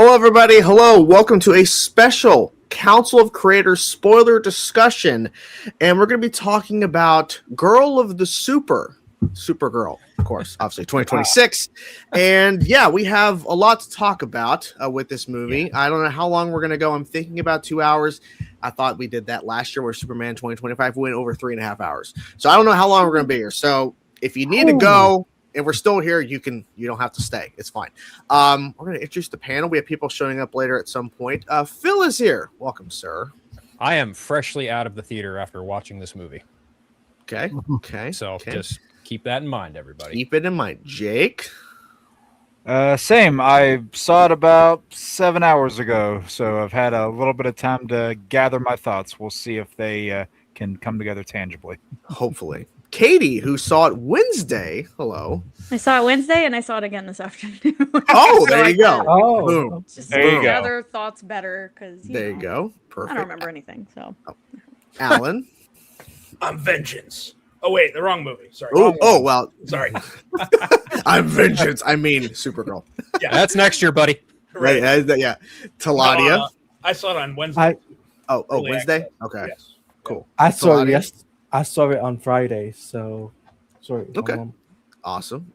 Hello, everybody. Hello. Welcome to a special Council of Creators spoiler discussion. And we're going to be talking about Girl of the Supergirl, of course, obviously 2026. And yeah, we have a lot to talk about with this movie. Yeah. I don't know how long we're going to go. I'm thinking about 2 hours. I thought we did that last year where Superman 2025 went over 3.5 hours. So I don't know how long we're going to be here. So if you need to go, and we're still here, you don't have to stay. It's fine. We're going to introduce the panel. We have people showing up later at some point. Phil is here. Welcome, sir. I am freshly out of the theater after watching this movie. Okay. So just keep that in mind, everybody. Keep it in mind. Jake? Same. I saw it about 7 hours ago, so I've had a little bit of time to gather my thoughts. We'll see if they can come together tangibly. Hopefully. Katie, who saw it Wednesday. Hello. I saw it Wednesday and I saw it again this afternoon. Oh, there you go. Oh, boom. Just there you go. Gather thoughts better because there you go. Perfect. I don't remember anything. So, Alan, I'm Vengeance. Oh wait, the wrong movie. Sorry. Well, sorry. I'm Vengeance. I mean Supergirl. Yeah, that's next year, buddy. Right. Yeah. Taladia. I saw it on Wednesday. Wednesday. Access. Okay. Yes. Cool. I saw Taladia? it. I saw it on Friday. So, sorry. Okay. Awesome.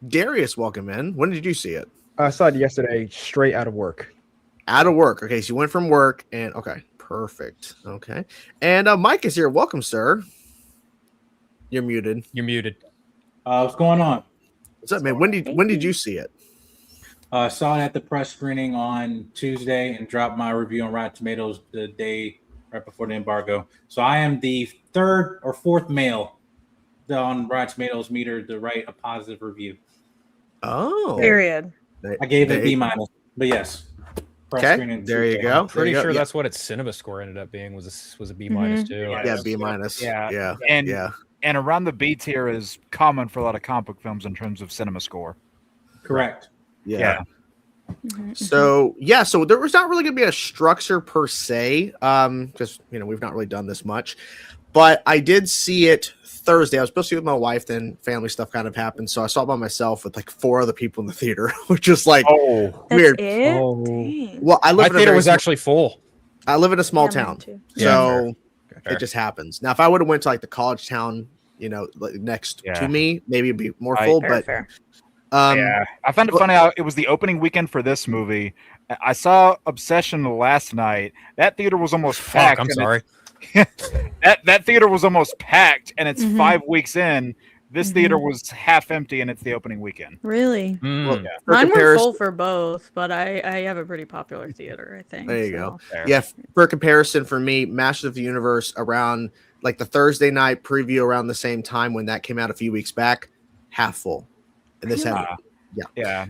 Darius, welcome in. When did you see it? I saw it yesterday, straight out of work. Out of work. Okay, so you went from work and okay, perfect. Okay. And Mike is here. Welcome, sir. You're muted. What's going on? What's up, man? When did you see it? Saw it at the press screening on Tuesday and dropped my review on Rotten Tomatoes the day right before the embargo. So I am the third or fourth male on Rotten Tomatoes meter to write a positive review. Oh. period. I gave it B-, but yes. Okay, there you go. Pretty sure that's what its cinema score ended up being was a B- too. Yeah, B-. And around the B tier is common for a lot of comic book films in terms of cinema score. Correct. Yeah. So there was not really going to be a structure per se, because we've not really done this much, but I did see it Thursday. I was supposed to be with my wife, then family stuff kind of happened, so I saw it by myself with like 4 other people in the theater, which is like weird. Well, My theater was actually full. I live in a small town, so it just happens. Now, if I would have went to like the college town, like next to me, maybe it'd be more full. Fair. I found it funny how it was the opening weekend for this movie. I saw Obsession last night. That theater was almost packed. I'm sorry. that theater was almost packed, and it's 5 weeks in. This theater was half empty, and it's the opening weekend. Really? Well, Mine were full for both, but I have a pretty popular theater, I think. There you go. Yeah, for comparison, for me, Masters of the Universe around like the Thursday night preview around the same time when that came out a few weeks back, half full. And this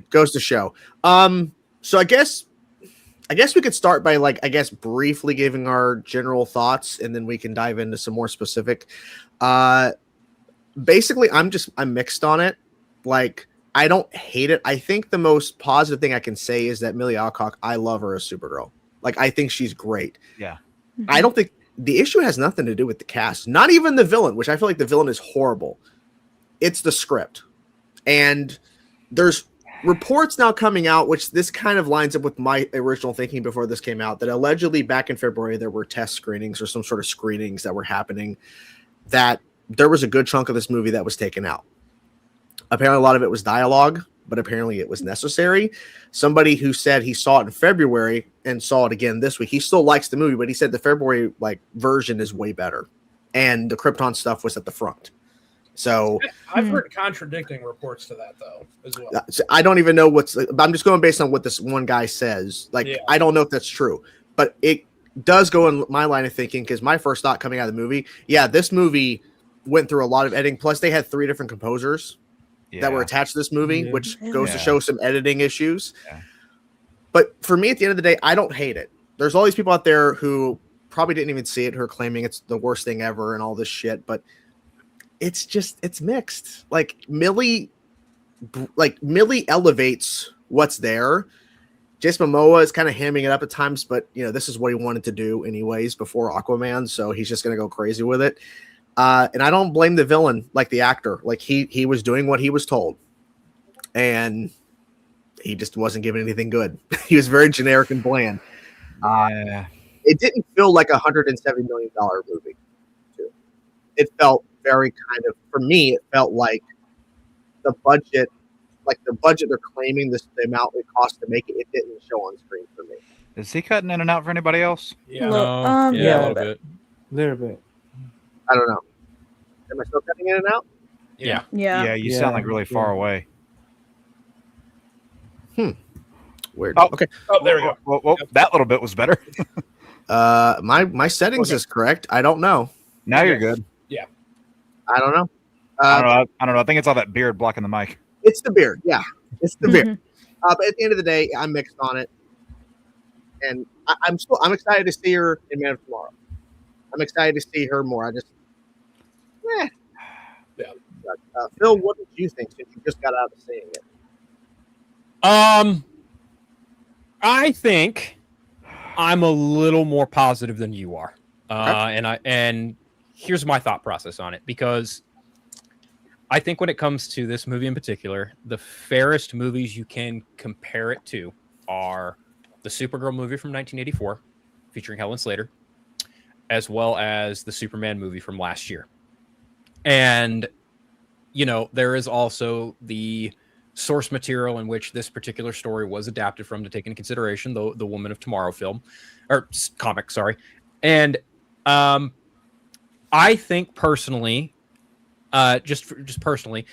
goes to show. So I guess we could start by briefly giving our general thoughts, and then we can dive into some more specific. Basically, I'm mixed on it. Like, I don't hate it. I think the most positive thing I can say is that Millie Alcock, I love her as Supergirl. Like, I think she's great. Yeah. I don't think the issue has nothing to do with the cast, not even the villain, which I feel like the villain is horrible. It's the script. And there's reports now coming out, which this kind of lines up with my original thinking before this came out, that allegedly back in February, there were test screenings or some sort of screenings that were happening, that there was a good chunk of this movie that was taken out. Apparently, a lot of it was dialogue, but apparently it was necessary. Somebody who said he saw it in February and saw it again this week, he still likes the movie, but he said the February version is way better. And the Krypton stuff was at the front. So I've heard contradicting reports to that though as well. I don't even know I'm just going based on what this one guy says. I don't know if that's true, but it does go in my line of thinking, because my first thought coming out of the movie, this movie went through a lot of editing. Plus they had 3 different composers that were attached to this movie, which goes to show some editing issues. Yeah. But for me, at the end of the day, I don't hate it. There's all these people out there who probably didn't even see it, who are claiming it's the worst thing ever and all this shit, but it's mixed. Like Millie elevates what's there. Jason Momoa is kind of hamming it up at times, but this is what he wanted to do anyways before Aquaman, so he's just gonna go crazy with it. And I don't blame the villain, like the actor. Like he was doing what he was told, and he just wasn't given anything good. He was very generic and bland. Yeah. It didn't feel like $170 million movie. Too. It felt very kind of, for me, it felt like the budget they're claiming the amount it cost to make it, it didn't show on screen for me. Is he cutting in and out for anybody else? Yeah. No, yeah, a little bit. Little bit. I don't know. Am I still cutting in and out? Yeah. Yeah. You sound like really far away. Weird. Oh. Okay. Oh, there we go. Well, that little bit was better. My settings is correct. I don't know. Now you're good. I don't know. I don't know. I think it's all that beard blocking the mic. It's the beard. Yeah, it's the beard. Mhm. But at the end of the day, I'm mixed on it, and I'm excited to see her in Man of Tomorrow. I'm excited to see her more. Yeah. Phil, what did you think since you just got out of seeing it? I think I'm a little more positive than you are, and here's my thought process on it, because I think when it comes to this movie in particular, the fairest movies you can compare it to are the Supergirl movie from 1984, featuring Helen Slater, as well as the Superman movie from last year. And, there is also the source material in which this particular story was adapted from to take into consideration, the Woman of Tomorrow film, or comic, sorry. And I think personally, just personally,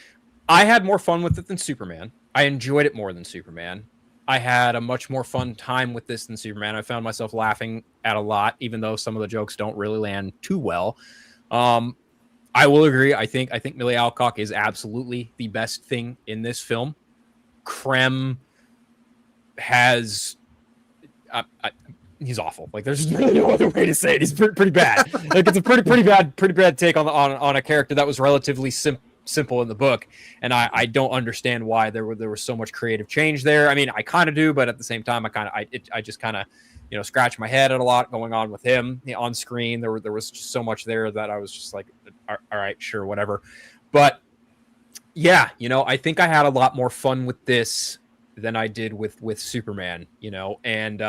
I had more fun with it than Superman. I enjoyed it more than Superman. I had a much more fun time with this than Superman. I found myself laughing at a lot, even though some of the jokes don't really land too well. I will agree. I think Millie Alcock is absolutely the best thing in this film. Krem has... he's awful. Like, there's really no other way to say it. He's pretty bad. Like, it's a pretty bad take on a character that was relatively simple in the book, and I don't understand why there was so much creative change there. I mean, I kind of do, but at the same time, I just kind of scratch my head at a lot going on with him on screen. There was just so much there that I was just like, all right, sure, whatever. But yeah, I think I had a lot more fun with this than I did with Superman. And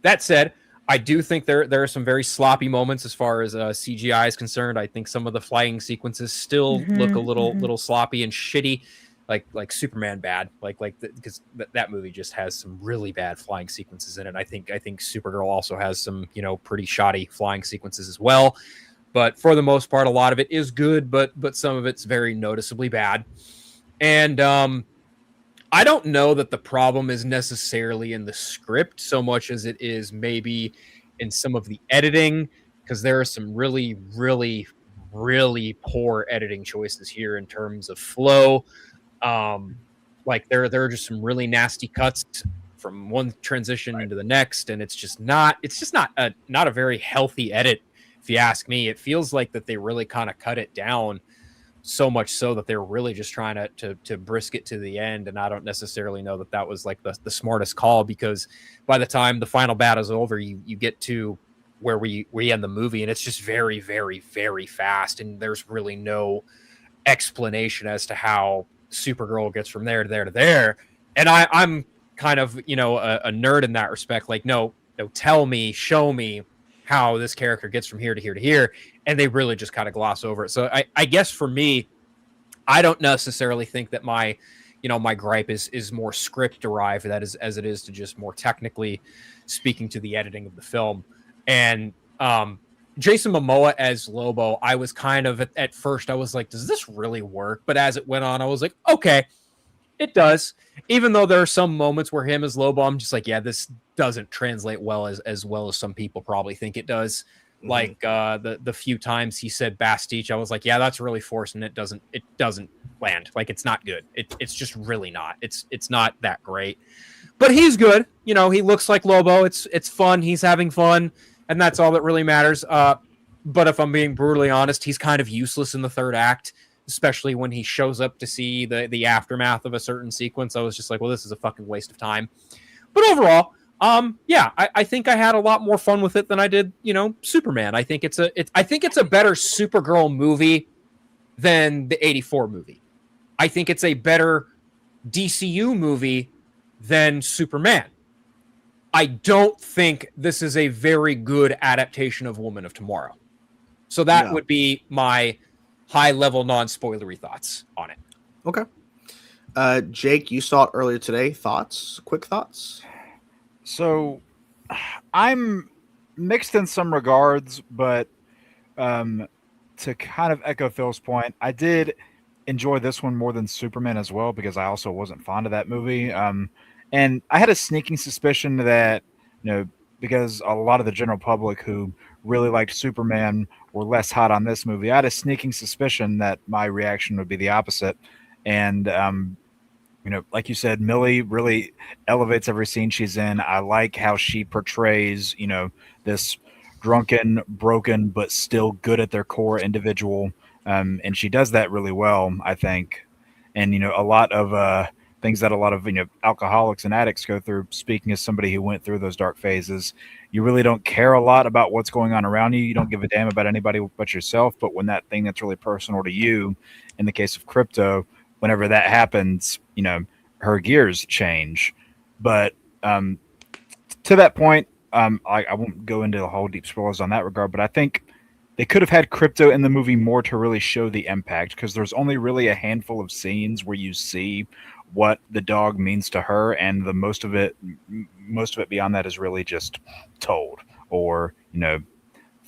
that said, I do think there are some very sloppy moments as far as CGI is concerned. I think some of the flying sequences still look a little sloppy and shitty, like Superman bad. Because that movie just has some really bad flying sequences in it. I think Supergirl also has some pretty shoddy flying sequences as well. But for the most part, a lot of it is good, but some of it's very noticeably bad. And I don't know that the problem is necessarily in the script so much as it is maybe in some of the editing, because there are some really, really, really poor editing choices here in terms of flow. Like there are just some really nasty cuts from one transition into the next, and it's just not a very healthy edit, if you ask me. It feels like that they really kind of cut it down, so much so that they're really just trying to brisk it to the end. And I don't necessarily know that was like the smartest call, because by the time the final battle is over, you get to where we end the movie, and it's just very, very, very fast. And there's really no explanation as to how Supergirl gets from there to there to there. And I'm kind of, a nerd in that respect. Like, no, tell me, show me how this character gets from here to here to here. And they really just kind of gloss over it. So I guess for me, I don't necessarily think that my gripe is more script derived as it is to just more technically speaking to the editing of the film. And Jason Momoa as Lobo, I was kind of at first I was like, does this really work? But as it went on, I was like, okay, it does. Even though there are some moments where him as Lobo, I'm just like, yeah, this doesn't translate well as well as some people probably think it does. Like the few times he said Bastich, I was like, yeah, that's really forced, and it doesn't land. Like, it's not good. It's just really not. It's not that great. But he's good. He looks like Lobo. It's fun. He's having fun, and that's all that really matters. But if I'm being brutally honest, he's kind of useless in the third act, especially when he shows up to see the aftermath of a certain sequence. I was just like, well, this is a fucking waste of time. But overall, yeah, I think I had a lot more fun with it than I did, Superman. I think it's a better Supergirl movie than the 84 movie. I think it's a better DCU movie than Superman. I don't think this is a very good adaptation of Woman of Tomorrow. So that would be my high-level, non-spoilery thoughts on it. Okay. Jake, you saw it earlier today. Thoughts? Quick thoughts? So I'm mixed in some regards, but to kind of echo Phil's point, I did enjoy this one more than Superman as well, because I also wasn't fond of that movie. And I had a sneaking suspicion that, because a lot of the general public who really liked Superman were less hot on this movie, I had a sneaking suspicion that my reaction would be the opposite. And, like you said, Millie really elevates every scene she's in. I like how she portrays, this drunken, broken, but still good at their core individual. And she does that really well, I think. And, a lot of things that a lot of, alcoholics and addicts go through, speaking as somebody who went through those dark phases, you really don't care a lot about what's going on around you. You don't give a damn about anybody but yourself. But when that thing that's really personal to you, in the case of Krypto, whenever that happens, her gears change. But to that point, I won't go into the whole deep spoilers on that regard, but I think they could have had Krypto in the movie more to really show the impact, because there's only really a handful of scenes where you see what the dog means to her, and the most of it beyond that is really just told, or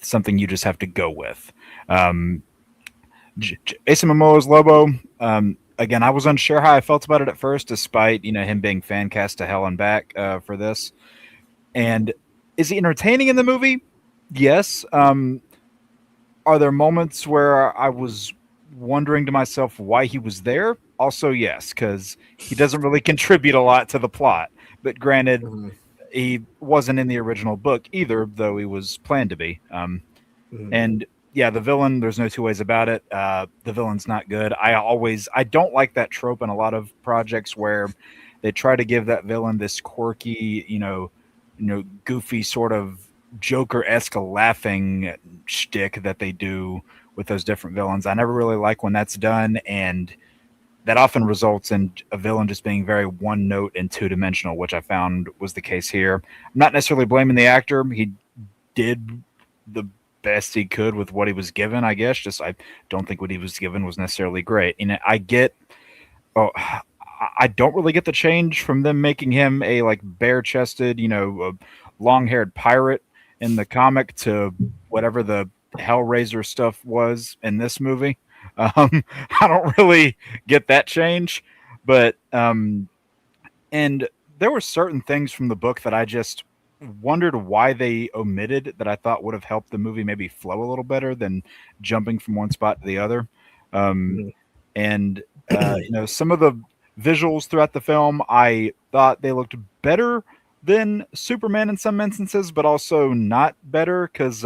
something you just have to go with. Jason Momoa's Lobo, again, I was unsure how I felt about it at first, despite him being fan cast to hell and back for this. And is he entertaining in the movie? Yes. Are there moments where I was wondering to myself why he was there? Also, yes, because he doesn't really contribute a lot to the plot. But granted, he wasn't in the original book either, though he was planned to be. And yeah, the villain, there's no two ways about it. The villain's not good. I don't like that trope in a lot of projects where they try to give that villain this quirky, goofy sort of Joker-esque laughing shtick that they do with those different villains. I never really like when that's done, and that often results in a villain just being very one note and two-dimensional, which I found was the case here. I'm not necessarily blaming the actor. He did the best he could with what he was given, I guess. Just I don't think what he was given was necessarily great. And I don't really get the change from them making him a bare-chested, long-haired pirate in the comic to whatever the Hellraiser stuff was in this movie. I don't really get that change, but and there were certain things from the book that I just wondered why they omitted that I thought would have helped the movie maybe flow a little better than jumping from one spot to the other. And some of the visuals throughout the film, I thought they looked better than Superman in some instances, but also not better, because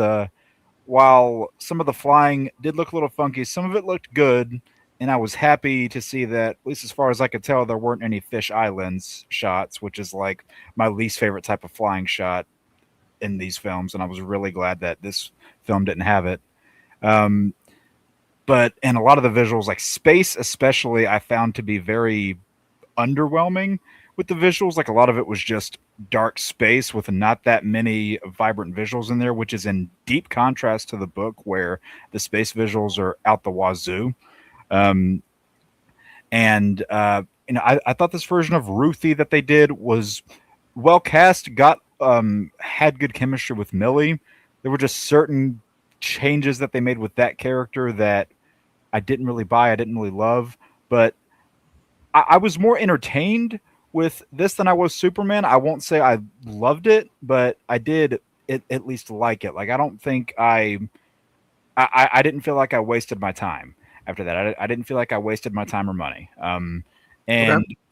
while some of the flying did look a little funky, some of it looked good, and I was happy to see that, at least as far as I could tell, there weren't any Fish Islands shots, which is like my least favorite type of flying shot in these films, and I was really glad that this film didn't have it. But in a lot of the visuals, like space especially, I found to be very underwhelming with the visuals. Like a lot of it was just dark space with not that many vibrant visuals in there, which is in deep contrast to the book where the space visuals are out the wazoo. I thought this version of Ruthye that they did was well cast, had good chemistry with Millie. There were just certain changes that they made with that character that I didn't really buy, I didn't really love, but I was more entertained with this than I was Superman. I won't say I loved it, but I did at least like it. Like, I don't think I didn't feel like I wasted my time after that. I didn't feel like I wasted my time or money. Okay.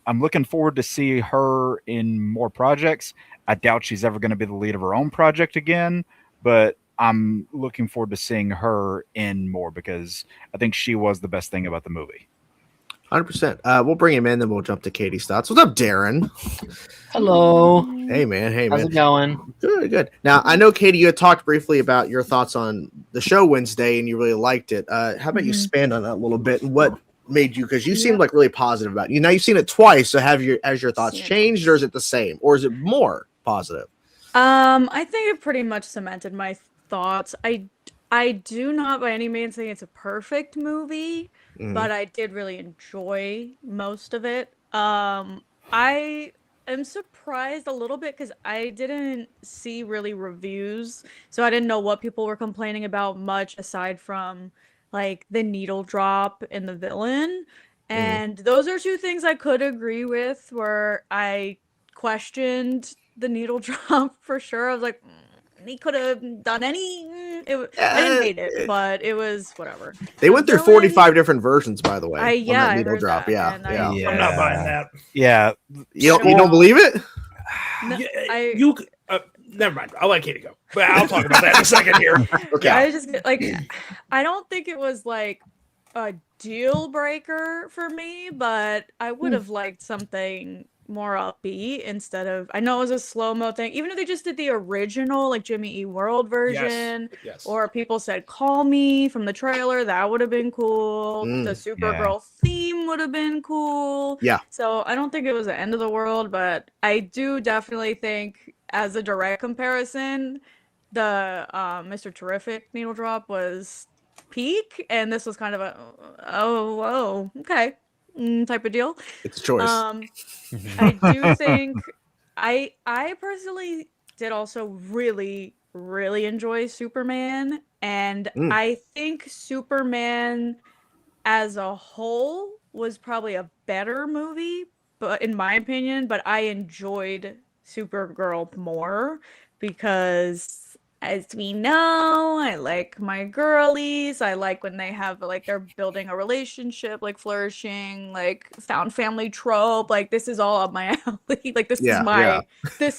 I'm looking forward to see her in more projects. I doubt she's ever going to be the lead of her own project again, but I'm looking forward to seeing her in more because I think she was the best thing about the movie. 100%. We'll bring him in, then we'll jump to Katie's thoughts. What's up, Darren? Hello. Hey, man. How's it going? Good. Now, I know, Katie, you had talked briefly about your thoughts on the show Wednesday, and you really liked it. How about you expand on that a little bit? And what made you, because you Yeah. seemed like really positive about it. Now you've seen it twice, so has your thoughts Seen it changed, or is it the same, or is it more positive? I think it pretty much cemented my thoughts. I do not by any means think it's a perfect movie, Mhm. but I did really enjoy most of it. I am surprised a little bit because I didn't see really reviews, so I didn't know what people were complaining about much aside from like the needle drop and the villain. And those are two things I could agree with, where I questioned the needle drop for sure. I was like, he could have done any. I didn't hate it, but it was whatever. They The went through villain- 45 different versions, by the way, on yeah, that I needle heard drop. that, Yeah, and yeah. Yeah. I'm not buying that. Yeah. You don't believe it? No, Yeah, never mind. I'll let Katie go. But I'll talk about that in a second here. Okay. I just like, I don't think it was like a deal breaker for me, but I would have liked something more upbeat instead of. I know it was a slow-mo thing. Even if they just did the original, like Jimmy E. World version, Yes. or people said "Call Me" from the trailer, that would have been cool. The Supergirl theme would have been cool. Yeah. So I don't think it was the end of the world, but I do definitely think, as a direct comparison, the Mr. Terrific needle drop was peak, and this was kind of a okay type of deal. It's a choice. I do think I personally did also really enjoy Superman, and I think Superman as a whole was probably a better movie, but in my opinion, but I enjoyed Supergirl more because, as we know, I like my girlies. I like when they have like they're building a relationship, like flourishing, like found family trope. Like this is all up my alley. Like this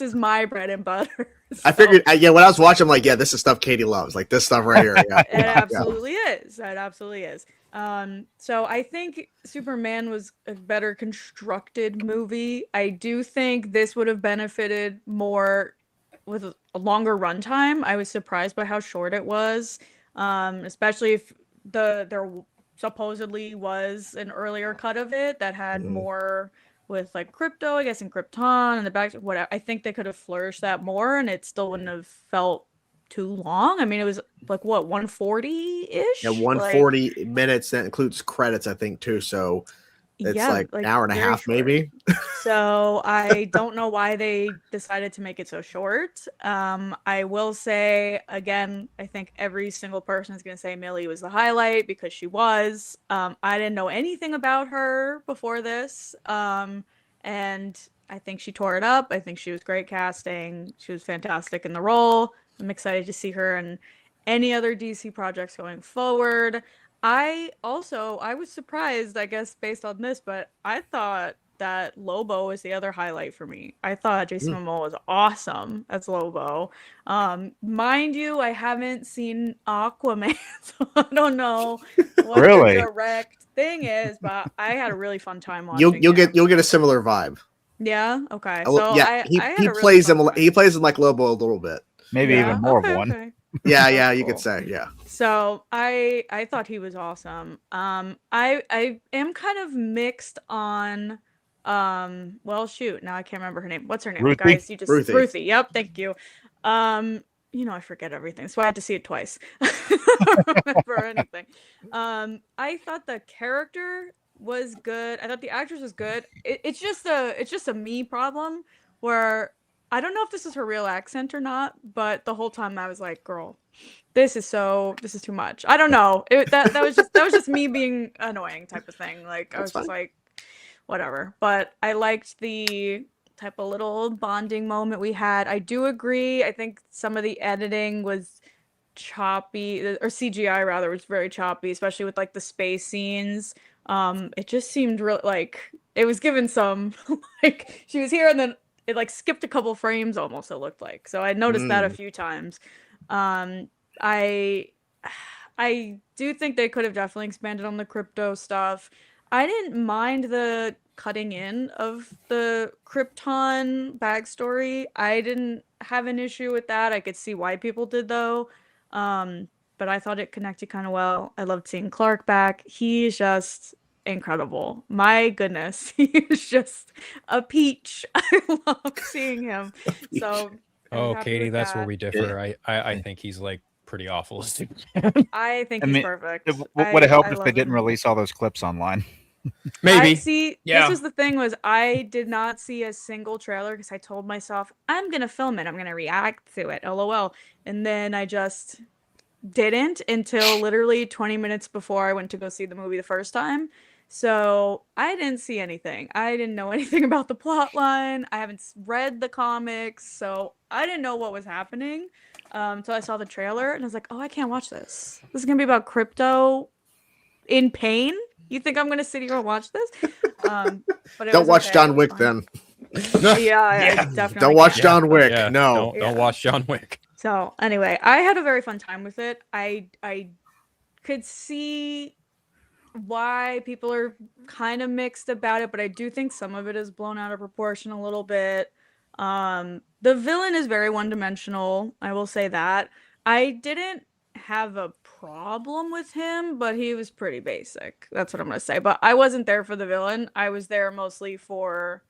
is my bread and butter. I figured, when I was watching, I'm like, yeah, this is stuff Katie loves. Like this stuff right here. Yeah, It absolutely is. It absolutely is. So I think Superman was a better constructed movie. I do think this would have benefited more with a longer runtime. I was surprised by how short it was, especially if there supposedly was an earlier cut of it that had more with like Krypto, I guess, and Krypton and the back. Whatever. I think they could have flourished that more, and it still wouldn't have felt too long. I mean, it was like what, 140-ish? Yeah, 140 minutes. That includes credits, I think, too. So it's like an hour and a very half, short. maybe. So I don't know why they decided to make it so short. I will say again, I think every single person is going to say Millie was the highlight because she was. I didn't know anything about her before this, and I think she tore it up. I think she was great casting. She was fantastic in the role. I'm excited to see her in any other DC projects going forward. I was surprised, I guess, based on this, but I thought that Lobo was the other highlight for me. I thought Jason Momoa was awesome as Lobo. Mind you, I haven't seen Aquaman, so I don't know what Really? the direct thing is, but I had a really fun time watching. You'll get a similar vibe. Yeah. Okay. Oh, So yeah, I he had a really plays fun him. time. He plays him like Lobo a little bit. Maybe even more of one. Okay. Yeah, you Cool. could say, yeah. So I thought he was awesome. I am kind of mixed on well, shoot, now I can't remember her name. What's her name? Ruthye? Guys, you just Ruthye. Ruthye. Yep, thank you. I forget everything, so I had to see it twice. I don't remember anything. I thought the character was good. I thought the actress was good. It's just a me problem where I don't know if this is her real accent or not, but the whole time I was like, girl, this is too much. I don't know. That was just me being annoying type of thing. Like I was just like, whatever. But I liked the type of little bonding moment we had. I do agree. I think some of the editing was choppy, or CGI rather, was very choppy, especially with like the space scenes. It just seemed real like it was given some like she was here and then it like skipped a couple frames almost, it looked like. So I noticed that a few times. I do think they could have definitely expanded on the Krypto stuff. I didn't mind the cutting in of the Krypton backstory. I didn't have an issue with that. I could see why people did though. But I thought it connected kind of well. I loved seeing Clark back. He's just incredible. My goodness, he is just a peach. I love seeing him. So I'm Oh, happy Katie, with that's where that. we differ. I think he's like pretty awful as Superman. I think I he's mean, perfect. It would have helped I if they love didn't him. release all those clips online. Maybe. I see. Yeah. This was the thing was I did not see a single trailer because I told myself I'm gonna film it. I'm gonna react to it. LOL. And then I just didn't until literally 20 minutes before I went to go see the movie the first time. So I didn't see anything. I didn't know anything about the plot line. I haven't read the comics, so I didn't know what was happening. Until I saw the trailer and I was like, oh, I can't watch this. This is gonna be about Krypto in pain. You think I'm gonna sit here and watch this? But it Don't was watch okay. John It was Wick fine. then. Yeah, I Yeah. definitely Don't watch can't. John Wick. Yeah, No. don't Yeah. watch John Wick. So anyway, I had a very fun time with it. I could see why people are kind of mixed about it, but I do think some of it is blown out of proportion a little bit. The villain is very one-dimensional, I will say that. I didn't have a problem with him, but he was pretty basic. That's what I'm gonna say. But I wasn't there for the villain. I was there mostly for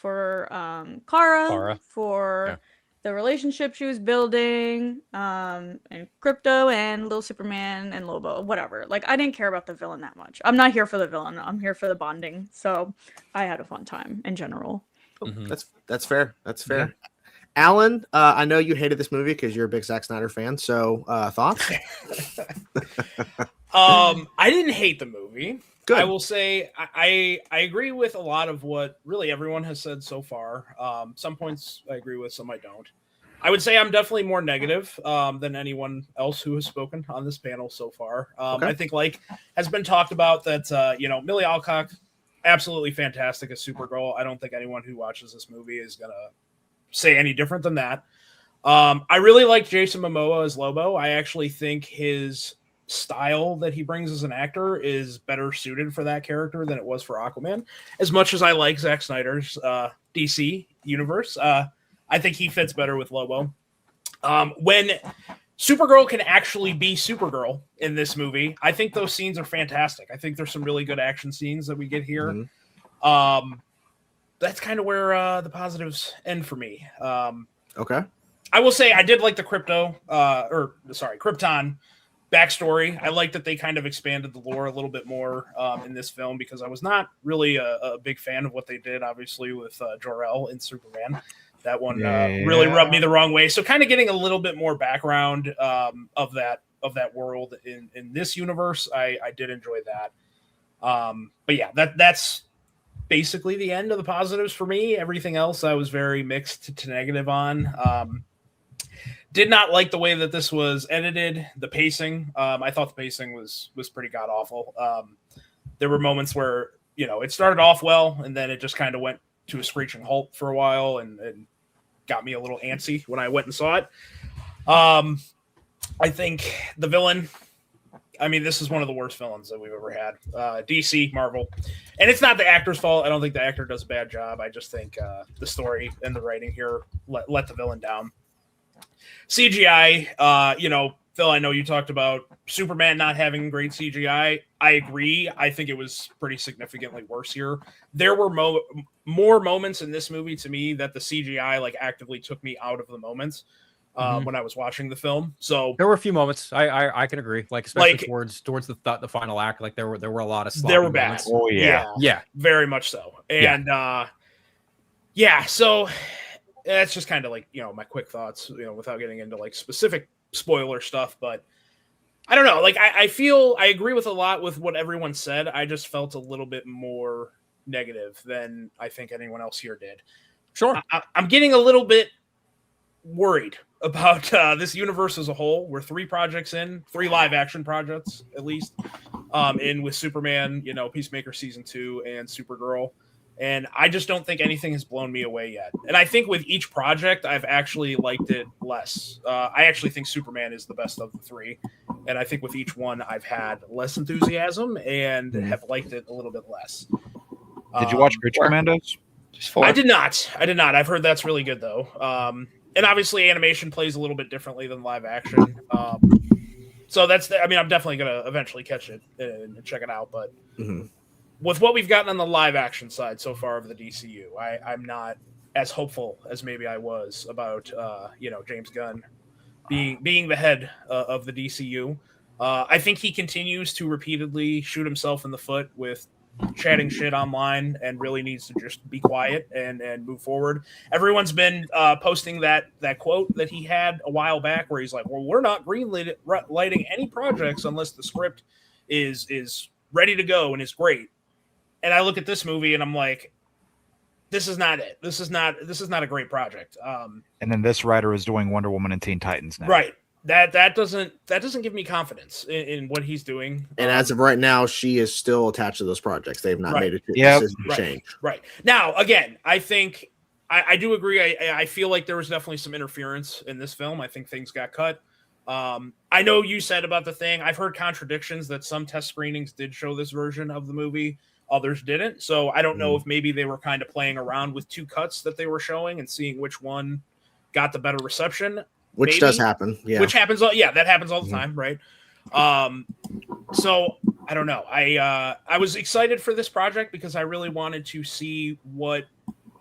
Kara, Kara. for Yeah. the relationship she was building, and Krypto and Little Superman and Lobo, whatever. Like I didn't care about the villain that much. I'm not here for the villain. I'm here for the bonding. So I had a fun time in general. Mhm. That's fair. That's fair. Alan, I know you hated this movie because you're a big Zack Snyder fan. So thoughts? I didn't hate the movie. Good. I will say I agree with a lot of what really everyone has said so far. Some points I agree with, some I don't. I would say I'm definitely more negative than anyone else who has spoken on this panel so far. Okay. I think, like has been talked about, that Millie Alcock, absolutely fantastic as Supergirl. I don't think anyone who watches this movie is gonna say any different than that. I really like Jason Momoa as Lobo. I actually think his style that he brings as an actor is better suited for that character than it was for Aquaman. As much as I like Zack Snyder's DC universe, I think he fits better with Lobo. When Supergirl can actually be Supergirl in this movie, I think those scenes are fantastic. I think there's some really good action scenes that we get here. Mhm. That's kind of where the positives end for me. Okay. I will say I did like the Krypton backstory. I like that they kind of expanded the lore a little bit more in this film, because I was not really a big fan of what they did, obviously, with Jor-El in Superman. That one really rubbed me the wrong way. So kind of getting a little bit more background of that world in this universe, I did enjoy that. But yeah, that's basically the end of the positives for me. Everything else I was very mixed to negative on. Did not like the way that this was edited, the pacing. I thought the pacing was pretty god awful. There were moments where, it started off well, and then it just kind of went to a screeching halt for a while, and got me a little antsy when I went and saw it. I think the villain, this is one of the worst villains that we've ever had. DC, Marvel. And it's not the actor's fault. I don't think the actor does a bad job. I just think the story and the writing here let the villain down. CGI, Phil, I know you talked about Superman not having great CGI. I agree. I think it was pretty significantly worse here. There were more moments in this movie to me that the CGI actively took me out of the moment when I was watching the film. So there were a few moments I can agree, especially towards the final act. There were a lot of sloppy there were bad. moments. Oh Yeah, very much so. And so that's just kind of my quick thoughts, without getting into specific spoiler stuff. But I don't know. I feel I agree with a lot with what everyone said. I just felt a little bit more negative than I think anyone else here did. Sure. I'm getting a little bit worried about this universe as a whole. We're 3 live action projects at least, in with Superman, Peacemaker season 2 and Supergirl. And I just don't think anything has blown me away yet. And I think with each project, I've actually liked it less. I actually think Superman is the best of the 3. And I think with each one, I've had less enthusiasm and have liked it a little bit less. Did you watch Creature Commandos? I did not. I've heard that's really good, though. And obviously, animation plays a little bit differently than live action. So I'm definitely going to eventually catch it and check it out. But with what we've gotten on the live action side so far of the DCU, I'm not as hopeful as maybe I was about James Gunn being the head of the DCU. I think he continues to repeatedly shoot himself in the foot with chatting shit online and really needs to just be quiet and move forward. Everyone's been posting that quote that he had a while back where he's like, well, we're not greenlighting any projects unless the script is ready to go and is great. And I look at this movie and I'm like, this is not it. This is not a great project. And then this writer is doing Wonder Woman and Teen Titans now. Right. That doesn't give me confidence in what he's doing. And as of right now, she is still attached to those projects. They've not made a decision to change. Right. Now, again, I think I do agree. I feel like there was definitely some interference in this film. I think things got cut. I know you said about the thing. I've heard contradictions that some test screenings did show this version of the movie. Others didn't. So I don't know if maybe they were kind of playing around with two cuts that they were showing and seeing which one got the better reception. Which does happen. Yeah. Which happens. Yeah, that happens all the time. Right. So I don't know. I was excited for this project because I really wanted to see what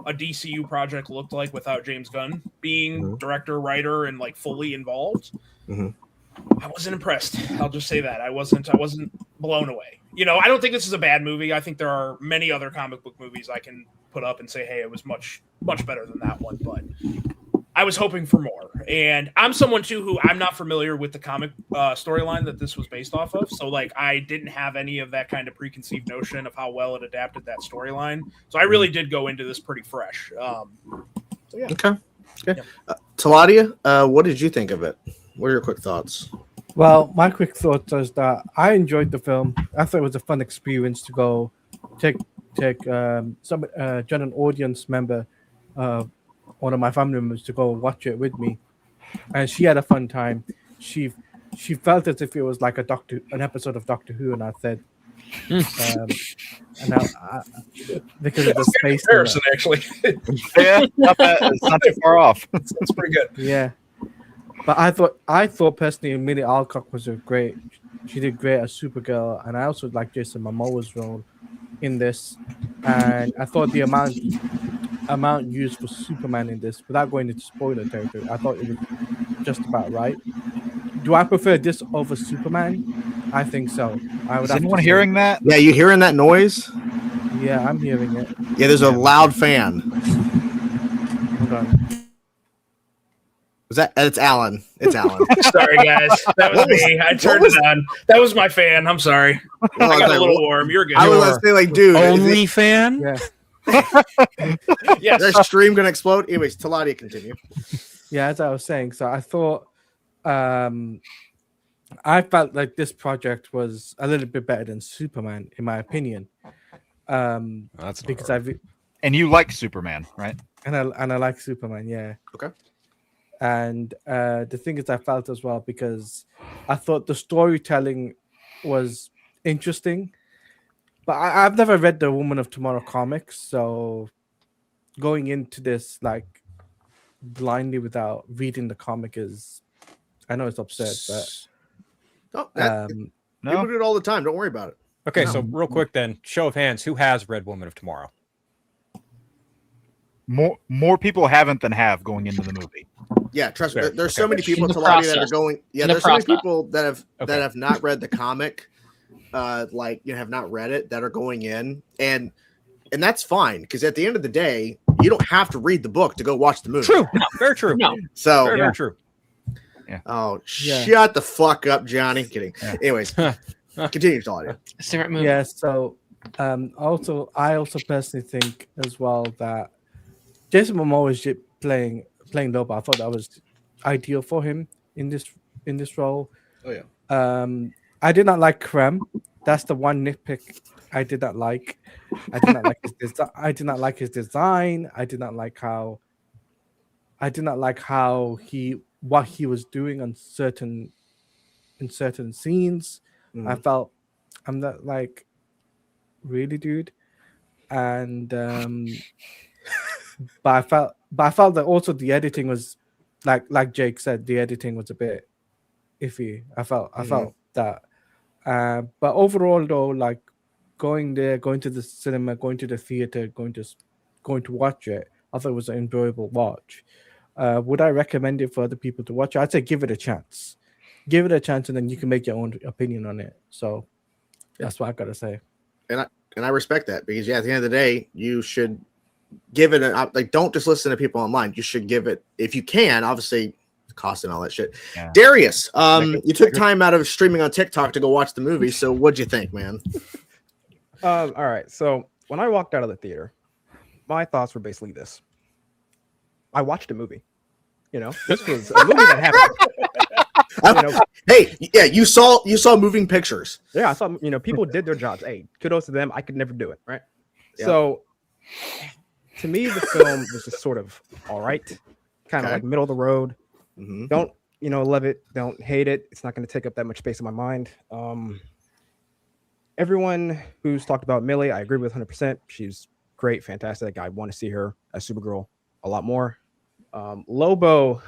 a DCU project looked like without James Gunn being director, writer, and like fully involved. I wasn't impressed. I'll just say that I wasn't blown away. I don't think this is a bad movie. I think there are many other comic book movies I can put up and say, hey, it was much, much better than that one. But I was hoping for more. And I'm someone too who I'm not familiar with the comic storyline that this was based off of. So like I didn't have any of that kind of preconceived notion of how well it adapted that storyline. So I really did go into this pretty fresh. So yeah. Okay. Yeah. Taladia, what did you think of it? What are your quick thoughts? Well, my quick thoughts is that I enjoyed the film. I thought it was a fun experience to go take an audience member, one of my family members, to go watch it with me, and she had a fun time. She felt as if it was like an episode of Doctor Who, and I said, and I because of the space comparison, actually. Yeah, it's not too far off. That's pretty good. Yeah. But I thought personally, Millie Alcock was great. She did great as Supergirl, and I also like Jason Momoa's role in this. And I thought the amount used for Superman in this, without going into spoiler territory, I thought it was just about right. Do I prefer this over Superman? I think so. Is anyone hearing that? Yeah, you hearing that noise? Yeah, I'm hearing it. Yeah, there's a loud fan. Hold on. It's Alan. It's Alan. Sorry, guys. That was me. I turned it on. That was my fan. I'm sorry. Well, I got a little warm. You're good. I was going to say, like, dude. Only fan? Yeah. Yes. Is their stream going to explode? Anyways, Taladia, continue. Yeah, as I was saying, so I thought I felt like this project was a little bit better than Superman, in my opinion. That's because and you like Superman, right? And I like Superman, yeah. Okay. And the thing is, I felt as well because I thought the storytelling was interesting, but I've never read the Woman of Tomorrow comics, so going into this like blindly without reading the comic is, I know it's absurd, but people do it all the time. Don't worry about it. Okay, so real quick then, show of hands, who has read Woman of Tomorrow? More people haven't than have going into the movie. Yeah, trust me. Fair. There's so many people In the Taladia, that are process. going. Yeah, In the there's so many process. people that have not read the comic, have not read it, that are going in, and that's fine because at the end of the day, you don't have to read the book to go watch the movie. True. Very true. No. So Very true. Yeah. Oh, Yeah. shut the fuck up, Johnny. Kidding. Yeah. Anyways, continue, Taladia. It's the right movie. yeah. So I also personally think as well that Jason Momoa is playing Lobo. I thought that was ideal for him in this role. Oh yeah. I did not like Krem. That's the one nitpick I did not like. I did not like his design. I did not like what he was doing in certain scenes. Mhm. I felt I'm not like, really, dude, and but I felt that also the editing was like Jake said, the editing was a bit iffy. I felt that, but overall though, like going there, going to the cinema, going to the theater, going to watch it, I thought it was an enjoyable watch. Would I recommend it for other people to watch? I'd say give it a chance. Give it a chance, and then you can make your own opinion on it. So that's what I gotta say. And I respect that, because at the end of the day, you should give it like, don't just listen to people online. You should give it, if you can, obviously cost and all that shit. Yeah. Darius, you took time out of streaming on TikTok to go watch the movie. So what'd you think, man? All right. So when I walked out of the theater, my thoughts were basically this. I watched a movie. This was a movie that happened. Hey, yeah, you saw moving pictures. Yeah, I saw, people did their jobs. Hey, kudos to them. I could never do it, right? Yeah. So to me, the film was just sort of all right, kind of Okay. like middle of the road. Mm-hmm. Don't, love it. Don't hate it. It's not going to take up that much space in my mind. Everyone who's talked about Millie, I agree with 100%. She's great, fantastic. I want to see her as Supergirl a lot more. Lobo.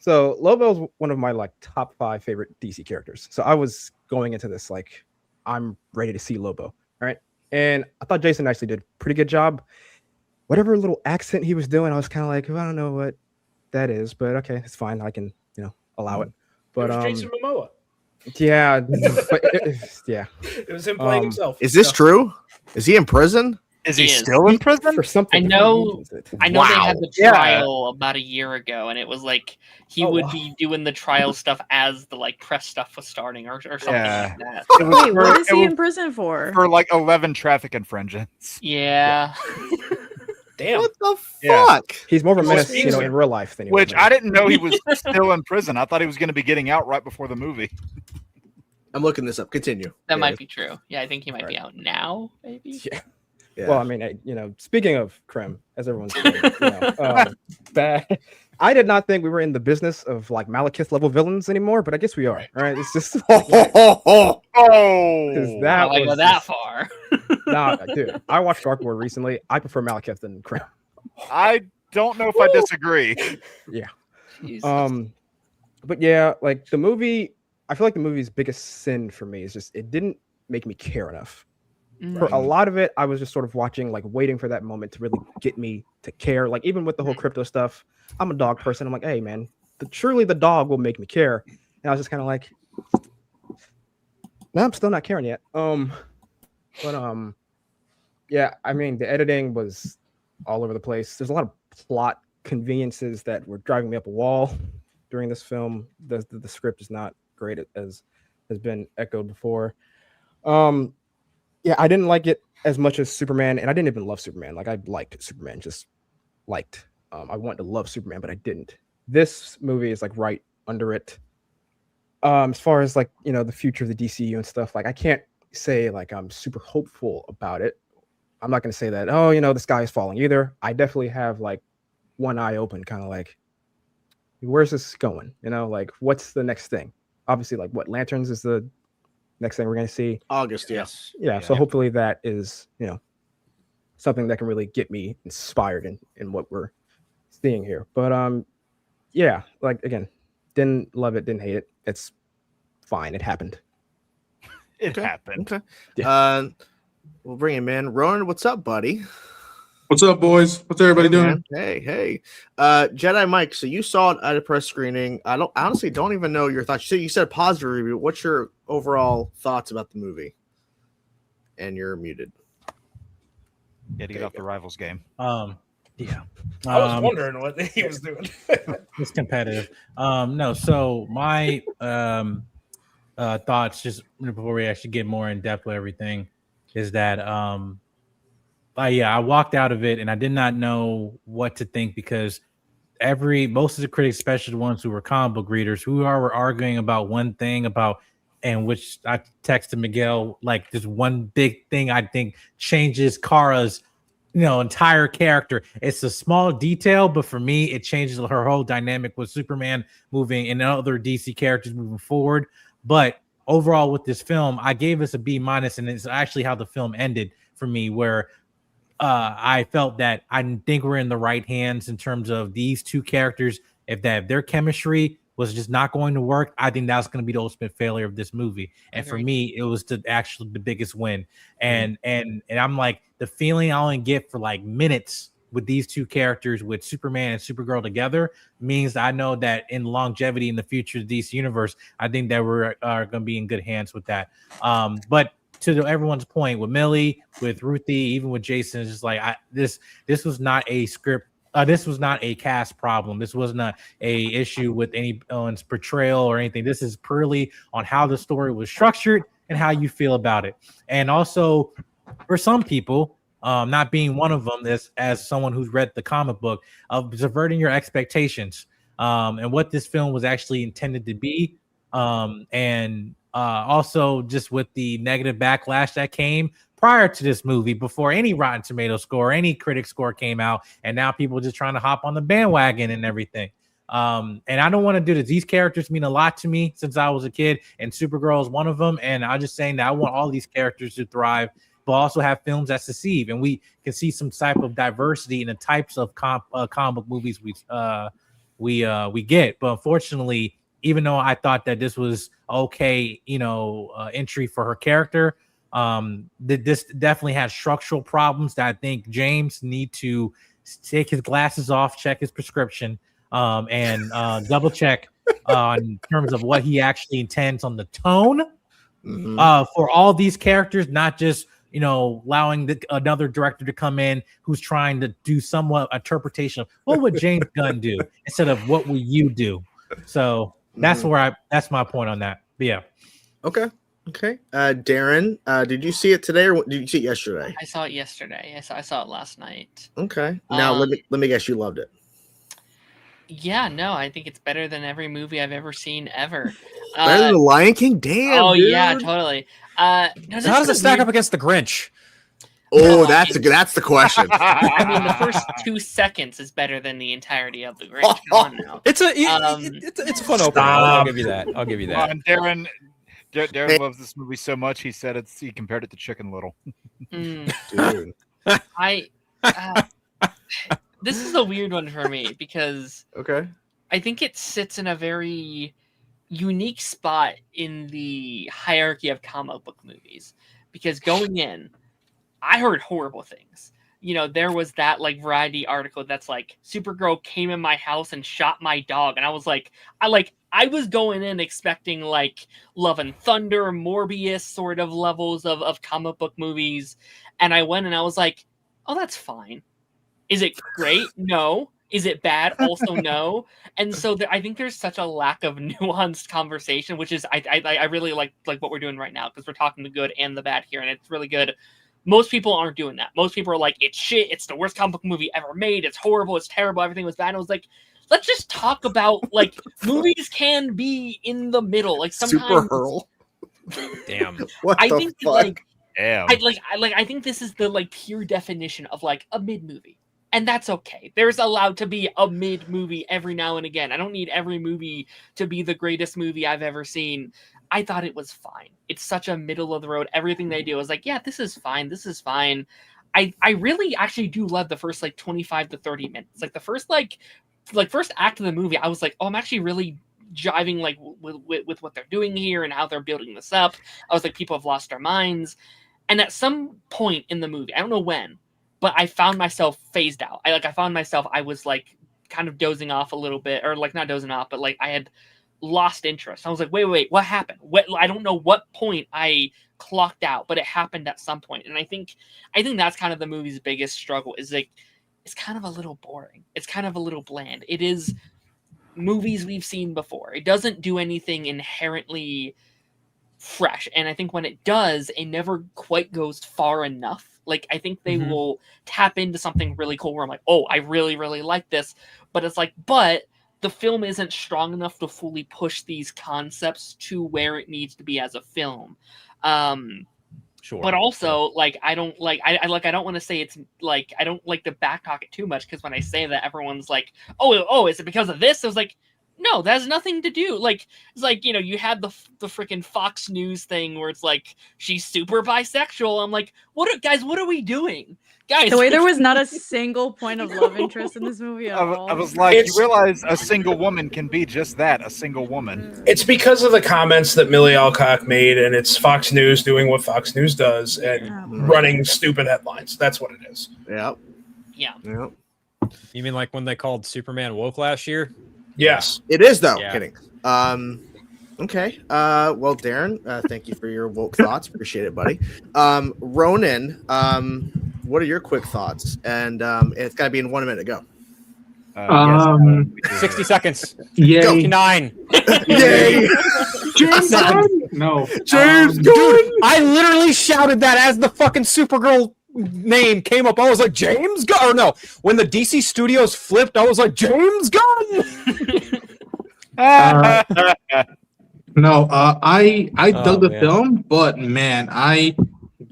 So Lobo's one of my top 5 favorite DC characters. So I was going into this I'm ready to see Lobo, right? And I thought Jason actually did a pretty good job. Whatever little accent he was doing, I was kind of like, I don't know what that is, but okay, it's fine. I can, allow it. But It was Jason Momoa. yeah, but yeah. It was him playing himself. Is this true? Is he in prison? Is He he is. still in prison? For something, I know- he needs it. I know they had Wow. the Yeah. trial about a year ago, and it was like he Oh, would wow. be doing the trial stuff as the press stuff was starting, or something Yeah. like that. It was Wait, what is it he was in prison for? for 11 traffic infringements. Yeah. Damn. What the Yeah. fuck? He's more of a Well, menace, speaking of- in real life than he Which was. I didn't know he was still in prison. I thought he was going to be getting out right before the movie. I'm looking this up. Continue. That Yeah. might be true. Yeah, I think he might be Right. out now, maybe. Yeah. Yeah. Well, I mean, speaking of Krem, as everyone's saying, that I did not think we were in the business of Malekith level villains anymore, but I guess we are. All right, it's just Oh, that I go was that just- far. nah, dude. I watched Dark Lord recently. I prefer Malekith than Krem. I don't know if I disagree. Jesus. But yeah, the movie. I feel like the movie's biggest sin for me is just it didn't make me care enough. For a lot of it, I was just sort of watching, waiting for that moment to really get me to care. Even with the whole crypto stuff, I'm a dog person. I'm like, hey, man, surely the dog will make me care. And I was just kind of like, no, I'm still not caring yet. Yeah, I mean, the editing was all over the place. There's a lot of plot conveniences that were driving me up a wall during this film. The script is not great, as has been echoed before. Yeah, I didn't like it as much as Superman, and I didn't even love Superman. I liked Superman, just liked. I wanted to love Superman, but I didn't. This movie is right under it. As far as the future of the DCU and stuff, I can't say I'm super hopeful about it. I'm not going to say that, the sky is falling either. I definitely have one eye open, kind of where's this going? What's the next thing? Obviously, what Lanterns is the next thing we're going to see. August, yes. Yeah, so hopefully that is, something that can really get me inspired in what we're seeing here. But yeah, again, didn't love it, didn't hate it. It's fine. It happened. It Okay. happened. Okay. Yeah. We'll bring him in. Ronan, what's up, buddy? What's up, boys? What's everybody Hey, doing? man. Hey. Jedi Mike, so you saw it at a press screening. I honestly don't even know your thoughts. You said positive review. What's your overall thoughts about the movie? And you're muted. Yeah, to get off the Rivals game. Yeah. I was wondering what he was doing. It's competitive. No, so my thoughts, just before we actually get more in depth with everything, is that I walked out of it and I did not know what to think, because most of the critics, especially the ones who were comic book readers, were arguing about one thing and which I texted Miguel, this one big thing I think changes Kara's entire character. It's a small detail, but for me, it changes her whole dynamic with Superman moving and other DC characters moving forward. But overall, with this film, I gave us a B-, and it's actually how the film ended for me, where I felt that I think we're in the right hands in terms of these two characters. If their chemistry was just not going to work, I think that's going to be the ultimate failure of this movie. And for me, it was the biggest win. And I'm like, the feeling I only get for like minutes with these two characters, with Superman and Supergirl together, means I know that in longevity in the future of the DC universe, I think that we're going to be in good hands with that. But to everyone's point, with Millie, with Ruthye, even with Jason, it's just like this was not a script. This was not a cast problem. This wasn't a issue with anyone's portrayal or anything. This is purely on how the story was structured and how you feel about it. And also, for some people, not being one of them, as someone who's read the comic book, of subverting your expectations and what this film was actually intended to be. And also just with the negative backlash that came prior to this movie, before any Rotten Tomato score, any critic score came out, and now people are just trying to hop on the bandwagon and everything. And I don't want to do this. These characters mean a lot to me since I was a kid, and Supergirl is one of them. And I'm just saying that I want all these characters to thrive, but also have films that succeed, and we can see some type of diversity in the types of comic movies we get. But unfortunately, even though I thought that this was okay, entry for her character, this definitely has structural problems that I think James need to take his glasses off, check his prescription, and double check in terms of what he actually intends on the tone for all these characters, not just allowing another director to come in who's trying to do somewhat interpretation of what would James Gunn do instead of what will you do. So that's that's my point on that. But yeah. Okay. Darren, did you see it today or did you see it yesterday? I saw it yesterday. I saw it last night. Okay. Now let me guess, you loved it. Yeah, no, I think it's better than every movie I've ever seen ever. Better than The Lion King? Damn. Oh, dude. yeah, totally. So how does it stack up against The Grinch? Oh, that's the question. I mean, the first 2 seconds is better than the entirety of The Grinch. Come on now. It's a fun opener. I'll give you that. Darren loves this movie so much. He said he compared it to Chicken Little. Dude. This is a weird one for me because I think it sits in a very unique spot in the hierarchy of comic book movies. Because going in, I heard horrible things. There was that like Variety article that's like Supergirl came in my house and shot my dog, and I was like, I was going in expecting like Love and Thunder, Morbius sort of levels of comic book movies, and I went and I was like, oh, that's fine. Is it great? No. Is it bad? Also no. And so I think there's such a lack of nuanced conversation, which is I really like what we're doing right now, because we're talking the good and the bad here, and it's really good. Most people aren't doing that. Most people are like, it's shit. It's the worst comic book movie ever made. It's horrible. It's terrible. Everything was bad. And I was like, let's just talk about like movies can be in the middle. Like sometimes. Supergirl. Damn. What I the think fuck? like Damn. I think this is the like pure definition of like a mid movie. And that's okay. There's allowed to be a mid movie every now and again. I don't need every movie to be the greatest movie I've ever seen. I thought it was fine. It's such a middle of the road. Everything they do is like, yeah, this is fine. This is fine. I really actually do love the first like 25 to 30 minutes. Like the first first act of the movie, I was like, oh, I'm actually really jiving like with what they're doing here and how they're building this up. I was like, people have lost their minds. And at some point in the movie, I don't know when, but I found myself phased out. I was like kind of dozing off a little bit, or like not dozing off, but like I had lost interest. I was like, wait, what happened? I don't know what point I clocked out, but it happened at some point. And I think that's kind of the movie's biggest struggle, is like, it's kind of a little boring. It's kind of a little bland. It is movies we've seen before. It doesn't do anything inherently fresh. And I think when it does, it never quite goes far enough. Like, I think they will tap into something really cool where I'm like, oh, I really, really like this. But it's like, but the film isn't strong enough to fully push these concepts to where it needs to be as a film. Sure. But also, like, I don't want to say it's like, I don't like to backtalk it too much, because when I say that, everyone's like, oh, is it because of this? I was like, No, that has nothing to do. Like, it's like, you know, you had the freaking Fox News thing where it's like she's super bisexual. I'm like, what are we doing, guys? The way there was not a single point of love interest in this movie at all. I was like, you realize a single woman can be just that, a single woman. It's because of the comments that Millie Alcock made, and it's Fox News doing what Fox News does and running stupid headlines. That's what it is. Yep. Yeah. Yep. You mean like when they called Superman woke last year? Yes. It is though. Yeah. Kidding. Okay. Well, Darren, thank you for your woke thoughts. Appreciate it, buddy. Ronan, what are your quick thoughts? And it's got to be in 1 minute. Go. 60 seconds. Yay. 59. Yay. James Gunn? No. James Dude, I literally shouted that as the fucking Supergirl name came up. I was like, James Gunn. Or no, when the DC Studios flipped, I was like, James Gunn. No, I dug the man. film, but man, I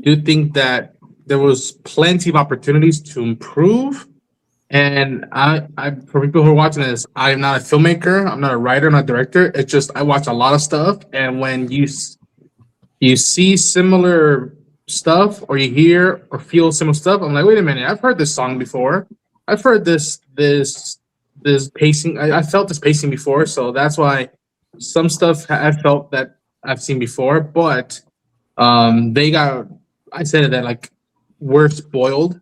do think that there was plenty of opportunities to improve. And I for people who are watching this, I'm not a filmmaker, I'm not a writer, I'm not a director. It's just I watch a lot of stuff, and when you see similar stuff, or you hear or feel similar stuff, I'm like, wait a minute, I've heard this song before. I've heard this pacing. I felt this pacing before, so that's why some stuff I felt that I've seen before. But I said that like we're spoiled,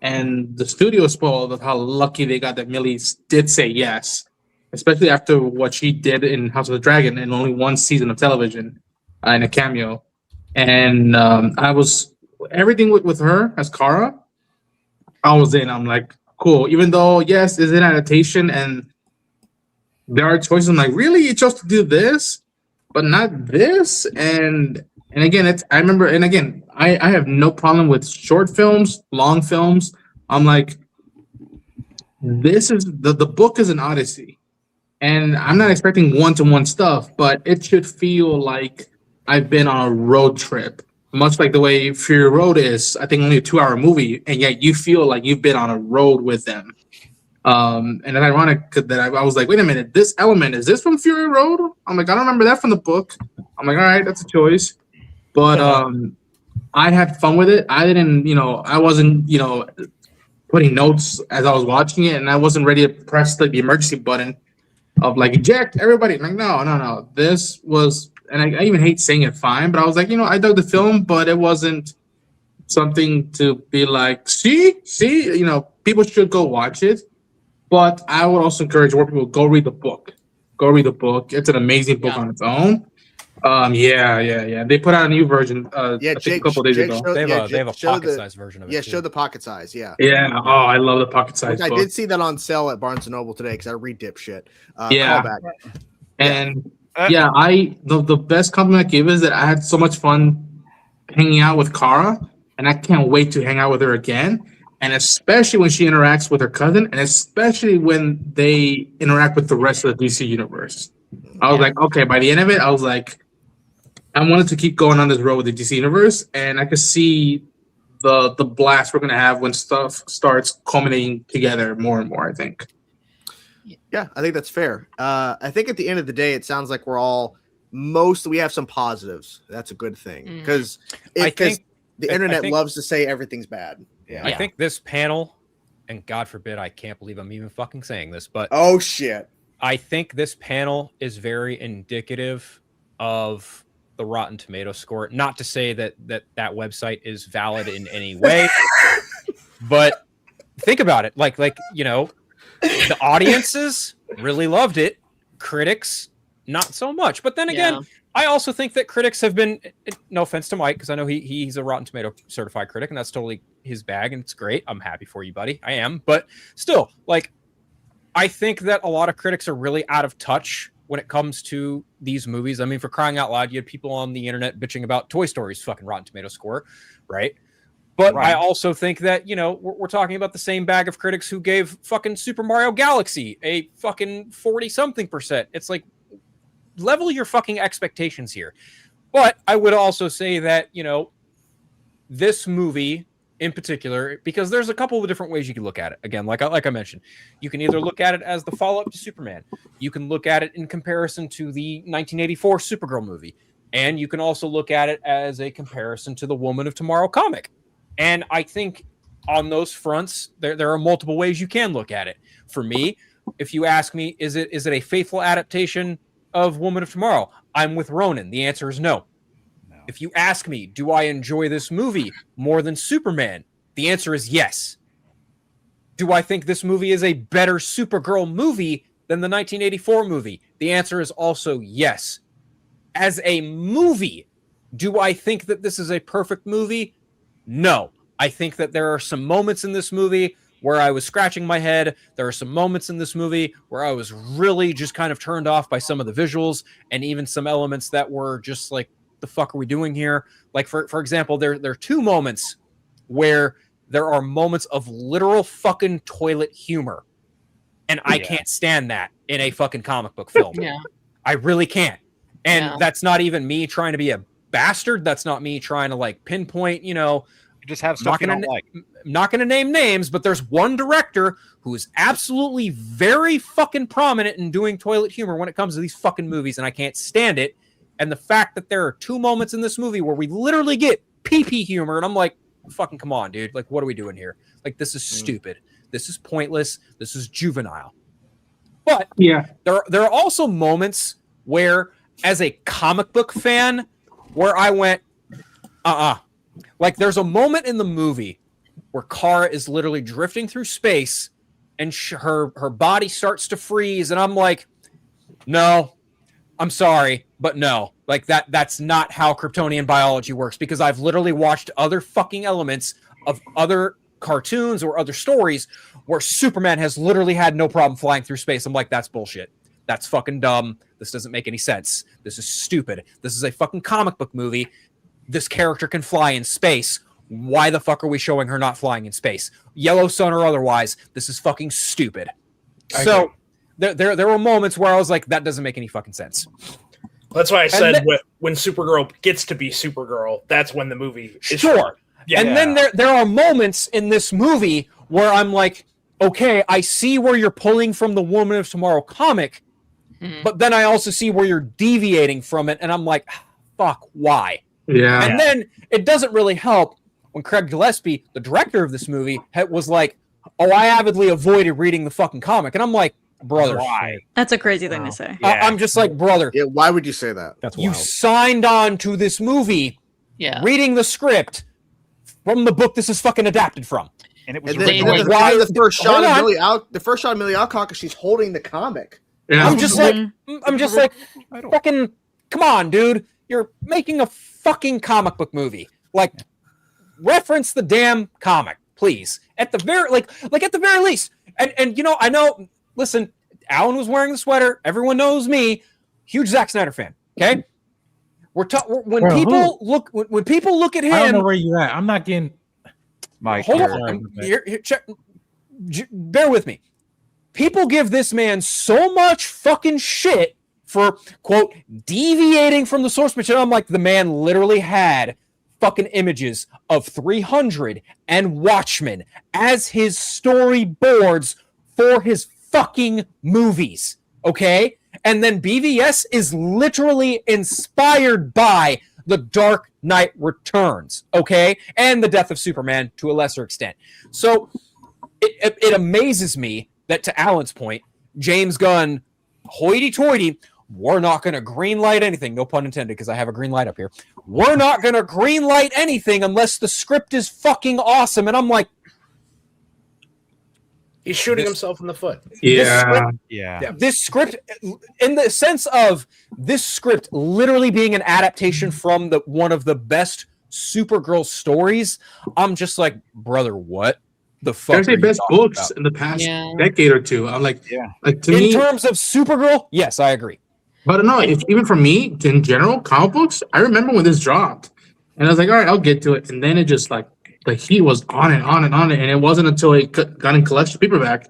and the studio is spoiled of how lucky they got that Millie did say yes, especially after what she did in House of the Dragon in only one season of television, in a cameo. And I was everything with her as Kara. I was in. I'm like, cool. Even though yes, it's an adaptation, and there are choices. I'm like, really, you chose to do this, but not this. And again, I remember. And again, I have no problem with short films, long films. I'm like, this is the book is an odyssey, and I'm not expecting one-to-one stuff, but it should feel like I've been on a road trip, much like the way Fury Road is, I think, only a 2-hour movie, and yet you feel like you've been on a road with them. And it's ironic that I was like, wait a minute, this element, is this from Fury Road? I'm like, I don't remember that from the book. I'm like, all right, that's a choice. But I had fun with it. I didn't, I wasn't, putting notes as I was watching it, and I wasn't ready to press the emergency button of like, eject everybody. I'm like, no. This was... And I even hate saying it fine, but I was like, I dug the film, but it wasn't something to be like, see, people should go watch it. But I would also encourage more people, go read the book. Go read the book. It's an amazing book on its own. Yeah. They put out a new version. I think a couple days ago. They have a pocket-sized version of it. Yeah, too. show the pocket size. Yeah. Yeah. Oh, I love the pocket-sized book. I did see that on sale at Barnes & Noble today because I read dipshit. Yeah. Callback. And... yeah, the best compliment I give is that I had so much fun hanging out with Kara, and I can't wait to hang out with her again. And especially when she interacts with her cousin, and especially when they interact with the rest of the DC universe. I was like, okay, by the end of it, I was like, I wanted to keep going on this road with the DC universe, and I could see the blast we're gonna have when stuff starts culminating together more and more, I think. Yeah, I think that's fair. I think at the end of the day, it sounds like we have some positives. That's a good thing because the internet loves to say everything's bad. Yeah. I think this panel, and God forbid, I can't believe I'm even fucking saying this, but oh shit, I think this panel is very indicative of the Rotten Tomato score. Not to say that website is valid in any way, but think about it. Like the audiences really loved it. Critics, not so much. But then again, I also think that critics have been, no offense to Mike, because I know he's a Rotten Tomato certified critic, and that's totally his bag, and it's great. I'm happy for you, buddy. I am. But still, I think that a lot of critics are really out of touch when it comes to these movies. I mean, for crying out loud, you had people on the internet bitching about Toy Story's fucking Rotten Tomato score, right? But I also think that, we're talking about the same bag of critics who gave fucking Super Mario Galaxy a fucking 40-something%. It's like, level your fucking expectations here. But I would also say that, this movie in particular, because there's a couple of different ways you can look at it. Again, like I mentioned, you can either look at it as the follow-up to Superman. You can look at it in comparison to the 1984 Supergirl movie. And you can also look at it as a comparison to the Woman of Tomorrow comic. And I think on those fronts, there are multiple ways you can look at it. For me, if you ask me, is it a faithful adaptation of Woman of Tomorrow? I'm with Ronan. The answer is no. If you ask me, do I enjoy this movie more than Superman? The answer is yes. Do I think this movie is a better Supergirl movie than the 1984 movie? The answer is also yes. As a movie, do I think that this is a perfect movie? No. I think that there are some moments in this movie where I was scratching my head. There are some moments in this movie where I was really just kind of turned off by some of the visuals and even some elements that were just like, the fuck are we doing here? Like, for example, there are two moments where there are moments of literal fucking toilet humor. And I can't stand that in a fucking comic book film. I really can't. And that's not even me trying to be a bastard. That's not me trying to like pinpoint, you just have stuff you don't like. I'm not going to name names, but there's one director who is absolutely very fucking prominent in doing toilet humor when it comes to these fucking movies, and I can't stand it. And the fact that there are two moments in this movie where we literally get pee-pee humor, and I'm like, fucking come on, dude. Like, what are we doing here? Like, this is stupid. This is pointless. This is juvenile. But there are also moments where, as a comic book fan, where I went, Like, there's a moment in the movie where Kara is literally drifting through space, and her body starts to freeze, and I'm like, no, I'm sorry, but no. Like, that's not how Kryptonian biology works, because I've literally watched other fucking elements of other cartoons or other stories where Superman has literally had no problem flying through space. I'm like, that's bullshit. That's fucking dumb. This doesn't make any sense. This is stupid. This is a fucking comic book movie. This character can fly in space. Why the fuck are we showing her not flying in space? Yellow Sun or otherwise, this is fucking stupid. So there were moments where I was like, that doesn't make any fucking sense. That's why I said when Supergirl gets to be Supergirl, that's when the movie is sure. Yeah. And then there are moments in this movie where I'm like, okay, I see where you're pulling from the Woman of Tomorrow comic, but then I also see where you're deviating from it, and I'm like, fuck, why? Yeah. And then it doesn't really help when Craig Gillespie, the director of this movie, was like, oh, I avidly avoided reading the fucking comic. And I'm like, brother. Why? That's a crazy thing to say. I'm just like, brother. Yeah, why would you say that? That's you wild. signed on to this movie reading the script from the book this is fucking adapted from. And it was And then the first shot of Millie Alcock, she's holding the comic. Yeah. I'm just like, fucking, come on, dude. You're making a fucking comic book movie. Like, reference the damn comic, please. At the very at the very least. And I know. Listen, Alan was wearing the sweater. Everyone knows me. Huge Zack Snyder fan. Okay. When people look at him. I don't know where you're at. I'm not getting. Mike, hold on. Here, check. Bear with me. People give this man so much fucking shit for, quote, deviating from the source material. I'm like, the man literally had fucking images of 300 and Watchmen as his storyboards for his fucking movies, okay? And then BVS is literally inspired by The Dark Knight Returns, okay? And the death of Superman to a lesser extent. So it amazes me that, to Alan's point, James Gunn, hoity-toity, we're not going to greenlight anything. No pun intended, because I have a green light up here. We're not going to greenlight anything unless the script is fucking awesome. And I'm like, he's shooting himself in the foot. This script, in the sense of this script literally being an adaptation from one of the best Supergirl stories, I'm just like, brother, what the fuck? There's the best books in the past decade or two. I'm like, to me, in terms of Supergirl, yes, I agree. But no, even for me, in general, comic books, I remember when this dropped, and I was like, all right, I'll get to it. And then it just like the heat was on and on and on. And it wasn't until it got in collection paperback,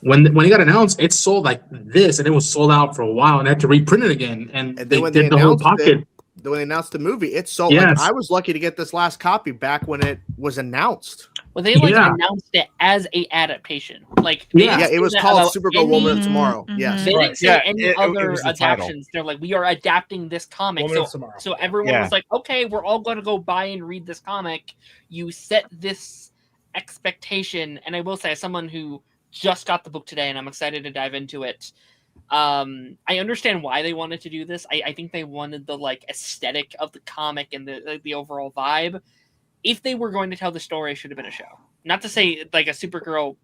when it got announced, it sold like this, and it was sold out for a while, and I had to reprint it again. And they did the whole pocket. when they announced the movie, it's so like Yes. I was lucky to get this last copy back when it was announced. Well, they like Yeah. announced it as a adaptation. Like, they Yeah. didn't Yeah, it say was that called about Supergirl any- Woman of Tomorrow. Mhm. Yes. They Right. didn't say Yeah, any it other was the title. adaptions. They're like, we are adapting this comic. Woman of So, Tomorrow. so everyone Yeah. was like, okay, we're all going to go buy and read this comic. You set this expectation, and I will say, as someone who just got the book today, and I'm excited to dive into it. I understand why they wanted to do this. I think they wanted the like aesthetic of the comic and the overall vibe. If they were going to tell the story, it should have been a show. Not to say like a Supergirl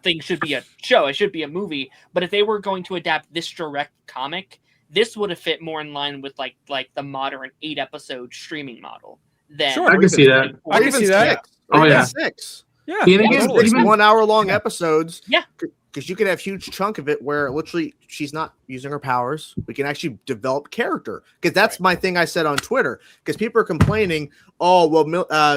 thing should be a show, it should be a movie. But if they were going to adapt this direct comic, this would have fit more in line with like the modern 8-episode streaming model. Than Sure. I can see that. I can see that. Oh, yeah. 6. Yeah, And again, Even totally. 1 hour long episodes. Yeah. Because you can have huge chunk of it where literally she's not using her powers. We can actually develop character. Because that's my thing I said on Twitter. Because people are complaining, oh, well,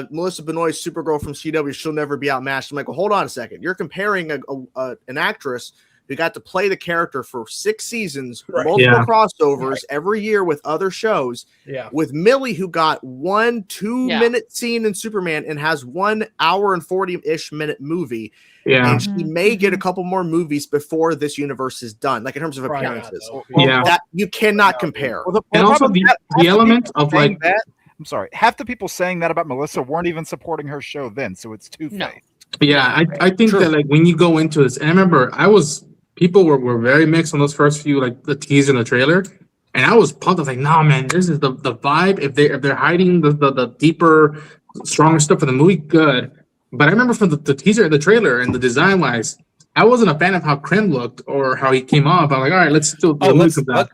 Melissa Benoist's Supergirl from CW, she'll never be outmatched. I'm like, well, hold on a second. You're comparing an actress who got to play the character for 6 seasons, Right. multiple Yeah. crossovers every year with other shows, Yeah. with Millie, who got 1-2 Yeah. minute scene in Superman and has 1 hour and 40-ish minute movie. Yeah. And she may get a couple more movies before this universe is done, like in terms of Probably not, appearances. though. Yeah. That you cannot compare. Well, And the also problem- half the element people of saying like that, I'm sorry, half the people saying that about Melissa weren't even supporting her show then, so it's two-faced. No. Yeah, I think True. that like when you go into this, and I remember people were very mixed on those first few, like the teaser and the trailer, and I was pumped. I was like, nah, man, this is the vibe. If they're hiding the deeper, stronger stuff in the movie, good. But I remember from the teaser and the trailer and the design wise, I wasn't a fan of how Krem looked or how he came off. I'm like, all right, let's still the movie comes out.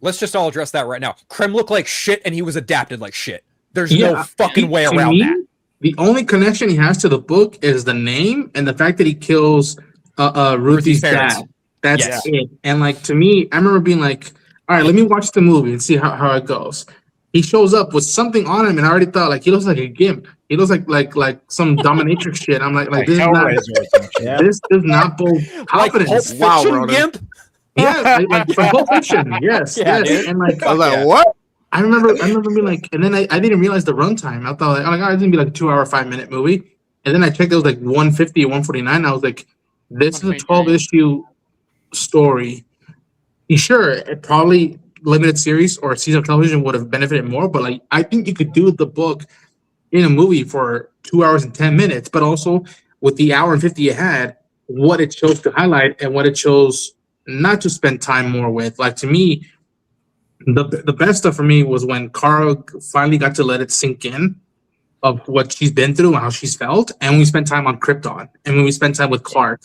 Let's just all address that right now. Krem looked like shit, and he was adapted like shit. There's Yeah, no fucking way to around me, that. The only connection he has to the book is the name and the fact that he kills Ruthie's parents. dad. That's Yes. it. And like to me, I remember being like, all right, let me watch the movie and see how it goes. He shows up with something on him, and I already thought like he looks like a gimp. He looks like some dominatrix shit. I'm like this is not Hellraiser or some shit. this does not build Like Pulp confidence. Wow, Fiction Ronan. Gimp? Yeah, like from Pulp Fiction. Yes, Yeah, yes. dude. And like I was like, Yeah. what? I remember being like, and then I didn't realize the runtime. I thought like, oh my god, it's gonna be like a 2 hour, 5 minute movie. And then I checked, it was like 150 or 149. I was like, this is a 12 issue story. Sure, it probably limited series or season of television would have benefited more, but like I think you could do the book in a movie for 2 hours and 10 minutes, but also with the hour and 50 you had, what it chose to highlight and what it chose not to spend time more with. Like to me, the best stuff for me was when Kara finally got to let it sink in of what she's been through and how she's felt, and we spent time on Krypton, and when we spent time with Clark,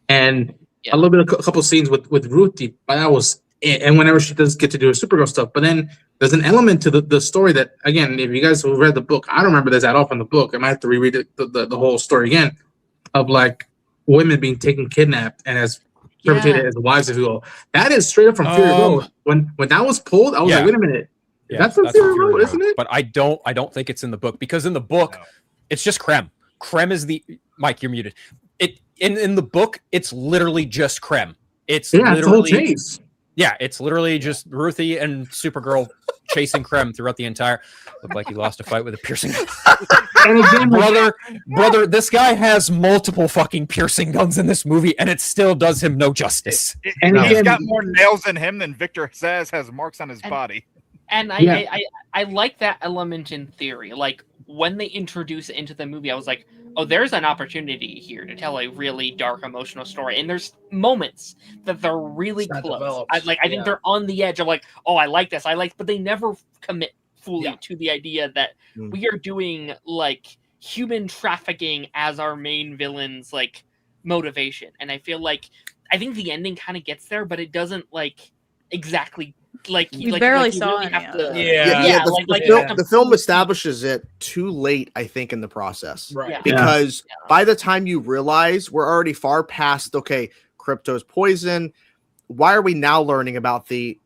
and a little bit of a couple scenes with Ruthye, but that was it. And whenever she does get to do her Supergirl stuff, but then there's an element to the story that, again, if you guys have read the book, I don't remember this at all from the book. I might have to reread it, the whole story again, of like women being taken kidnapped and as perpetrated as wives, if you will. That is straight up from Fury Road. When that was pulled, I was like, wait a minute. Yeah, That's from from Fury Fury Road, isn't it? But I don't think it's in the book, because in the book, it's just Krem. Krem is the Mike. You're muted. It in the book, it's literally just Krem. It's Yeah, it's a whole literally chase. Yeah, it's literally just Ruthye and Supergirl chasing Krem throughout the entire. Looked like he lost a fight with a piercing gun. And again, brother, this guy has multiple fucking piercing guns in this movie, and it still does him no justice. And He's again, got more nails in him than Victor says has marks on his body. And Yeah. I like that element in theory. Like when they introduce it into the movie, I was like, oh, there's an opportunity here to tell a really dark, emotional story. And there's moments that they're really It's not close. developed. I think they're on the edge of like, oh, I like this. But they never commit fully Yeah. to the idea that we are doing like human trafficking as our main villain's like motivation. And I think the ending kind of gets there, but it doesn't like exactly like You barely you saw really any have of to- it. Yeah. The film establishes it too late, I think, in the process. Right. Yeah. Because by the time you realize we're already far past, okay, Krypto's poison. Why are we now learning about the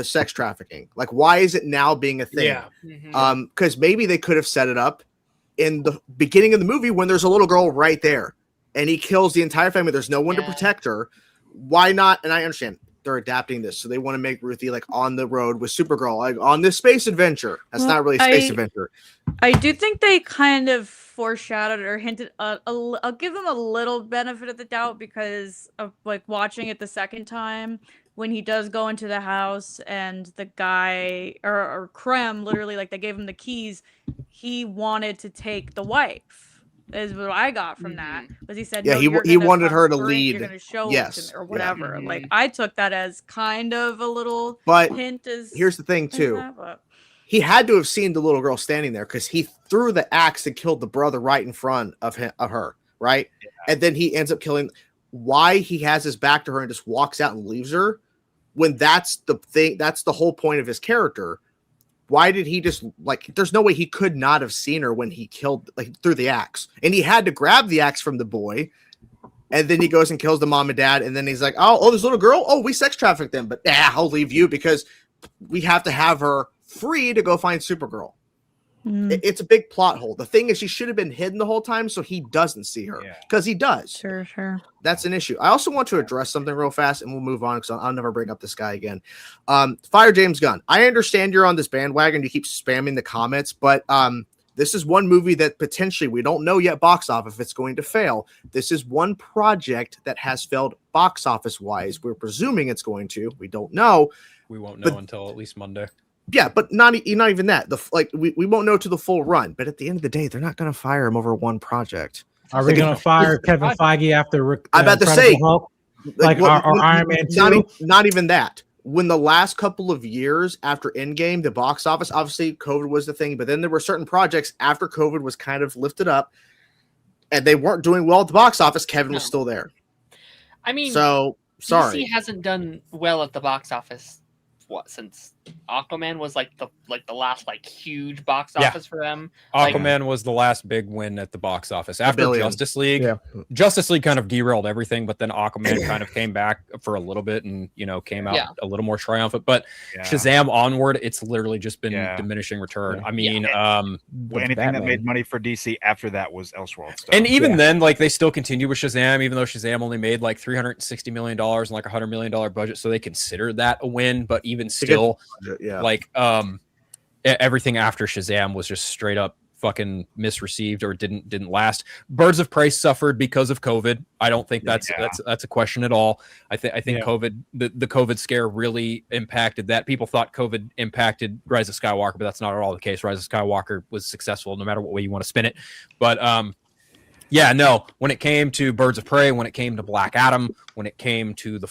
sex trafficking? Like, why is it now being a thing? Yeah. Mhm. Because maybe they could have set it up in the beginning of the movie when there's a little girl right there and he kills the entire family. There's no one to Yeah. protect her. Why not? And I understand they're adapting this, so they want to make Ruthye like on the road with Supergirl, like on this space adventure. That's not really a space adventure. I do think they kind of foreshadowed or hinted. I'll give them a little benefit of the doubt because of like watching it the second time when he does go into the house and the guy or Krem literally like they gave him the keys. He wanted to take the wife. Is what I got from that. Was he said, Yeah, no, he wanted her to you're lead. going to show Yes. it to me or whatever. Like I took that as kind of a little But hint. Here's the thing too. He had to have seen the little girl standing there because he threw the axe and killed the brother right in front of her, right? Yeah. And then he ends up killing. Why he has his back to her and just walks out and leaves her when that's the thing? That's the whole point of his character. Why did he just like? There's no way he could not have seen her when he killed, like threw the axe, and he had to grab the axe from the boy, and then he goes and kills the mom and dad, and then he's like, "Oh, this little girl. Oh, we sex trafficked them, but I'll leave you because we have to have her free to go find Supergirl." It's a big plot hole. The thing is, she should have been hidden the whole time so he doesn't see her because he does. Sure. That's an issue. I also want to address something real fast and we'll move on because I'll never bring up this guy again. Fire James Gunn. I understand you're on this bandwagon. You keep spamming the comments, but this is one movie that potentially we don't know yet box office if it's going to fail. This is one project that has failed box office wise. We're presuming it's going to. We don't know. We won't know until at least Monday. Yeah, but not even that. We won't know to the full run. But at the end of the day, they're not going to fire him over one project. Are we going to fire Kevin Feige after? I'm about to say, Hulk? Or Iron Man 2? Not even that. When the last couple of years after Endgame, the box office, obviously COVID was the thing, but then there were certain projects after COVID was kind of lifted up, and they weren't doing well at the box office. Kevin was still there. I mean, so sorry, DC hasn't done well at the box office. What, since Aquaman was like the last like huge box office for them? Aquaman was the last big win at the box office after Justice League. Yeah. Justice League kind of derailed everything, but then Aquaman kind of came back for a little bit and came out a little more triumphant. But Shazam onward, it's literally just been diminishing return. I mean, anything that made money for DC after that was Elseworlds stuff. And even then, like they still continue with Shazam, even though Shazam only made like $360 million and like $100 million budget, so they consider that a win. But even still, everything after Shazam was just straight up fucking misreceived or didn't last. Birds of Prey suffered because of COVID. I don't think that's a question at all. I think COVID, the COVID scare really impacted that. People thought COVID impacted Rise of Skywalker, but that's not at all the case. Rise of Skywalker was successful no matter what way you want to spin it. But when it came to Birds of Prey, when it came to Black Adam, when it came to the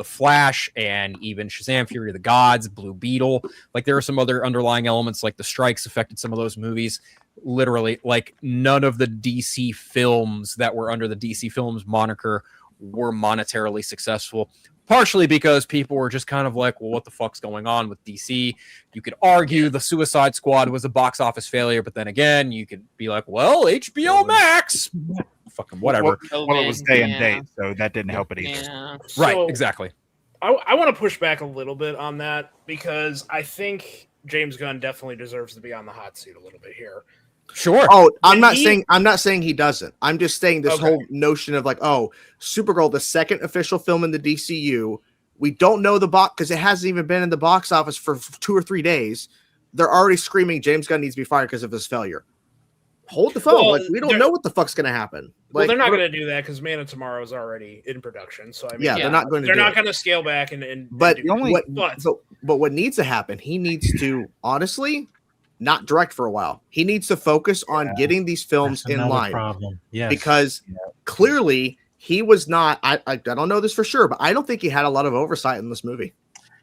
Flash, and even Shazam, Fury of the Gods, Blue Beetle, like there are some other underlying elements, like the strikes affected some of those movies. Literally, like none of the DC films that were under the DC Films moniker were monetarily successful, partially because people were just kind of like, well, what the fuck's going on with DC? You could argue the Suicide Squad was a box office failure, but then again, you could be like, well, HBO Max, fucking whatever. Well, it was day and date, so that didn't help it either. Right, So, exactly. I want to push back a little bit on that because I think James Gunn definitely deserves to be on the hot seat a little bit here. Sure. Oh, I'm not saying he doesn't. I'm just saying this whole notion of like, oh, Supergirl, the second official film in the DCU. We don't know the box because it hasn't even been in the box office for 2 or 3 days. They're already screaming James Gunn needs to be fired because of his failure. Hold the phone. Well, like we don't know what the fuck's going to happen. Well, Like, they're not going to do that because Man of Tomorrow is already in production. So I mean, they're not going to. They're not going to scale back But do that. what needs to happen? He needs to honestly not direct for a while. He needs to focus on getting these films in line. Problem. Yes. Because clearly he was not. I don't know this for sure, but I don't think he had a lot of oversight in this movie.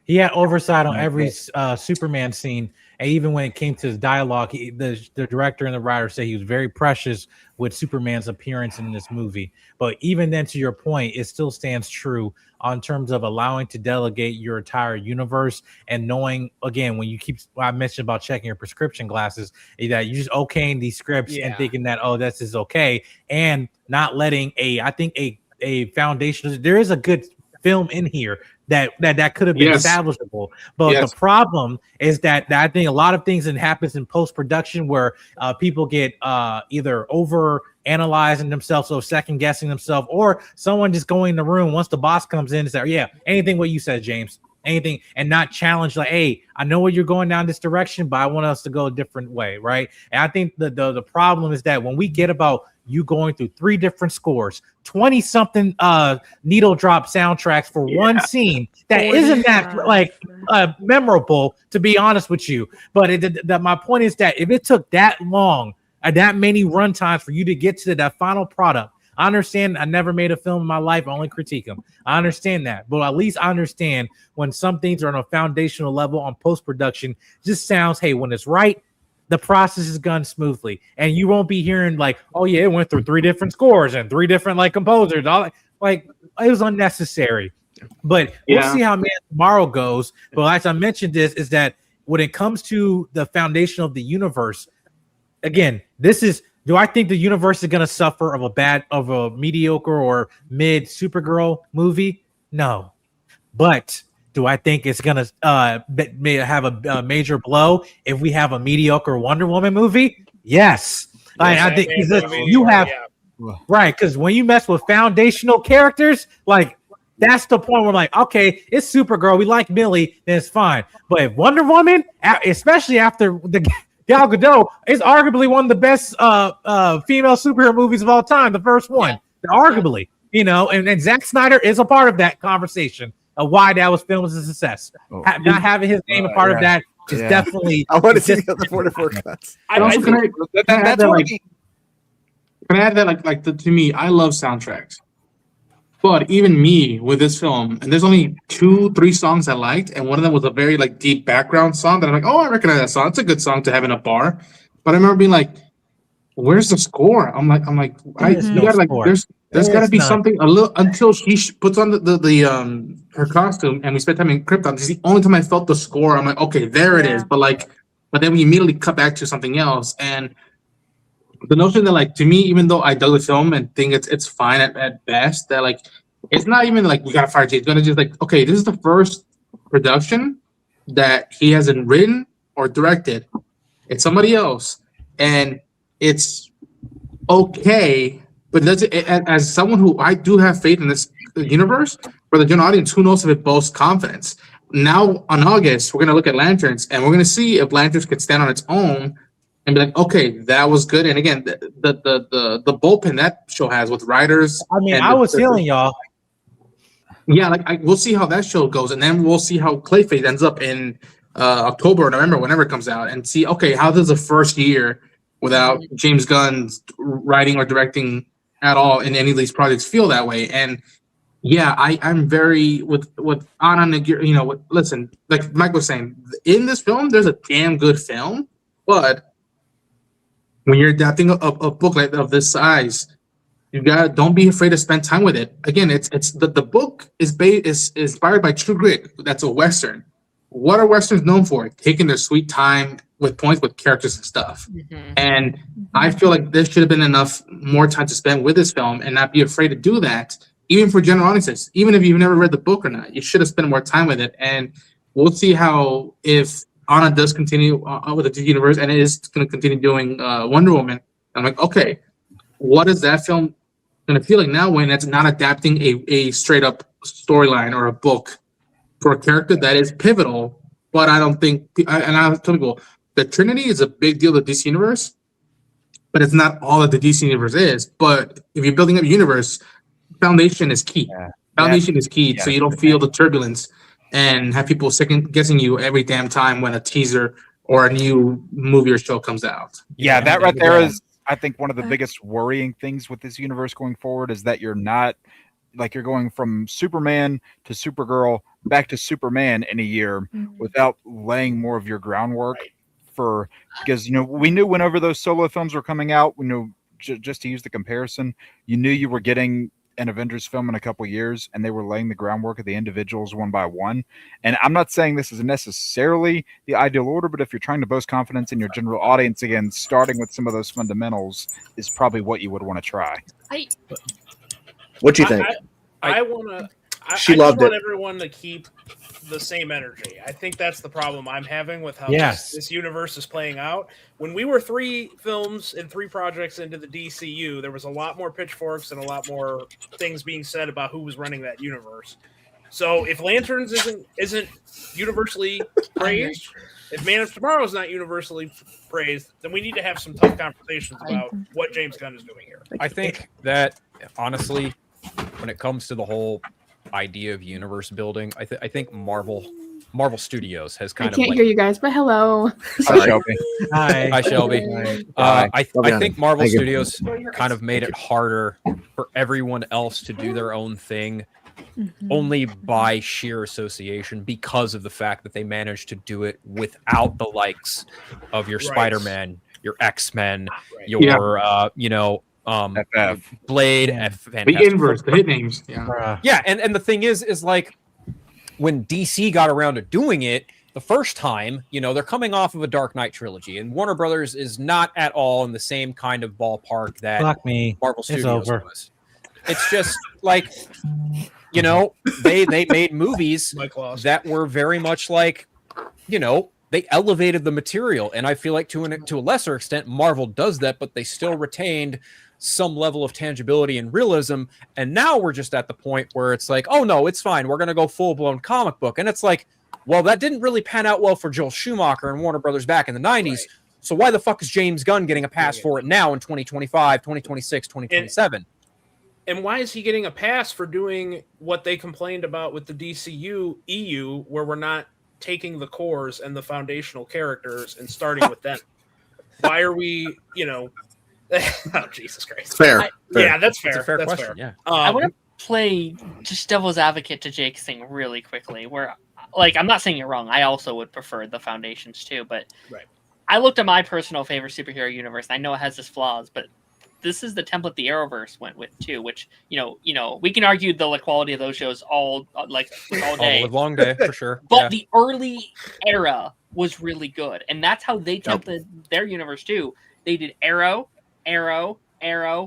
He had oversight on every Superman scene, and even when it came to his dialogue, the director and the writer say he was very precious with Superman's appearance in this movie. But even then, to your point, it still stands true on terms of allowing to delegate your entire universe and knowing, again, when you I mentioned about checking your prescription glasses, that you just okaying these scripts and thinking that, oh, this is okay, and not letting a foundation. There is a good film in here that could have been salvageable. But the problem is that I think a lot of things that happens in post-production where people get either over analyzing themselves or second guessing themselves, or someone just going in the room once the boss comes in and say, yeah, anything what you said, James, anything, and not challenge like, hey, I know where you're going down this direction, but I want us to go a different way, right? And I think the problem is that when we get about you going through 3 different scores, 20 something needle drop soundtracks for one scene that isn't that like memorable, to be honest with you. But my point is that if it took that long, that many run times for you to get to that final product, I understand. I never made a film in my life. I only critique them. I understand that, but at least I understand when some things are on a foundational level on post-production, just sounds, hey, when it's right, the process is gone smoothly, and you won't be hearing like, oh yeah, it went through 3 different scores and 3 different like composers. All like it was unnecessary. But we'll see how Man Tomorrow goes. But as I mentioned, this is that when it comes to the foundation of the universe, again, this is. Do I think the universe is going to suffer of a mediocre or mid Supergirl movie? No. But do I think it's going to have a major blow if we have a mediocre Wonder Woman movie? Yes. I think you have right, because when you mess with foundational characters, like that's the point where I'm like, okay, it's Supergirl. We like Millie, then it's fine. But if Wonder Woman, especially after the Gal Gadot, is arguably one of the best female superhero movies of all time. The first one, arguably, and Zack Snyder is a part of that conversation of why that was filmed as a success. Not having his name a part of that is definitely. I want to see the 44 cuts. Can I add that to me, I love soundtracks. But even me with this film, and there's only 2-3 songs I liked, and one of them was a very deep background song that I'm like, oh, I recognize that song. It's a good song to have in a bar. But I remember being like, where's the score? There's got to be something a little until she puts on the her costume and we spent time in Krypton. This is the only time I felt the score. I'm like, okay, there it is. But then we immediately cut back to something else. And the notion that to me, even though I dug the film and think it's fine at best, that it's not even we gotta fire Jay. It's gonna just okay, this is the first production that he hasn't written or directed. It's somebody else, and it's okay. But as someone who I do have faith in this universe, for the general audience, who knows if it boasts confidence? Now on August, we're gonna look at Lanterns, and we're gonna see if Lanterns could stand on its own. And be like, okay, that was good. And again, the bullpen that show has with writers. I mean, I was feeling y'all. Yeah, we'll see how that show goes, and then we'll see how Clayface ends up in October or November, whenever it comes out, and see, okay, how does the first year without James Gunn's writing or directing at all in any of these projects feel that way? And yeah, I'm very with Anna Nogueira. Listen, like Mike was saying, in this film, there's a damn good film, but when you're adapting a book of this size, don't be afraid to spend time with it. Again, it's the book is inspired by True Grit. That's a Western. What are Westerns known for? Taking their sweet time with points with characters and stuff. Mm-hmm. And I feel like there should have been enough more time to spend with this film and not be afraid to do that, even for general audiences. Even if you've never read the book or not, you should have spent more time with it. And we'll see how if Anna does continue with the DC universe and it is going to continue doing Wonder Woman. I'm like, okay, what is that film going to feel like now when it's not adapting a straight up storyline or a book for a character that is pivotal? But I don't think, and I tell people, the Trinity is a big deal to the DC universe, but it's not all that the DC universe is. But if you're building up a universe, foundation is key. Yeah. Foundation is key, so you don't feel the turbulence and have people second guessing you every damn time when a teaser or a new movie or show comes out. Yeah, that right there is, I think, one of the biggest worrying things with this universe going forward is that you're not, you're going from Superman to Supergirl back to Superman in a year without laying more of your groundwork because, we knew whenever those solo films were coming out, just to use the comparison, you knew you were getting an Avengers film in a couple years, and they were laying the groundwork of the individuals one by one. And I'm not saying this is necessarily the ideal order, but if you're trying to boast confidence in your general audience, again, starting with some of those fundamentals is probably what you would want to try. What do you think? I want She I loved just want it. everyone to keep the same energy. I think that's the problem I'm having with how Yes. this universe is playing out. When we were 3 films and 3 projects into the DCU, there was a lot more pitchforks and a lot more things being said about who was running that universe. So if Lanterns isn't universally praised, if Man of Tomorrow is not universally praised, then we need to have some tough conversations about what James Gunn is doing here. I think that honestly, when it comes to the whole idea of universe building, I think Marvel Studios has I kind can't of hear you guys, but hello. Hi, Shelby. Hi, Shelby. Hi. I Shelby, think Marvel thank you. Studios kind of made it harder for everyone else to do their own thing, only by sheer association, because of the fact that they managed to do it without the likes of your Right. Spider-Man, your X-Men, Right. your FF. Blade, Yeah. The Fantastic inverse, the hit names. Yeah. Bruh. Yeah, and the thing is like when DC got around to doing it the first time, they're coming off of a Dark Knight trilogy, and Warner Brothers is not at all in the same kind of ballpark that Fuck me. Marvel It's Studios over. was. It's just like, they made movies Mike lost. that were very much like, they elevated the material, and I feel like to a lesser extent, Marvel does that, but they still retained some level of tangibility and realism. And now we're just at the point where it's like, oh no, it's fine, we're gonna go full-blown comic book. And it's like, well, that didn't really pan out well for Joel Schumacher and Warner Brothers back in the 90s. Right. So why the fuck is James Gunn getting a pass for it now in 2025, 2026, 2027? And why is he getting a pass for doing what they complained about with the DCU EU, where we're not taking the cores and the foundational characters and starting with them? Why are we, oh, Jesus Christ. Fair. Yeah, that's fair. It's a fair That's question, fair. yeah. I want to play just devil's advocate to Jake's thing really quickly. Where, I'm not saying you're wrong. I also would prefer the Foundations too, but Right. I looked at my personal favorite superhero universe. And I know it has its flaws, but this is the template the Arrowverse went with too. Which we can argue the quality of those shows all All day. the long day for sure. But Yeah. the early era was really good, and that's how they templated their universe too. They did Arrow,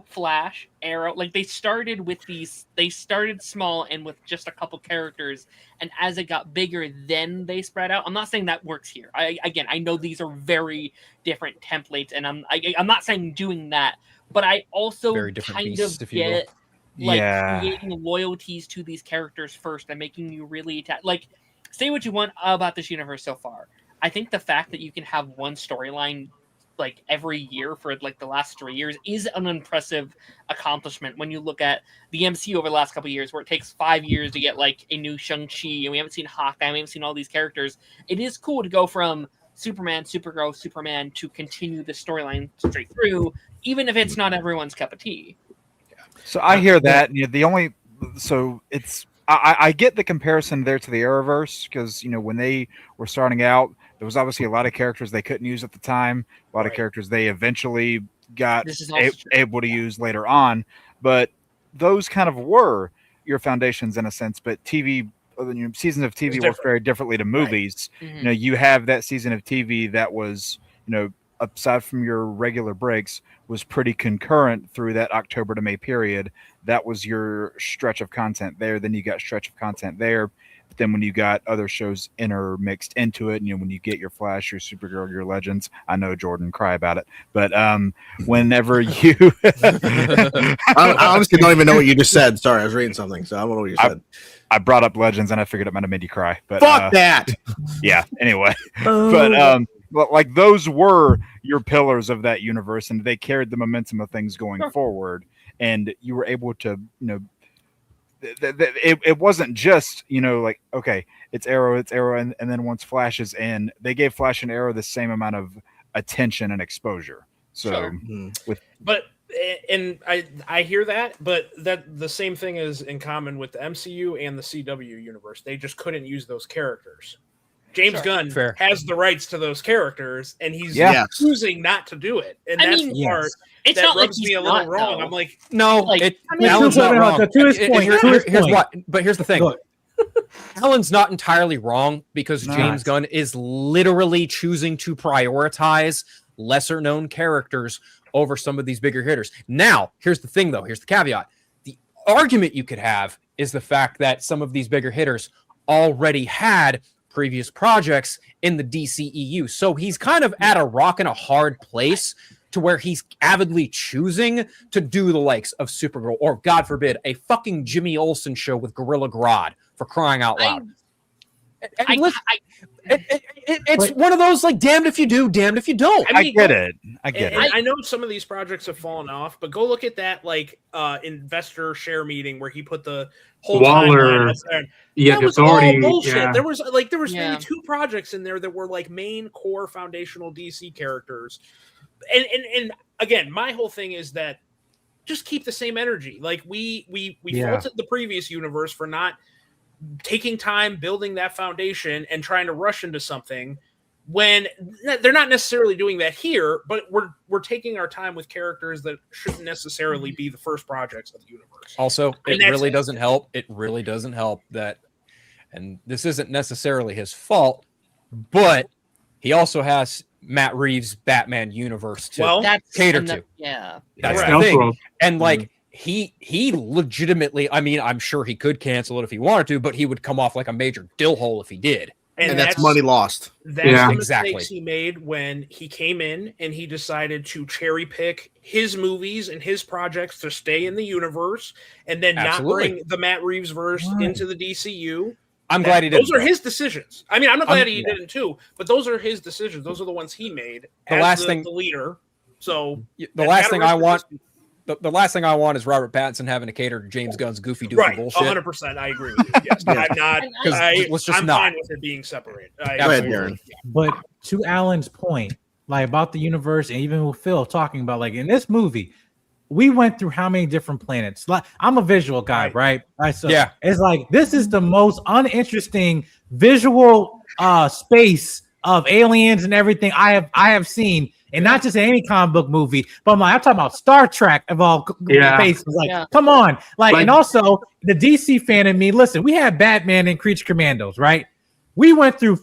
Flash, Arrow. They started with these. They started small and with just a couple characters, and as it got bigger, then they spread out. I'm not saying that works here. I know these are very different templates, and I'm not saying doing that, but I also Very different kind beasts, of if you will. get Yeah. creating loyalties to these characters first and making you really say what you want about this universe so far. I think the fact that you can have one storyline every year for the last 3 years is an impressive accomplishment when you look at the MCU over the last couple of years, where it takes 5 years to get a new Shang-Chi, and we haven't seen Hawkeye, we haven't seen all these characters. It is cool to go from Superman, Supergirl, Superman to continue the storyline straight through, even if it's not everyone's cup of tea. So I hear that. I get the comparison there to the Arrowverse because when they were starting out, there was obviously a lot of characters they couldn't use at the time, a lot of characters they eventually got This is also true. able to use later on. But those kind of were your foundations in a sense. But TV, seasons of TV work very differently to movies. Mhm. You have that season of TV that was, aside from your regular breaks, was pretty concurrent through that October to May period. That was your stretch of content there. Then you got stretch of content there. But then when you got other shows intermixed into it, when you get your Flash, your Supergirl, your Legends, I know Jordan cry about it, but whenever you, I honestly don't even know what you just said. Sorry, I was reading something, so I don't know what you said. I brought up Legends and I figured it might have made you cry. But Fuck that. Yeah. Anyway, but those were your pillars of that universe, and they carried the momentum of things going forward. And you were able to, it wasn't just, okay, it's Arrow, and then once Flash is in, they gave Flash and Arrow the same amount of attention and exposure. So, and I hear that, but that the same thing is in common with the MCU and the CW universe. They just couldn't use those characters. James Gunn has the rights to those characters, and he's choosing not to do it. And that's the part it's that not rubs like me he's a little not, wrong. though. I'm like, no, Alan's not wrong. To his point, Here's what. But here's the thing. Alan's not entirely wrong because James Gunn is literally choosing to prioritize lesser known characters over some of these bigger hitters. Now, here's the thing, though. Here's the caveat. The argument you could have is the fact that some of these bigger hitters already had previous projects in the DCEU. So he's kind of at a rock and a hard place to where he's avidly choosing to do the likes of Supergirl or, God forbid, a fucking Jimmy Olsen show with Gorilla Grodd, for crying out loud. It's one of those, like, damned if you do, damned if you don't. I get it. I know some of these projects have fallen off, but go look at that investor share meeting where he put the whole Waller. timeline up there. Yeah, that was Authority. all bullshit. Yeah. There was maybe 2 projects in there that were like main core foundational DC characters. And again, my whole thing is that just keep the same energy. Like we faulted the previous universe for not taking time building that foundation and trying to rush into something when they're not necessarily doing that here, but we're taking our time with characters that shouldn't necessarily be the first projects of the universe. Also, it really doesn't help. It really doesn't help that, and this isn't necessarily his fault, but he also has Matt Reeves' Batman universe to cater to. Yeah, that's the thing. And like he legitimately, I mean, I'm sure he could cancel it if he wanted to, but he would come off like a major dill hole if he did. And that's money lost. That's the mistakes he made when he came in and he decided to cherry pick his movies and his projects to stay in the universe and then not bring the Matt Reeves verse into the DCU. I'm glad he did. Those are his decisions. I mean, I'm not glad he didn't too, but those are his decisions. Those are the ones he made as the leader. So the last thing I want. The last thing I want is Robert Pattinson having to cater to James Gunn's goofy doofy bullshit. 100%. I agree with you. Yes, I'm not. I'm fine with it being separated. Go ahead, Darren. But to Alan's point, like about the universe, and even with Phil talking about, like in this movie, we went through how many different planets. Like I'm a visual guy, right? So it's like this is the most uninteresting visual space of aliens and everything I have seen. And not just in any comic book movie, but I'm talking about Star Trek of all spaces. Like, come on. Like, and also the DC fan in me, listen, we had Batman and Creature Commandos, right? We went through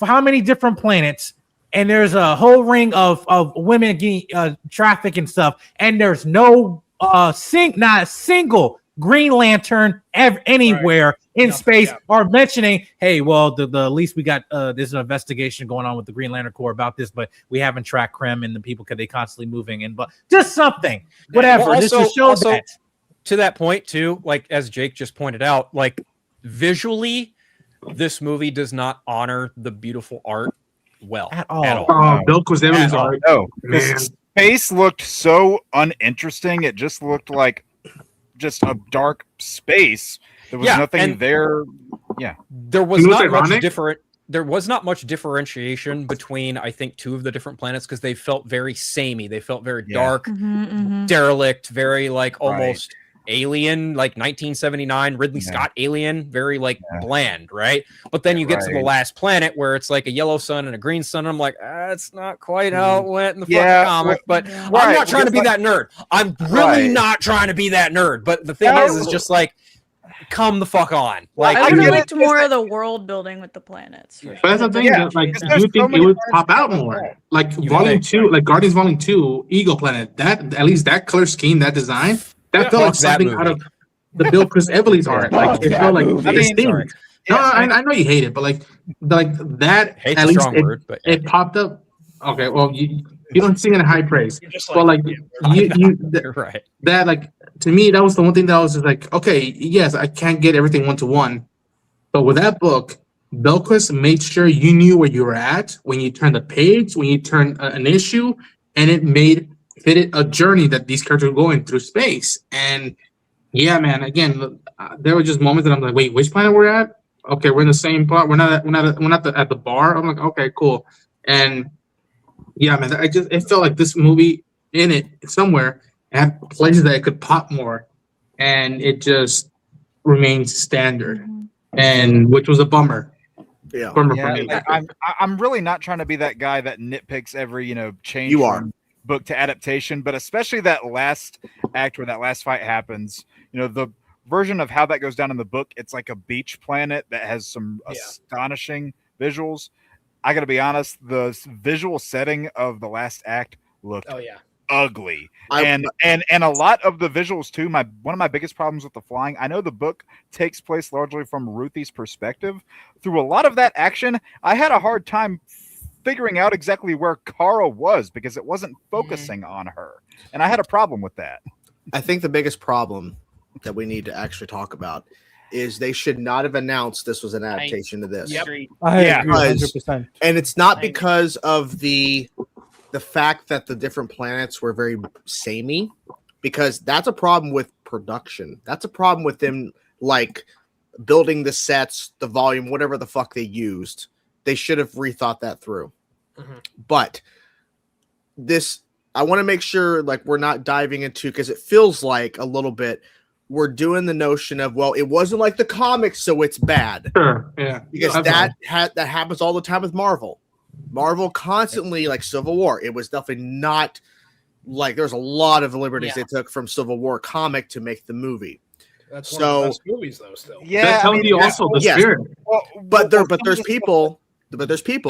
how many different planets, and there's a whole ring of women getting traffic and stuff, and there's no not a single Green Lantern anywhere in space or mentioning, hey, well, the at least we got there's an investigation going on with the Green Lantern Corps about this, but we haven't tracked Krem and the people because they constantly moving in, but just something, whatever. Well, just to show that. To that point too, like as Jake just pointed out, like visually, this movie does not honor the beautiful art well at all. Bilquis Evely's art. No, space looked so uninteresting. It just looked like just a dark space. There was nothing there. Yeah, there was not much different. There was not much differentiation between, I think, 2 of the different planets because they felt very samey. They felt very dark, derelict, very like almost alien, like 1979 Ridley Scott Alien, very like bland, right? But then you get to the last planet where it's like a yellow sun and a green sun. And I'm like, that's not quite how it went in the fucking comic. But I'm not trying to be that nerd. I'm really not trying to be that nerd. But the thing is just like, come the fuck on. Like, I would have liked more of the world building with the planets. But that's the thing. Like, do you think it would pop out more? Like Volume 2, like Guardians Volume 2, Eagle Planet. That at least that color scheme, that design. That felt like something out of the Bilquis Evely's art. Like it felt like distinct. No, I know you hate it, but like that at least it popped up. Okay, well you don't sing in high praise, but like that like to me that was the one thing that I was just like, okay, yes, I can't get everything 1-to-1, but with that book, Bilquis made sure you knew where you were at when you turned the page, when you turned an issue, and it fitted a journey that these characters were going through space. And yeah, man, again, there were just moments that I'm like, wait, which planet we're at? Okay, we're in the same part. We're not at the bar. I'm like, okay, cool. And yeah, man, it felt like this movie in it somewhere had places that it could pop more, and it just remains standard, and which was a bummer. Bummer for me. I'm really not trying to be that guy that nitpicks every change. You are. Book to adaptation, but especially that last act where that last fight happens, the version of how that goes down in the book, it's like a beach planet that has some astonishing visuals. I gotta be honest, the visual setting of the last act looked ugly. I- And a lot of the visuals too. One of my biggest problems with the flying, I know the book takes place largely from Ruthie's perspective. Through a lot of that action, I had a hard time figuring out exactly where Kara was because it wasn't focusing on her. And I had a problem with that. I think the biggest problem that we need to actually talk about is they should not have announced this was an adaptation to this. Agreed. I Yeah, agree because- 100%. And it's not I- because of the fact that the different planets were very samey, because that's a problem with production. That's a problem with them like building the sets, the volume, whatever the fuck they used. They should have rethought that through. Mhm. But this, I want to make sure like we're not diving into, because it feels like a little bit we're doing the notion of, well, it wasn't like the comics, so it's bad. Sure. Yeah. Because That's that happens all the time with Marvel. Marvel constantly, like Civil War, it was definitely not like there's a lot of liberties Yeah. they took from Civil War comic to make the movie. That's one of the So- best movies, though. Still, Yeah, that I tells mean, you also the yes. spirit. But there's people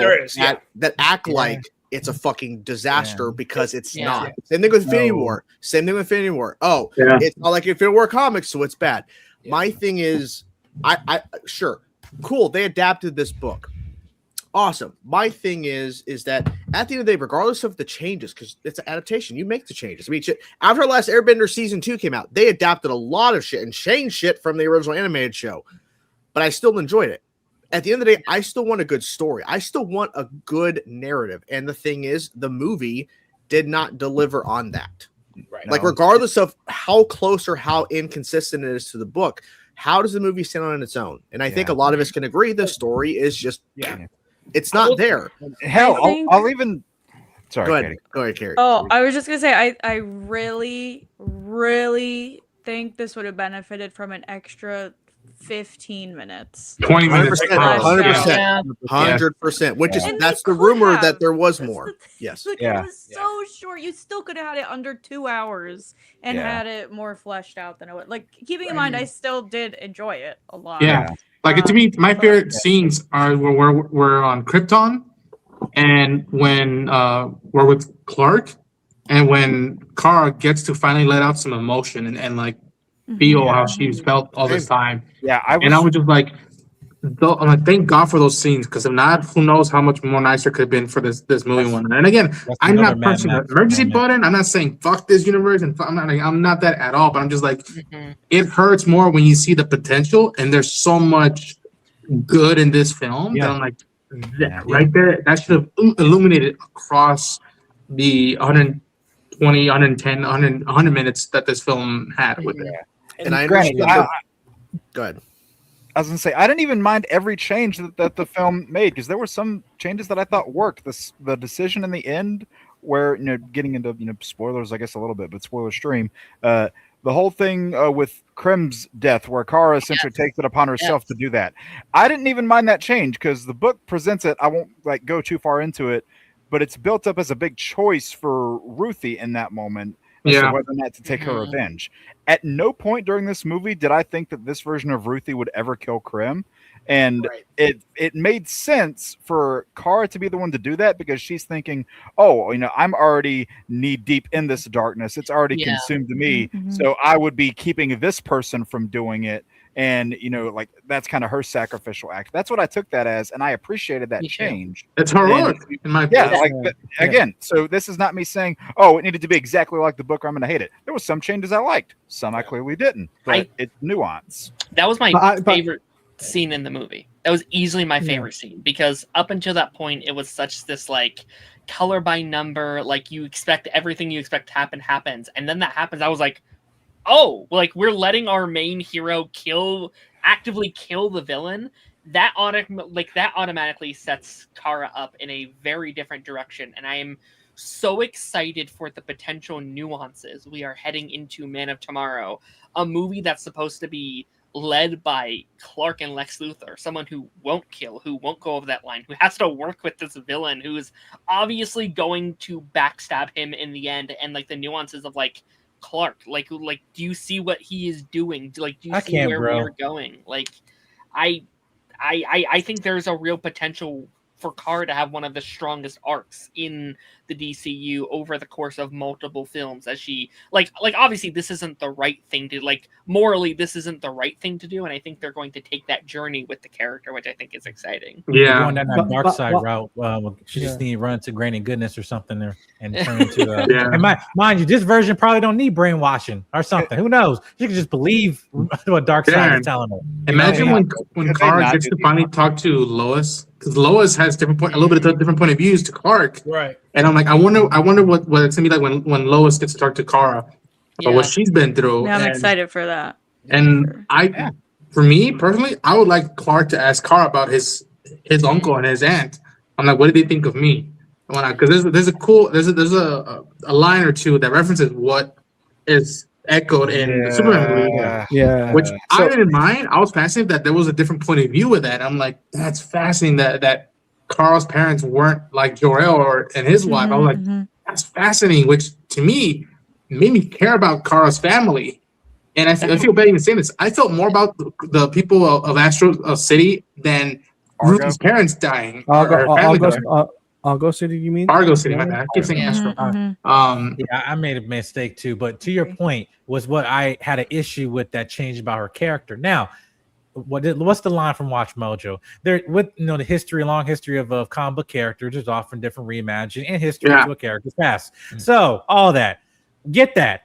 There is, yeah. that act Yeah. like it's a fucking disaster because it's Yeah. not. Same thing with Infinity No. War. Same thing with Infinity War. Oh, Yeah. it's not like Infinity War comics, so it's bad. Yeah. My thing is, I sure, cool. They adapted this book. Awesome. My thing is that at the end of the day, regardless of the changes, because it's an adaptation, you make the changes. I mean, shit, after Last Airbender season 2 came out, they adapted a lot of shit and changed shit from the original animated show, but I still enjoyed it. At the end of the day, I still want a good story. I still want a good narrative. And the thing is, the movie did not deliver on that. right? Like, No. regardless of how close or how inconsistent it is to the book, how does the movie stand on its own? And I think a Yeah. lot of us can agree the story is just, Yeah. it's not there. Hell, I think- I'll even. Sorry, Go Katie. ahead. Go ahead, Carrie. Oh, I was just gonna say, I really, really think this would have benefited from an extra 15 minutes. 20 minutes. 100%, across. 100%. Yeah. 100%, which is And that's they the could rumor have. that there was That's more. the thing. Yes. Like, Yeah. it was so short. You still could have had it under 2 hours and Yeah. had it more fleshed out than it would. Like, keeping in mind, I still did enjoy it a lot. Yeah. Like to me, my but- favorite scenes are where we're on Krypton, and when we're with Clark, and when Kara gets to finally let out some emotion and like feel how she's felt all this time. Yeah, I was just like, I'm like, thank God for those scenes, because if not, who knows how much more nicer it could have been for this movie one. And again, That's I'm another not Mad pressing the Max emergency moment. button. I'm not saying fuck this universe, and I'm not that at all. But I'm just like, Mhm. it hurts more when you see the potential, and there's so much good in this film that Yeah. I'm like, that right there, that should have illuminated across the 120, 110, 100 minutes that this film had with it. And I Granted, understand. Go ahead. I was gonna say I didn't even mind every change that the film made, because there were some changes that I thought worked. The decision in the end, where getting into spoilers, I guess a little bit, but spoiler stream. The whole thing with Krem's death, where Kara essentially takes it upon herself to do that. I didn't even mind that change because the book presents it. I won't go too far into it, but it's built up as a big choice for Ruthye in that moment. As to whether or not to take her Mhm. revenge. At no point during this movie did I think that this version of Ruthye would ever kill Krem. And Right. it made sense for Kara to be the one to do that, because she's thinking, oh, I'm already knee deep in this darkness. It's already Yeah. consumed me. Mhm. So I would be keeping this person from doing it. And, that's kind of her sacrificial act. That's what I took that as. And I appreciated that Me too. change. It's heroic, in my Yeah, opinion. again, so this is not me saying, oh, it needed to be exactly like the book or I'm going to hate it. There was some changes I liked. Some I clearly didn't. But it's nuance. That was my But favorite scene in the movie. That was easily my favorite scene, because up until that point, it was such this like color by number, like you expect everything you expect to happen happens, and then that happens. I was like, oh, like we're letting our main hero actively kill the villain. That automatically sets Kara up in a very different direction, and I am so excited for the potential nuances we are heading into Man of Tomorrow, a movie that's supposed to be led by Clark and Lex Luthor, someone who won't kill, who won't go over that line, who has to work with this villain who is obviously going to backstab him in the end, and like the nuances of like Clark, like do you see what he is doing? Do you I see can't, where bro. we are going? Like, I think there's a real potential for Kara to have one of the strongest arcs in the DCU over the course of multiple films, as she like obviously this isn't the right thing to morally this isn't the right thing to do, and I think they're going to take that journey with the character, which I think is exciting. Yeah, going down that dark side route. She just need to run into Granny Goodness or something there and turn into. And mind you, this version probably don't need brainwashing or something. Who knows? She can just believe what dark side is telling her. Imagine when Kara gets to finally talk to Lois, because Lois has a little bit of different point of views to Clark. Right. And I'm like, I wonder what it's gonna be like when Lois gets to talk to Kara about what she's been through. Yeah, I'm excited for that. And for me personally, I would like Clark to ask Kara about his uncle and his aunt. I'm like, what did they think of me? Because there's a line or two that references what is echoed in the Superman movie. Which I didn't mind. I was fascinated that there was a different point of view with that. I'm like, that's fascinating that Carl's parents weren't like Zor-El and his wife. I was like, that's fascinating, which to me made me care about Carl's family. And I feel bad even saying this. I felt more about the people of Astro City than Ruth's parents dying. Argo City, you mean? Argo City, my bad. I keep saying Astro. I made a mistake too. But to your point was what I had an issue with that change about her character. Now, what's the line from Watch Mojo? There, with the long history of comic book characters, there's often different reimagining and history of what characters pass. So all that, get that.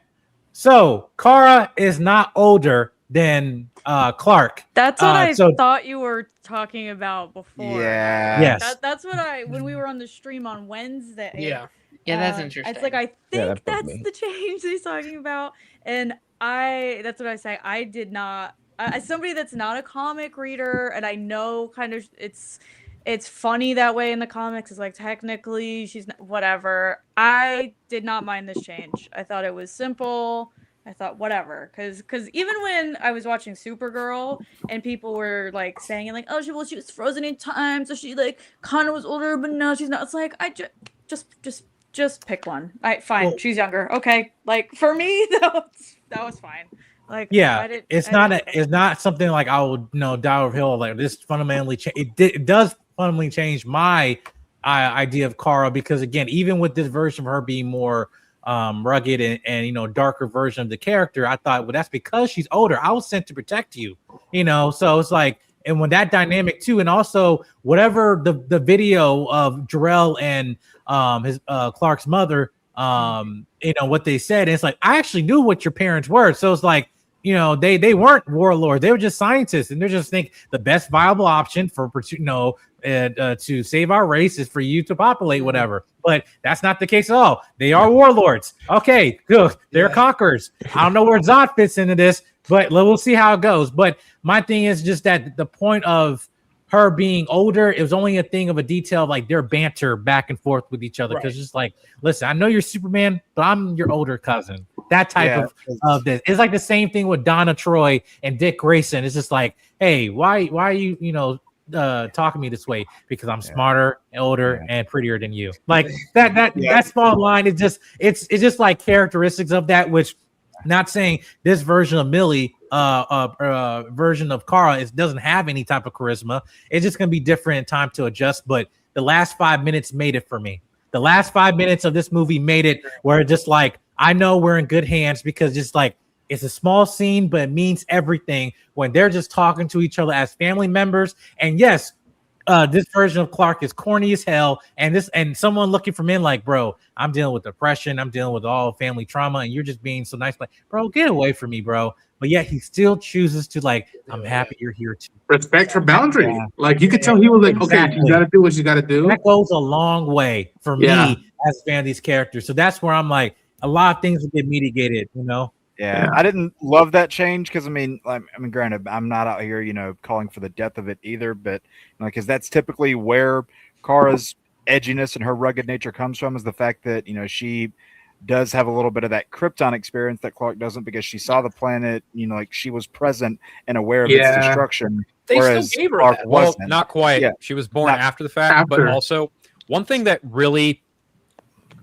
So Kara is not older than Clark. That's what I thought you were talking about before. Yeah. Yes. That's what when we were on the stream on Wednesday. Yeah. Yeah, that's interesting. It's like I think that's the change he's talking about, and that's what I say. I did not. As somebody that's not a comic reader, and I know kind of it's funny that way in the comics. It's like technically she's not, whatever. I did not mind this change. I thought it was simple. I thought whatever, because even when I was watching Supergirl and people were like saying like, oh, she was frozen in time, so she like kind of was older, but no, she's not. It's like I just pick one. Fine, she's younger. Okay, like for me that was fine. Like it's not something like I would die over hill like this fundamentally it does fundamentally change my idea of Kara, because again, even with this version of her being more rugged and darker version of the character, I thought, well, that's because she's older. I was sent to protect you, so it's like, and when that dynamic too, and also whatever the video of Jor-El and his Clark's mother, what they said, and it's like, I actually knew what your parents were, so it's like, they weren't warlords, they were just scientists, and they're just think the best viable option for to save our race is for you to populate whatever. But that's not the case at all. They are warlords. Okay, good. They're conquerors. I don't know where Zod fits into this, but we'll see how it goes. But my thing is just that the point of her being older, it was only a thing of a detail of like their banter back and forth with each other. Because just like, listen, I know you're Superman, but I'm your older cousin. That type of this. It's like the same thing with Donna Troy and Dick Grayson. It's just like, hey, why are you, talking to me this way? Because I'm smarter, older, and prettier than you. Like that small line is just it's just like characteristics of that, which not saying this version of Millie version of Kara doesn't have any type of charisma. It's just gonna be different in time to adjust. But the last 5 minutes made it for me. The last 5 minutes of this movie made it where it's just like, I know we're in good hands, because just like it's a small scene, but it means everything when they're just talking to each other as family members. And yes, this version of Clark is corny as hell. And someone looking from in like, bro, I'm dealing with depression. I'm dealing with all family trauma. And you're just being so nice. Like, bro, get away from me, bro. But yet he still chooses to like, I'm happy you're here too. Respect her boundary. Yeah. Like you could tell he was like, okay, you got to do what you got to do. That goes a long way for me as a fan of these characters. So that's where I'm like, a lot of things will get mitigated, Yeah, I didn't love that change because granted, I'm not out here, calling for the death of it either, but because that's typically where Kara's edginess and her rugged nature comes from, is the fact that she does have a little bit of that Krypton experience that Clark doesn't, because she saw the planet, like she was present and aware of its destruction. Whereas still gave her Clark wasn't. Well, not quite. Yeah. She was born after the fact, but also one thing that really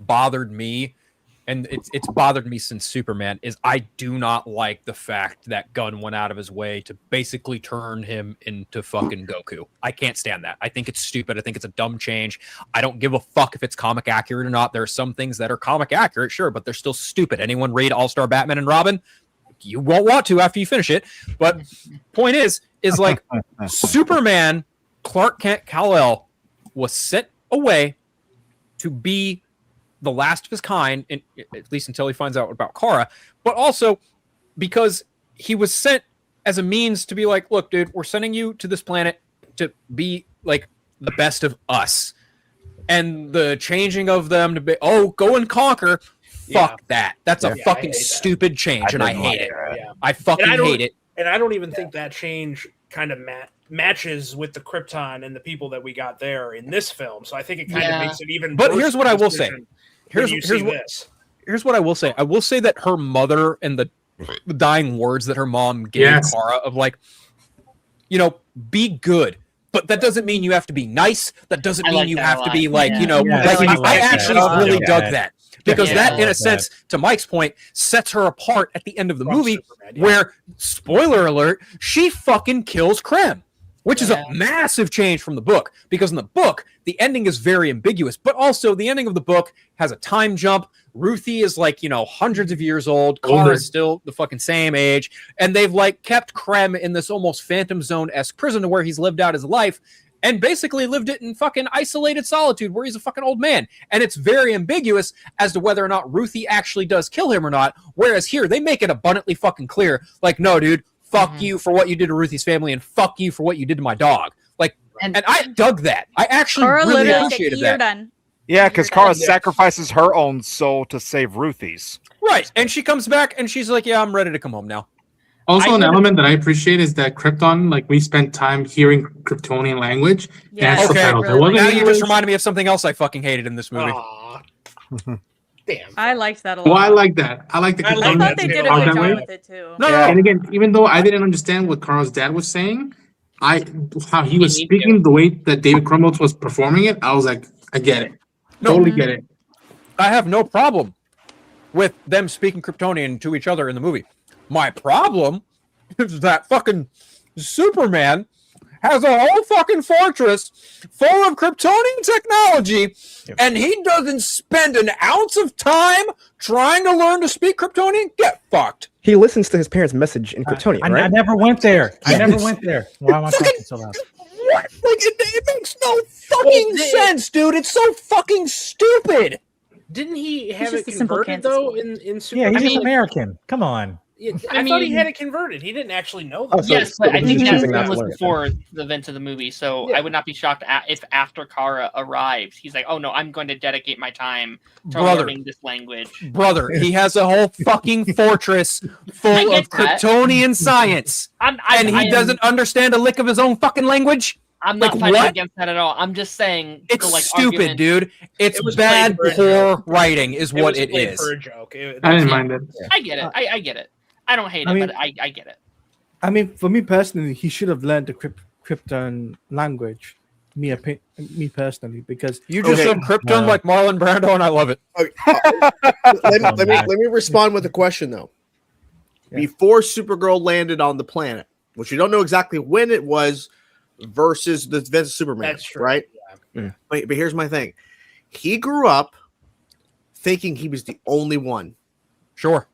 bothered me and it's bothered me since Superman, is I do not like the fact that Gunn went out of his way to basically turn him into fucking Goku. I can't stand that. I think it's stupid. I think it's a dumb change. I don't give a fuck if it's comic accurate or not. There are some things that are comic accurate, sure, but they're still stupid. Anyone read All-Star Batman and Robin? You won't want to after you finish it. But point is like Superman, Clark Kent Kal-El was sent away to be the last of his kind, at least until he finds out about Kara, but also because he was sent as a means to be like, look, dude, we're sending you to this planet to be like the best of us. And the changing of them to be, go and conquer. Fuck that. That's a fucking stupid change, and I hate it. Yeah. I fucking hate it. And I don't even think that change kind of matches with the Krypton and the people that we got there in this film. So I think it kind of makes it even. But here's what I will say. Here's what I will say. I will say that her mother and the dying words that her mom gave Kara of like, be good. But that doesn't mean you have to be nice. That doesn't mean you have to be like, I actually really dug that. Because that, in a sense, to Mike's point, sets her apart at the end of the movie where, spoiler alert, she fucking kills Krem, which is a massive change from the book. Because in the book, the ending is very ambiguous, but also the ending of the book has a time jump. Ruthye is like, hundreds of years old. Kara is still the fucking same age. And they've like kept Krem in this almost Phantom Zone-esque prison where he's lived out his life and basically lived it in fucking isolated solitude where he's a fucking old man. And it's very ambiguous as to whether or not Ruthye actually does kill him or not. Whereas here, they make it abundantly fucking clear. Like, no, dude, fuck you for what you did to Ruthie's family and fuck you for what you did to my dog. Like, and I dug that. I actually really appreciated that. Done. Yeah, because Kara sacrifices her own soul to save Ruthie's. Right. And she comes back and she's like, yeah, I'm ready to come home now. Also, an element that I appreciate is that Krypton, like we spent time hearing Kryptonian language. Yeah, now you just reminded me of something else I fucking hated in this movie. Damn. I liked that a lot. Well, I like that. I like the. I thought they did a good job with it too. And again, even though I didn't understand what Carl's dad was saying, how he was speaking, the way that David Krumholtz was performing it, I was like, I get it. Totally get it. I have no problem with them speaking Kryptonian to each other in the movie. My problem is that fucking Superman has a whole fucking fortress full of Kryptonian technology, and he doesn't spend an ounce of time trying to learn to speak Kryptonian? Get fucked. He listens to his parents' message in Kryptonian, right? I never went there. I never went there. Why am I talking so loud? What? Like, it makes no fucking sense, dude. It's so fucking stupid. Didn't he have just it a simple converted, Kansas though, boy. in Superman? Yeah, he's American. Come on. I thought he had it converted. He didn't actually know that. Yes, but I think he's choosing that not to was learn it. before the event of the movie, so I would not be shocked if after Kara arrives, he's like, "Oh no, I'm going to dedicate my time to learning this language." Brother, he has a whole fucking fortress full of Kryptonian science, and he doesn't understand a lick of his own fucking language. I'm not fighting against that at all. I'm just saying it's the, stupid, dude. It's bad, poor writing, is what it is. For a joke. I didn't mind it. I get it. I get it. I don't hate it, but I get it. I mean, for me personally, he should have learned the Krypton language. Me personally, because you just said Krypton like Marlon Brando, and I love it. Let me respond with a question though. Yeah. Before Supergirl landed on the planet, which you don't know exactly when it was, versus the events of Superman, that's true, right? Yeah. But here's my thing: he grew up thinking he was the only one. Sure.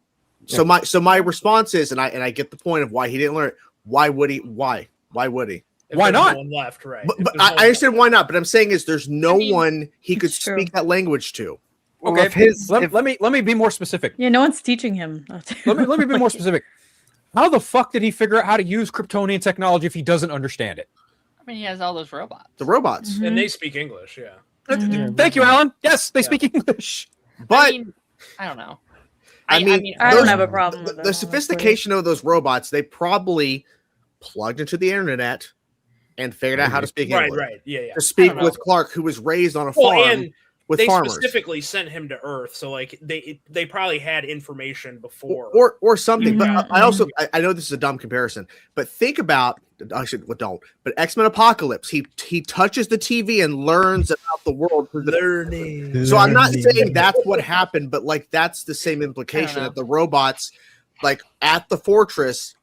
So my response is, and I get the point of why he didn't learn it. Why would he? Why would he? Why not? No one left, right? But I understand why not. But I'm saying is there's no one he could speak that language to. Okay, let me be more specific. Yeah, no one's teaching him. let me be more specific. How the fuck did he figure out how to use Kryptonian technology if he doesn't understand it? I mean, he has all those robots. The robots. And they speak English, yeah. Thank you, Alan. Yes, they speak English. But I don't know. I don't have a problem with the sophistication of those robots. They probably plugged into the internet and figured out how to speak English. Right, yeah. To speak with Clark, who was raised on a farm with they farmers. specifically sent him to Earth, so like they probably had information before or something. Mhm, But I also I know this is a dumb comparison, but think about don't. But X-Men Apocalypse, he touches the TV and learns about the world through the learning. So I'm not saying that's what happened, but like that's the same implication that the robots, like at the fortress,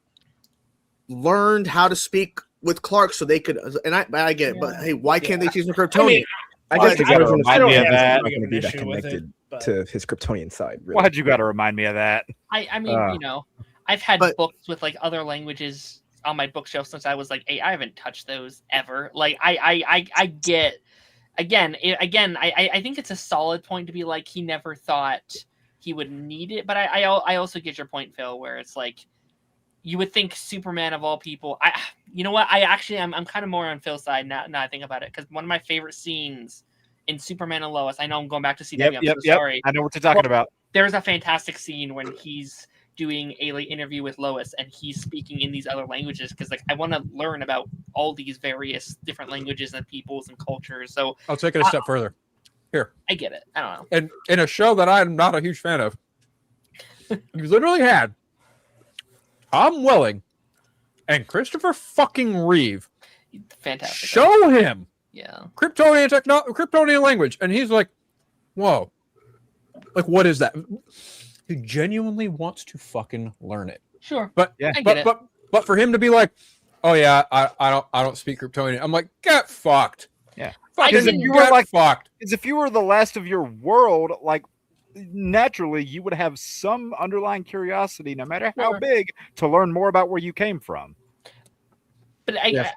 learned how to speak with Clark so they could. And I get it, but hey, why can't they choose a Kryptonian? I mean, I Why'd guess you the gotta guys in the remind me story of that? are not going to be that Issue with it, connected but- to his Kryptonian side. Really. Why'd you got to remind me of that? I mean, you know, I've had books with like other languages on my bookshelf since I was like 8. I haven't touched those ever. Like I get again, I think it's a solid point to be like he never thought he would need it, but I also get your point, Phil, where it's like you would think Superman of all people. You know what? I'm kind of more on Phil's side now I think about it, because one of my favorite scenes in Superman and Lois. I know I'm going back to CW. I'm so sorry. I know what you're talking about. There's a fantastic scene when he's doing a interview with Lois and he's speaking in these other languages, because like I want to learn about all these various different languages and peoples and cultures. So I'll take it a step further. Here, I get it. I don't know. And in a show that I'm not a huge fan of, you literally had Tom Welling and Christopher fucking Reeve Fantastic. show him Yeah. Kryptonian language, and he's like, "Whoa, like what is that?" He genuinely wants to fucking learn it. Sure. But Yeah. I get it. but for him to be like, "Oh yeah, I don't speak Kryptonian," I'm like, "Get fucked." Yeah. Fucking Because if you were get like, fucked. because if you were the last of your world, like naturally you would have some underlying curiosity, no matter how Sure. big, to learn more about where you came from. But Yeah,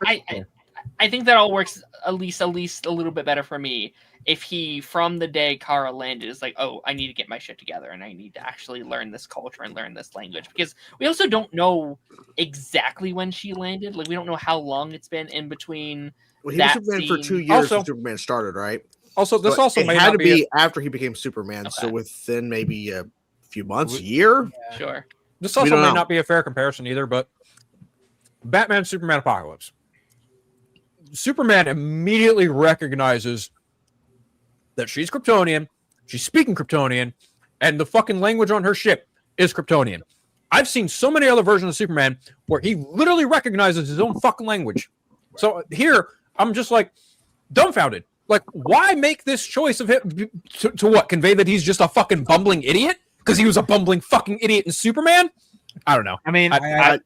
I think that all works at least a little bit better for me if he, from the day Kara landed, is like, oh, I need to get my shit together and I need to actually learn this culture and learn this language, because we also don't know exactly when she landed. Like we don't know how long it's been in between. Well, he was that Superman for scene. 2 years Also- when Superman started, right? Also, this So also it may had not to be. be after he became Superman. So Okay. within maybe a few months, a year. Sure. This We also don't may know. not be a fair comparison either, but Batman, Superman, Apocalypse. Superman immediately recognizes that she's Kryptonian, she's speaking Kryptonian, and the fucking language on her ship is Kryptonian. I've seen so many other versions of Superman where he literally recognizes his own fucking language. So here, I'm just like dumbfounded. Like, why make this choice of him to what? Convey that he's just a fucking bumbling idiot? Because he was a bumbling fucking idiot in Superman? I don't know. I mean, I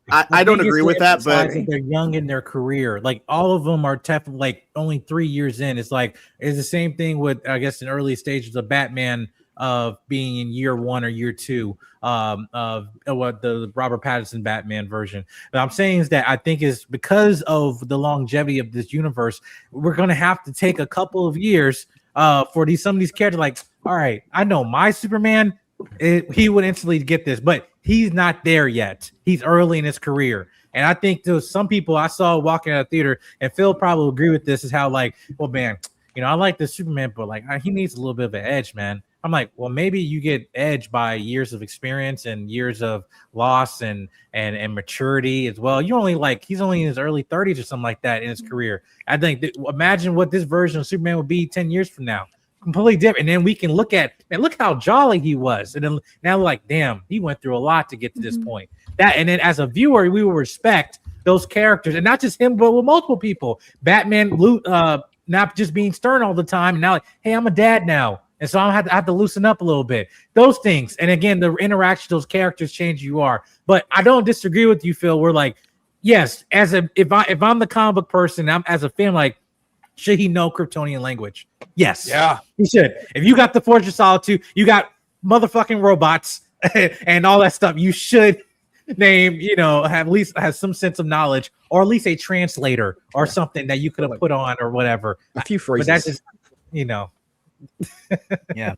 don't think agree it's with that, but emphasizing they're young in their career. Like all of them are like only 3 years in. It's like it's the same thing with, I guess, in early stages of Batman of being in year 1 or year 2 of what the Robert Pattinson Batman version. But I'm saying is that I think is because of the longevity of this universe, we're gonna have to take a couple of years for some of these characters. Like, all right, I know my Superman. He would instantly get this, but he's not there yet. He's early in his career. And I think there's some people I saw walking out of theater, and Phil probably agree with this, is how like, well, man, you know, I like the Superman, but like he needs a little bit of an edge, man. I'm like, well, maybe you get edge by years of experience and years of loss and maturity as well. You're only like, he's only in his early 30s or something like that in his career. I think imagine what this version of Superman would be 10 years from now. Completely different. And then we can look at, and look how jolly he was. And then now we're like, damn, he went through a lot to get to this point. And then as a viewer, we will respect those characters, and not just him, but with multiple people. Batman, not just being stern all the time. And now, like, hey, I'm a dad now, and so I have to loosen up a little bit. Those things, and again, the interaction, those characters change who you are. But I don't disagree with you, Phil. We're like, yes, if I'm the comic book person, I'm as a fan, like, should he know Kryptonian language? Yes. Yeah. He should. If you got the Fortress of Solitude, you got motherfucking robots and all that stuff, you should name, have at least have some sense of knowledge, or at least a translator or something that you could have put on or whatever. A few phrases. But that's just, yeah.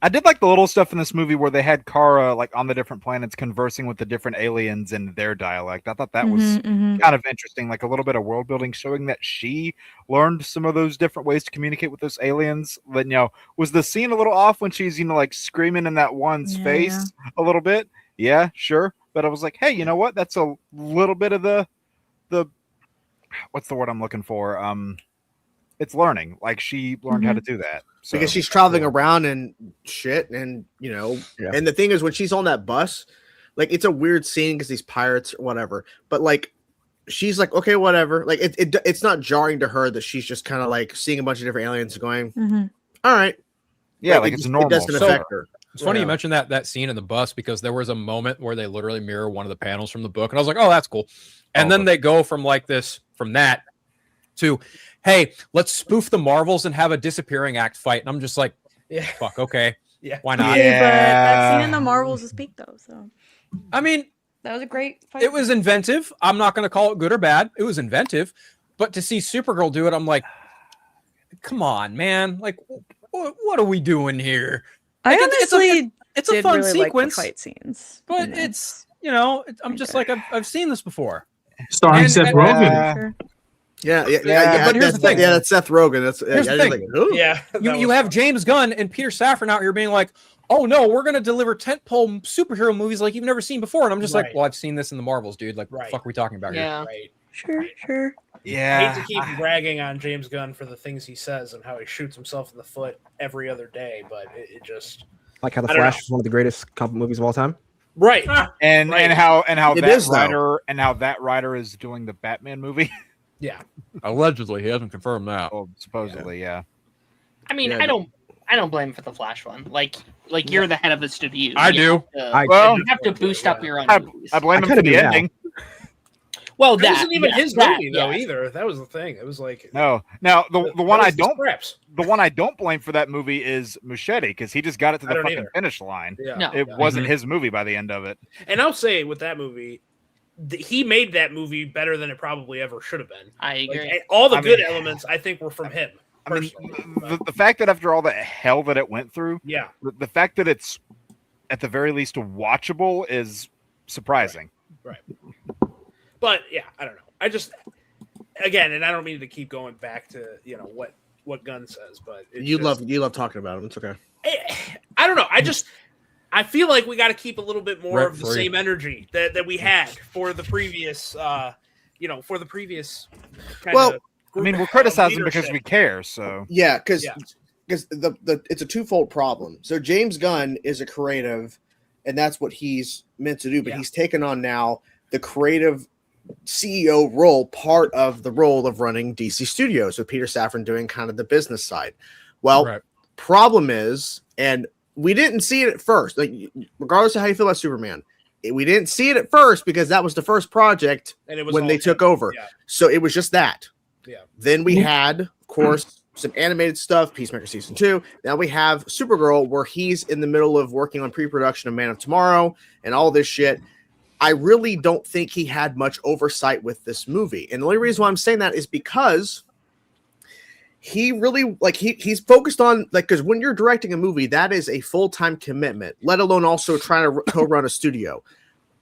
I did like the little stuff in this movie where they had Kara like on the different planets conversing with the different aliens in their dialect. I thought that was kind of interesting, like a little bit of world building, showing that she learned some of those different ways to communicate with those aliens. But was the scene a little off when she's like screaming in that one's face a little bit? Yeah, sure. But I was like, hey, you know what? That's a little bit of the what's the word I'm looking for? it's learning. Like she learned how to do that because she's traveling around and shit, and and the thing is, when she's on that bus, like it's a weird scene because these pirates or whatever, but like she's like, okay, whatever. Like it's not jarring to her that she's just kind of like seeing a bunch of different aliens going, all right, yeah, like it's normal. It doesn't affect her. It's funny you mentioned that scene in the bus because there was a moment where they literally mirror one of the panels from the book, and I was like, oh, that's cool. And then they go from that to, hey, let's spoof the Marvels and have a disappearing act fight. And I'm just like, fuck, okay. Yeah. Why not? Okay, but that scene in the Marvels is peak though. So I mean, that was a great fight. It was inventive. I'm not going to call it good or bad. It was inventive. But to see Supergirl do it, I'm like, come on, man. Like, what are we doing here? I Like, honestly it's a did fun really like sequence, the fight scenes. but it's I'm just like I've seen this before. Starring Seth Rogen. Sure. Yeah. But here's the thing. Yeah, that's Seth Rogen. Here's the thing. Like, ooh. Yeah. You have James Gunn and Peter Safran out here being like, oh no, we're gonna deliver tentpole superhero movies like you've never seen before, and I'm just like, well, I've seen this in the Marvels, dude. Like, what the fuck are we talking about here? Yeah. Right. Sure. Yeah. I hate to keep bragging on James Gunn for the things he says and how he shoots himself in the foot every other day, but it just Like how The I don't Flash know. is one of the greatest comic movies of all time. right. And how It that is, though. writer is doing the Batman movie. Yeah. Allegedly, he hasn't confirmed that. Well, supposedly, yeah. I mean, Yeah, I don't blame him for the Flash one. Like you're the head of the studio. I You do. have to- Well, you have to boost up your own I movies. blame him kinda for do the now. ending. Well, That that wasn't even yeah, his that, movie though yeah. either. That was the thing. It was like No. Now the one that I was the don't scraps. the one I don't blame for that movie is Muschietti because he just got it to I the don't fucking either. finish line. Yeah. No. It wasn't his movie by the end of it. And I'll say with that movie, he made that movie better than it probably ever should have been. I Like, agree. all the I good mean- elements, I think, were from him. I mean, Personally. the fact that after all the hell that it went through, Yeah. the fact that it's at the very least watchable is surprising. But yeah, I don't know. I just again, and I don't mean to keep going back to what Gunn says, but it's You just- love talking about him. It's okay. I don't know. I feel like we got to keep a little bit more of the Rent-free. same energy that we had for the previous kind Well, of I mean, we're group criticizing of because we leadership. care. So Yeah, because Yeah. the it's a twofold problem. So James Gunn is a creative, and that's what he's meant to do. But Yeah. he's taken on now the creative CEO role, part of the role of running DC Studios, with Peter Safran doing kind of the business side. Well, Right. problem is, and we didn't see it at first. Like, regardless of how you feel about Superman, we didn't see it at first because that was the first project And it was when all they him. took over. Yeah. So it was just that. Yeah. Then we had, of course, some animated stuff, Peacemaker season 2. Now we have Supergirl, where he's in the middle of working on pre-production of Man of Tomorrow and all this shit. I really don't think he had much oversight with this movie. And the only reason why I'm saying that is because he really he's focused on, like, because when you're directing a movie, that is a full-time commitment, let alone also trying to co-run a studio.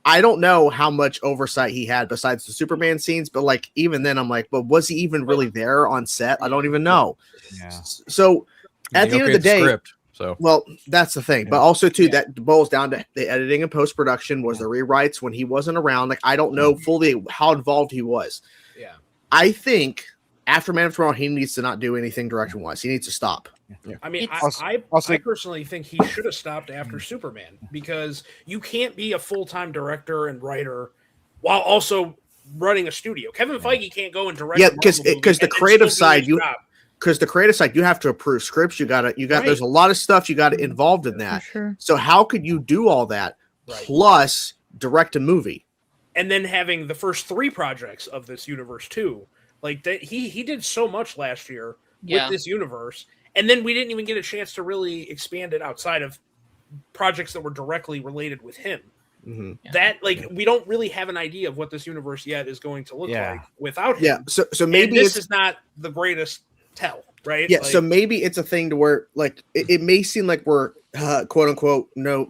I don't know how much oversight he had besides the Superman scenes, but like even then I'm like, but was he even really there on set? I don't even know. yeah, So at the end of the day, script, so well, that's the thing. But also too, that boils down to the editing and post-production. Was the rewrites when he wasn't around? Like, I don't know fully how involved he was. Yeah. I think after Man of Tomorrow, he needs to not do anything direction-wise. He needs to stop. I mean, It's- I also- personally think he should have stopped after Superman, because you can't be a full-time director and writer while also running a studio. Kevin Feige can't go and direct. Yeah, a Marvel movie because the and creative still do his side, you job. because the creative side, you have to approve scripts. You got Right. there's a lot of stuff you got involved in For that. sure. So how could you do all that Right. plus direct a movie? And then having the first 3 projects of this universe too, like that he did so much last year Yeah. with this universe, and then we didn't even get a chance to really expand it outside of projects that were directly related with him. Mm-hmm. Yeah. That, like, we don't really have an idea of what this universe yet is going to look Yeah. like without him. Yeah. So And maybe this it's is not the greatest tell, right? yeah. Like, So maybe it's a thing to where, like, it may seem like we're quote unquote no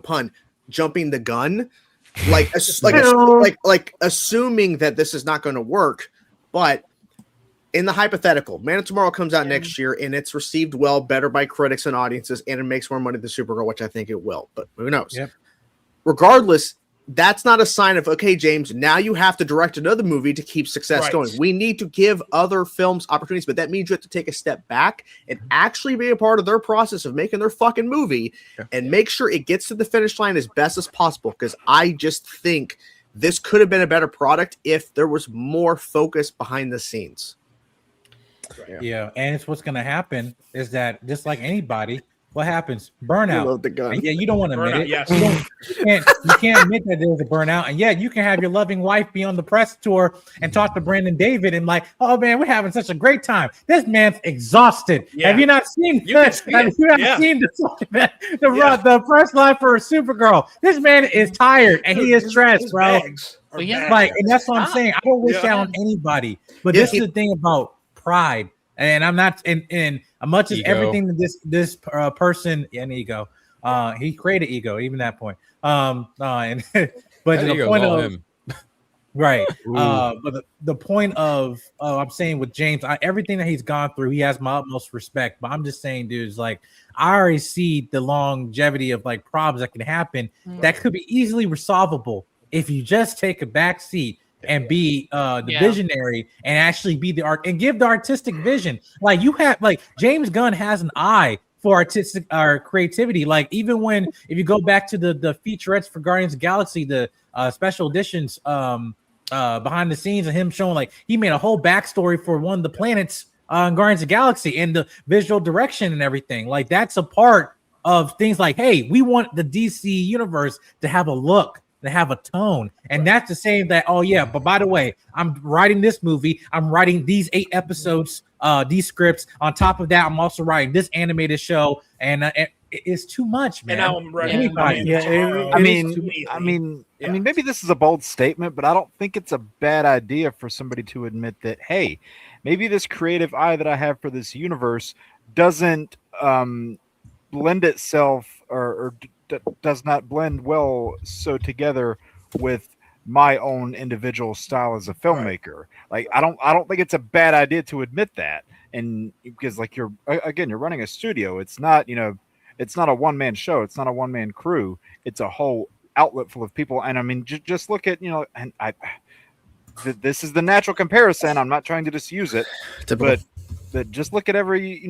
pun, jumping the gun, like assuming that this is not going to work. But in the hypothetical, Man of Tomorrow comes out next year and it's received well, better by critics and audiences, and it makes more money than Supergirl, which I think it will. But who knows? Yep. Regardless, that's not a sign of, okay, James, now you have to direct another movie to keep success going. We need to give other films opportunities, but that means you have to take a step back and actually be a part of their process of making their fucking movie and make sure it gets to the finish line as best as possible. Because I just think this could have been a better product if there was more focus behind the scenes. Yeah, and it's what's going to happen is that just like anybody, what happens? Burnout. Load the gun. And yeah, you don't want to admit it. Yes. You can't admit that there's a burnout. And yeah, you can have your loving wife be on the press tour and talk to Brandon David and like, oh man, we're having such a great time. This man's exhausted. Yeah. Have you not seen? You can see have it. you not seen the press line for Supergirl? This man is tired and he is stressed, bro. Like, and that's what I'm saying. I don't wish that on anybody. But this is the thing about pride. And I'm not, and as much as everything that this person, and ego, he created ego, even that point. But the point of right, but the point of I'm saying with James, everything that he's gone through, he has my utmost respect. But I'm just saying, dudes, like I already see the longevity of like problems that can happen that could be easily resolvable if you just take a back seat and be the visionary and actually be the art and give the artistic vision. Like you have, like James Gunn has an eye for artistic creativity. Like even when, if you go back to the featurettes for Guardians of the Galaxy, the special editions behind the scenes of him showing like he made a whole backstory for one of the planets in Guardians of the Galaxy and the visual direction and everything. Like that's a part of things like, hey, we want the DC universe to have a look, to have a tone, and that's to say that, oh yeah, but by the way, I'm writing this movie, I'm writing these 8 episodes, these scripts. On top of that, I'm also writing this animated show, and it's too much, man. And now I'm writing anybody. I mean, maybe this is a bold statement, but I don't think it's a bad idea for somebody to admit that, hey, maybe this creative eye that I have for this universe doesn't blend itself or does not blend well so together with my own individual style as a filmmaker. Like I don't think it's a bad idea to admit that. And because like you're running a studio, it's not, it's not a one-man show, it's not a one-man crew, it's a whole outlet full of people. And I mean, just look at, and this is the natural comparison, I'm not trying to just use it, but just look at every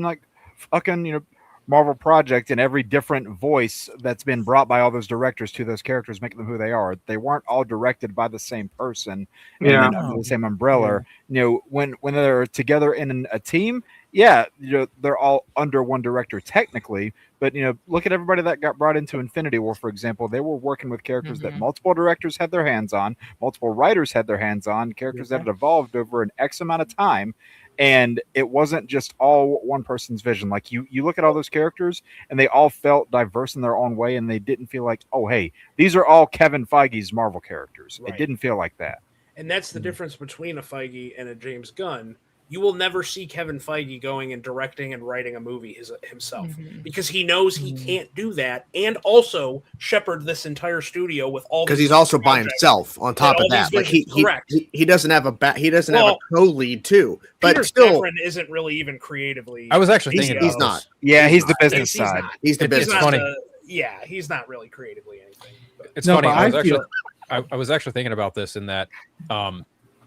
fucking Marvel project and every different voice that's been brought by all those directors to those characters, making them who they are. They weren't all directed by the same person, under the same umbrella. When they're together in a team, they're all under one director technically. But look at everybody that got brought into Infinity War, for example. They were working with characters that multiple directors had their hands on, multiple writers had their hands on, characters that had evolved over an X amount of time. And it wasn't just all one person's vision. Like you look at all those characters and they all felt diverse in their own way. And they didn't feel like, oh, hey, these are all Kevin Feige's Marvel characters. It didn't feel like that. And that's the difference between a Feige and a James Gunn. You will never see Kevin Feige going and directing and writing a movie himself because he knows he can't do that and also shepherd this entire studio with all. Because he's also by himself. On top of that, like he doesn't have a have a co-lead too. But Peter still, Safran isn't really even creatively. I was actually thinking he's not. Yeah, he's the business side. He's the business. Funny. He's not really creatively anything. But. It's funny. I was actually thinking about this in that, a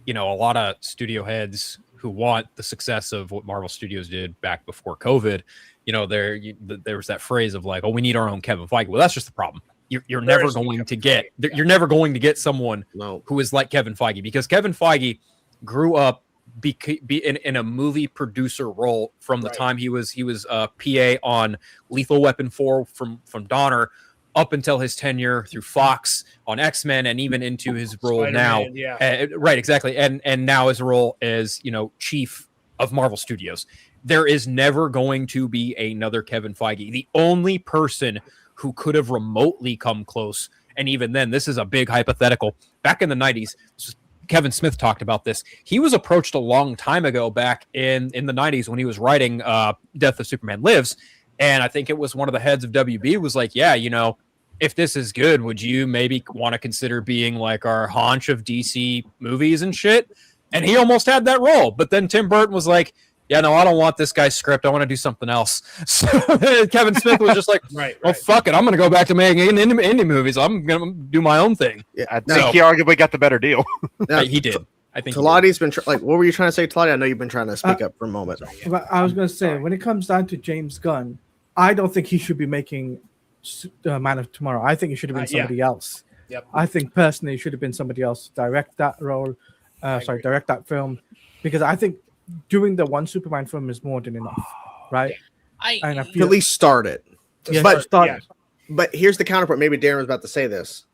lot of studio heads who want the success of what Marvel Studios did back before COVID, there was that phrase of like, oh, we need our own Kevin Feige. Well, that's just the problem. You're never going to get someone who is like Kevin Feige, because Kevin Feige grew up be in a movie producer role from the time he was PA on Lethal Weapon 4 from Donner up until his tenure through Fox on X-Men and even into his role Spider-Man, now. Right, exactly. And now his role as, chief of Marvel Studios. There is never going to be another Kevin Feige. The only person who could have remotely come close, and even then, this is a big hypothetical, back in the 90s, Kevin Smith talked about this. He was approached a long time ago back in the 90s when he was writing Death of Superman Lives. And I think it was one of the heads of WB was like, if this is good, would you maybe want to consider being like our haunch of DC movies and shit? And he almost had that role. But then Tim Burton was like, yeah, no, I don't want this guy's script. I want to do something else. So Kevin Smith was just like, well, fuck it. I'm going to go back to making indie movies. I'm going to do my own thing. Yeah, I think he arguably got the better deal. Now, he did. I think Talati's been like, what were you trying to say, Talati? I know you've been trying to speak up for a moment. But I was going to say, when it comes down to James Gunn, I don't think he should be making Man of Tomorrow. I think it should have been somebody else. Yep. I think personally it should have been somebody else to direct that role. Direct that film, because I think doing the one Superman film is more than enough, right? And I feel at least start it. Yeah, but here's the counterpoint. Maybe Darren was about to say this.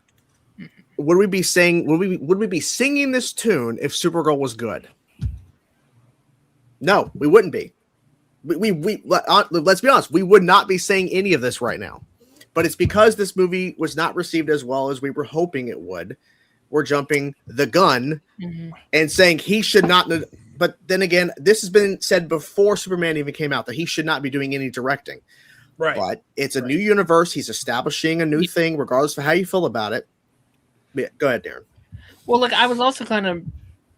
Would we be saying? Would we be singing this tune if Supergirl was good? No, we wouldn't be. Let's be honest. We would not be saying any of this right now. But it's because this movie was not received as well as we were hoping it would. We're jumping the gun and saying he should not. But then again, this has been said before Superman even came out that he should not be doing any directing. Right. But it's a new universe. He's establishing a new thing, regardless of how you feel about it. Yeah, go ahead, Darren. Well, look, I was also kind of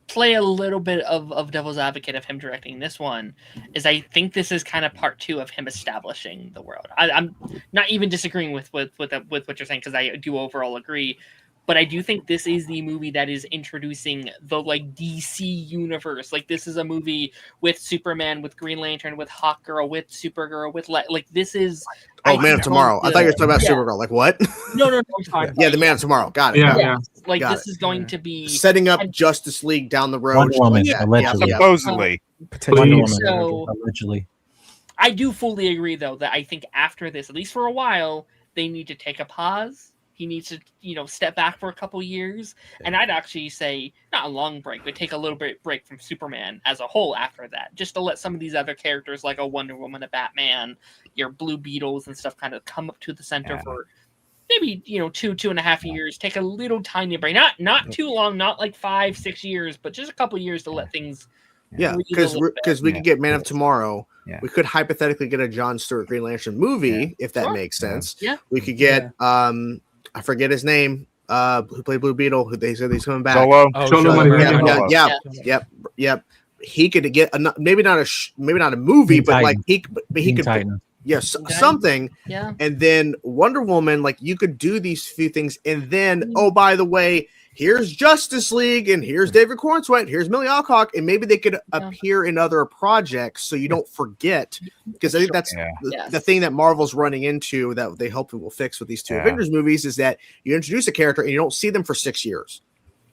play a little bit of devil's advocate of him directing this one. Is I think this is kind of part 2 of him establishing the world. I'm not even disagreeing with what you're saying, because I do overall agree. But I do think this is the movie that is introducing the DC universe. Like, this is a movie with Superman, with Green Lantern, with Hawkgirl, with Supergirl, with this is. Oh, Man of Tomorrow. I thought you were talking about Supergirl. Like what? No, I'm sorry. Yeah, the Man of Tomorrow. Got it. Yeah. Like Got this is going to be setting up Justice League down the road. Wonder Woman, allegedly. Supposedly. Wonder Woman, So- allegedly. I do fully agree, though, that I think after this, at least for a while, they need to take a pause. He needs to, step back for a couple years. And I'd actually say, not a long break, but take a little bit break from Superman as a whole after that, just to let some of these other characters like a Wonder Woman, a Batman, your Blue Beetles and stuff kind of come up to the center for maybe, 2.5 years. Take a little tiny break. Not too long, not like 5-6 years, but just a couple years to let things. Yeah, because we could get Man of Tomorrow. Yeah. We could hypothetically get a John Stewart Green Lantern movie if that makes sense. Yeah. We could get I forget his name, who played Blue Beetle, who they said he's coming back. Solo. Yep. He could get maybe not a movie, but like he could something. Yeah. And then Wonder Woman, like you could do these few things, and then by the way, here's Justice League, and here's David Corenswet, here's Millie Alcock, and maybe they could appear in other projects so you don't forget. Because I think that's the thing that Marvel's running into that they hope it will fix with these two Avengers movies is that you introduce a character and you don't see them for 6 years.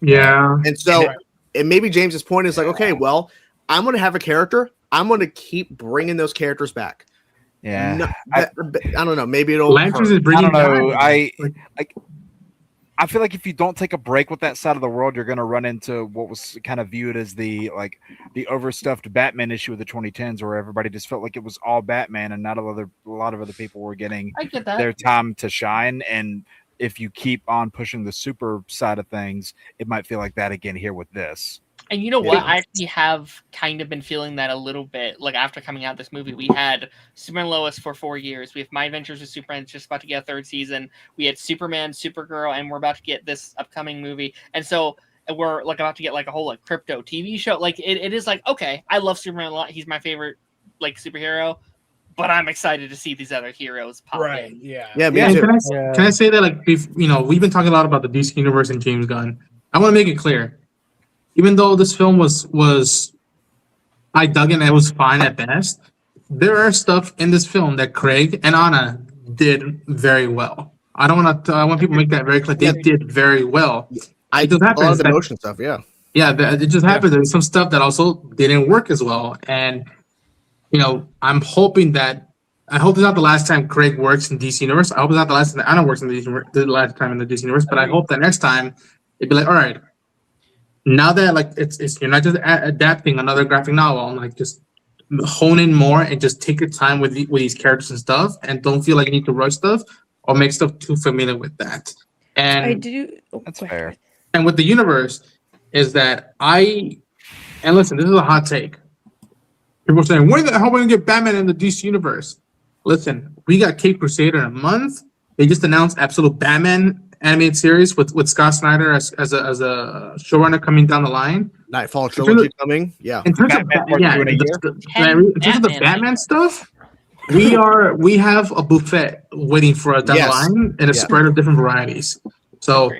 Yeah. And so, and maybe James's point is like, okay, well, I'm going to have a character. I'm going to keep bringing those characters back. Yeah. No, I don't know. Maybe it'll. Lanterns is bringing. I don't know. I feel like if you don't take a break with that side of the world, you're going to run into what was kind of viewed as the overstuffed Batman issue of the 2010s, where everybody just felt like it was all Batman and not a lot of other people were getting their time to shine. And if you keep on pushing the super side of things, it might feel like that again here with this. And you know what? I actually have kind of been feeling that a little bit. Like after coming out this movie, we had Superman and Lois for 4 years. We have My Adventures with Superman, just about to get a 3rd season. We had Superman, Supergirl, and we're about to get this upcoming movie. And so we're like about to get like a whole like Krypto TV show. Like it is like, okay, I love Superman a lot. He's my favorite like superhero. But I'm excited to see these other heroes pop in. Yeah. Can I say that like we've been talking a lot about the DC universe and James Gunn. I want to make it clear. Even though this film was I dug in, it was fine at best. There are stuff in this film that Craig and Anna did very well. I want people to make that very clear. They did very well. I just happens a lot of the motion stuff, it just happens. There's some stuff that also didn't work as well, and I'm hoping that I hope it's not the last time Craig works in DC Universe. I hope it's not the last time that Anna works in the last time in the DC Universe. But I hope that next time it'd be like, all right. Now that like it's you're not just adapting another graphic novel, and like just hone in more and just take your time with these characters and stuff, and don't feel like you need to rush stuff or make stuff too familiar with that. And I do. That's fair. And with the universe is that and listen, this is a hot take. People are saying, when the hell are we gonna get Batman in the DC universe? Listen, we got Cape Crusader in a month. They just announced Absolute Batman animated series with Scott Snyder as a showrunner coming down the line. Nightfall trilogy coming. Yeah. In terms of the Batman stuff, we have a buffet waiting for us down the line and a spread of different varieties. So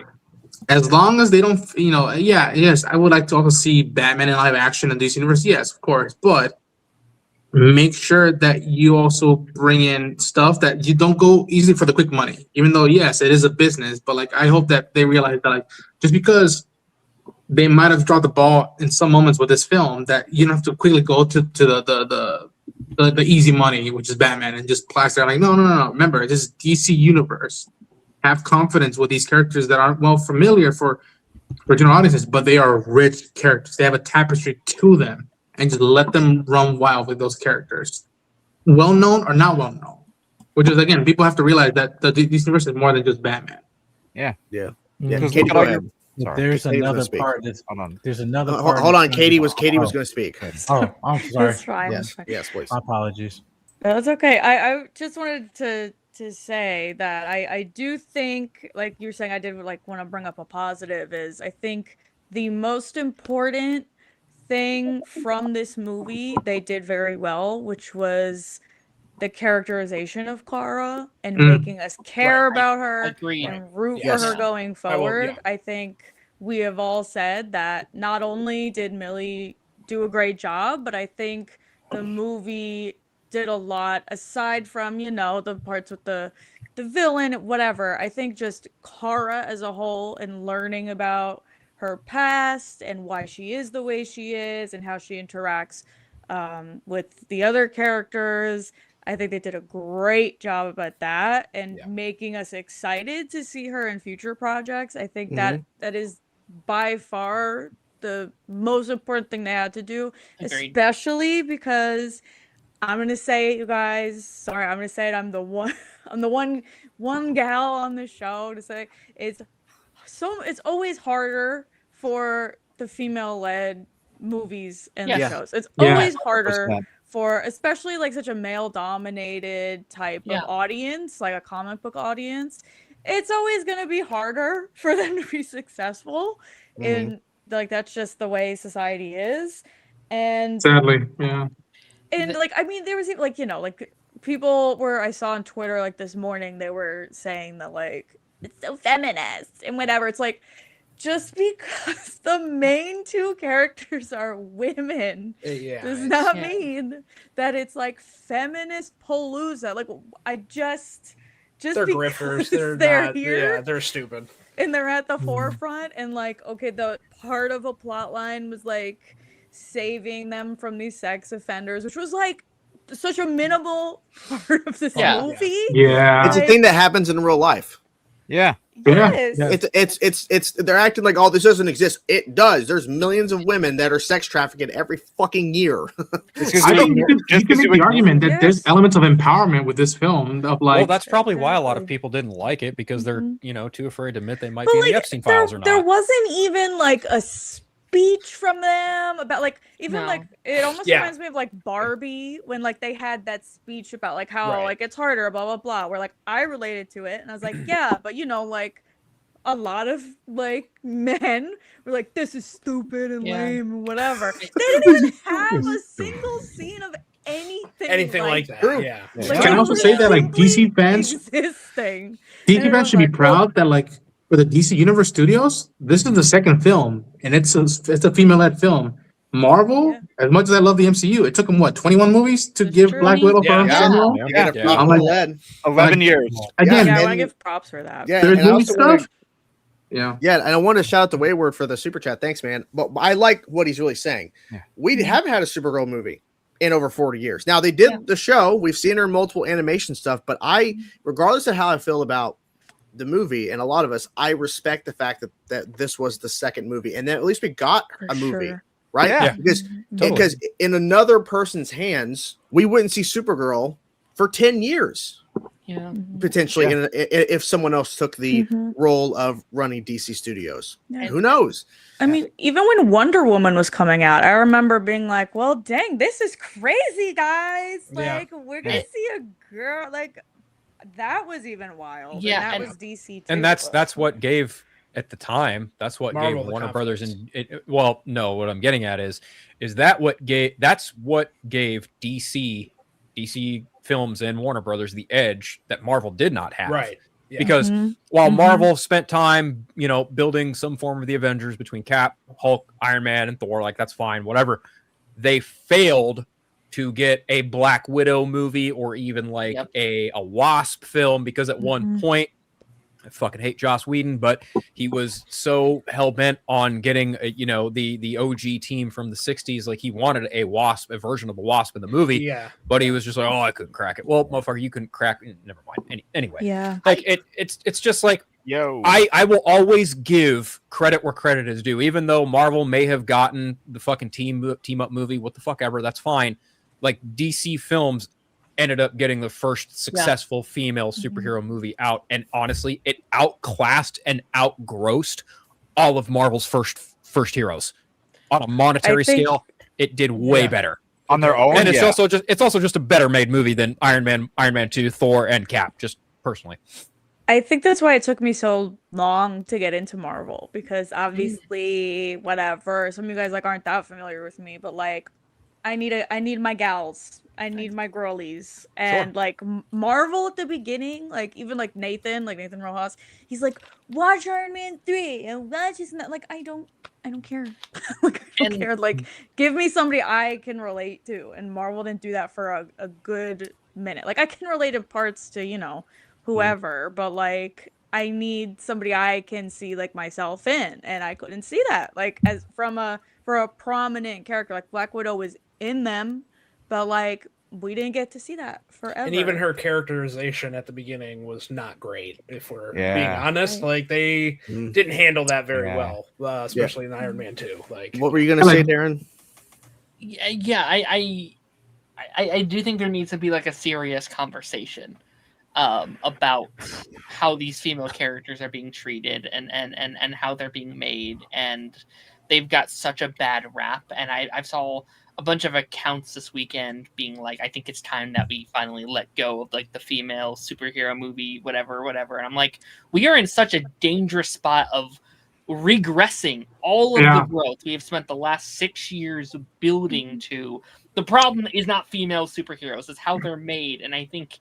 as long as they don't, yes, I would like to also see Batman in live action in DC Universe. Yes, of course, but make sure that you also bring in stuff that you don't go easy for the quick money. Even though, yes, it is a business, but like I hope that they realize that like just because they might have dropped the ball in some moments with this film, that you don't have to quickly go to the easy money, which is Batman, and just plaster like no. Remember, this is DC Universe. Have confidence with these characters that aren't well familiar for general audiences, but they are rich characters. They have a tapestry to them, and just let them run wild with those characters, well known or not well known. Which is again, people have to realize that the DC Universe is more than just Batman. Yeah. Mhm. Go ahead. There's Katie was another gonna speak. part that's there's another Hold part. on, that's Katie gonna was be- going to speak. Oh, I'm sorry. It's fine. Yes, please. My apologies. That's okay. I just wanted to say that I do think, like you're saying, I did like want to bring up a positive is I think the most important thing from this movie they did very well, which was the characterization of Kara and making us care about her Agreed. and root Yes. for her going I will, forward. yeah. I think we have all said that not only did Millie do a great job, but I think the movie did a lot aside from, the parts with the villain, whatever. I think just Kara as a whole and learning about her past and why she is the way she is and how she interacts with the other characters. I think they did a great job about that and making us excited to see her in future projects. I think that is by far the most important thing they had to do, Agreed. especially because I'm gonna say it, you guys. Sorry, I'm gonna say it. I'm the one gal on the show to say it's always harder for the female-led movies and shows. It's always harder 100%. for especially like such a male-dominated type of audience, like a comic book audience. It's always gonna be harder for them to be successful, and like that's just the way society is. And Sadly, yeah. and like I mean, there was like like people where I saw on Twitter like this morning they were saying that like it's so feminist and whatever. It's like just because the main two characters are women does not mean that it's like feminist palooza. Like I just They're because grifters. they're Not, here yeah, they're stupid. and they're at the forefront and like okay, the part of a plot line was like saving them from these sex offenders, which was like such a minimal part of this movie. Yeah. It's a thing that happens in real life. Yeah. Yes. It's they're acting like all this doesn't exist. It does. There's millions of women that are sex trafficked every fucking year. I think you can make the argument that there's elements of empowerment with this film of like. Well, that's probably why a lot of people didn't like it because they're too afraid to admit they might But be in like the Epstein files or not. there wasn't even like a speech from them about like even like it almost reminds me of like Barbie when like they had that speech about like how like it's harder blah blah blah where like I related to it and I was like yeah but like a lot of like men were like this is stupid and lame and whatever. They didn't even have a single scene of anything like that. True. Yeah. Like, Can I also say that like DC fans existing. DC fans should be proud that like for the DC Universe Studios, this is the second film, and it's a female-led film. Marvel, as much as I love the MCU, it took them 21 movies to give true. Black Widow Yeah. her standalone? I'm like, like, 11 years. Again, Yeah, I want to and- give props for that. yeah, there's and I movie also wanna- stuff. Yeah. Yeah, and I want to shout out to Wayward for the super chat. Thanks, man. But I like what he's really saying. Yeah. We haven't had a Supergirl movie in over 40 years. Now they did the show. We've seen her in multiple animation stuff, but regardless of how I feel about the movie and a lot of us, I respect the fact that this was the second movie and then at least we got a movie, right? Yeah. Because in another person's hands, we wouldn't see Supergirl for 10 years. Yeah. Potentially, if someone else took the role of running DC Studios. Yeah. Who knows? I mean, even when Wonder Woman was coming out, I remember being like, well, dang, this is crazy, guys. Like, we're going to see a girl. Like, that was even wild. Yeah, and that and- was DC too. And that's what gave at the time. That's what Marvel gave the Warner Brothers confidence. and well, no, what I'm getting at is that's what gave DC Films and Warner Brothers the edge that Marvel did not have. Right. Yeah. Because Mhm. while Mhm. Marvel spent time, building some form of the Avengers between Cap, Hulk, Iron Man, and Thor, like that's fine, whatever. They failed to get a Black Widow movie or even like a Wasp film, because at one point, I fucking hate Joss Whedon, but he was so hell-bent on getting the OG team from the 60s. Like he wanted a version of the Wasp in the movie. Yeah. But he was just like, oh, I couldn't crack it. Well, motherfucker, you couldn't crack it. Never mind. Anyway. Yeah. Like it's just like, Yo, I will always give credit where credit is due, even though Marvel may have gotten the fucking team up movie, what the fuck ever, that's fine. Like DC Films ended up getting the first successful female superhero movie out, and honestly, it outclassed and outgrossed all of Marvel's first heroes on a monetary scale. It did way better on their own, and it's also just a better made movie than Iron Man 2, Thor, and Cap. Just personally. I think that's why it took me so long to get into Marvel, because obviously, whatever, some of you guys like aren't that familiar with me, but like, I need my gals, I need my girlies, and like Marvel at the beginning, like even like Nathan Rojas, he's like, watch Iron Man 3 and watch this, like I don't care, like I don't care, like give me somebody I can relate to, and Marvel didn't do that for a good minute. Like I can relate to parts to whoever, but like I need somebody I can see like myself in, and I couldn't see that like as for a prominent character. Like Black Widow was in them, but like we didn't get to see that forever. And even her characterization at the beginning was not great, if we're being honest. Right. Like they didn't handle that very well, especially in Iron Man 2. Like, what were you gonna say, Darren? Yeah, I do think there needs to be like a serious conversation about how these female characters are being treated and how they're being made, and they've got such a bad rap. And I saw a bunch of accounts this weekend being like, I think it's time that we finally let go of like the female superhero movie, whatever. And I'm like, we are in such a dangerous spot of regressing all of the growth we have spent the last 6 years building to. The problem is not female superheroes, it's how they're made. And I think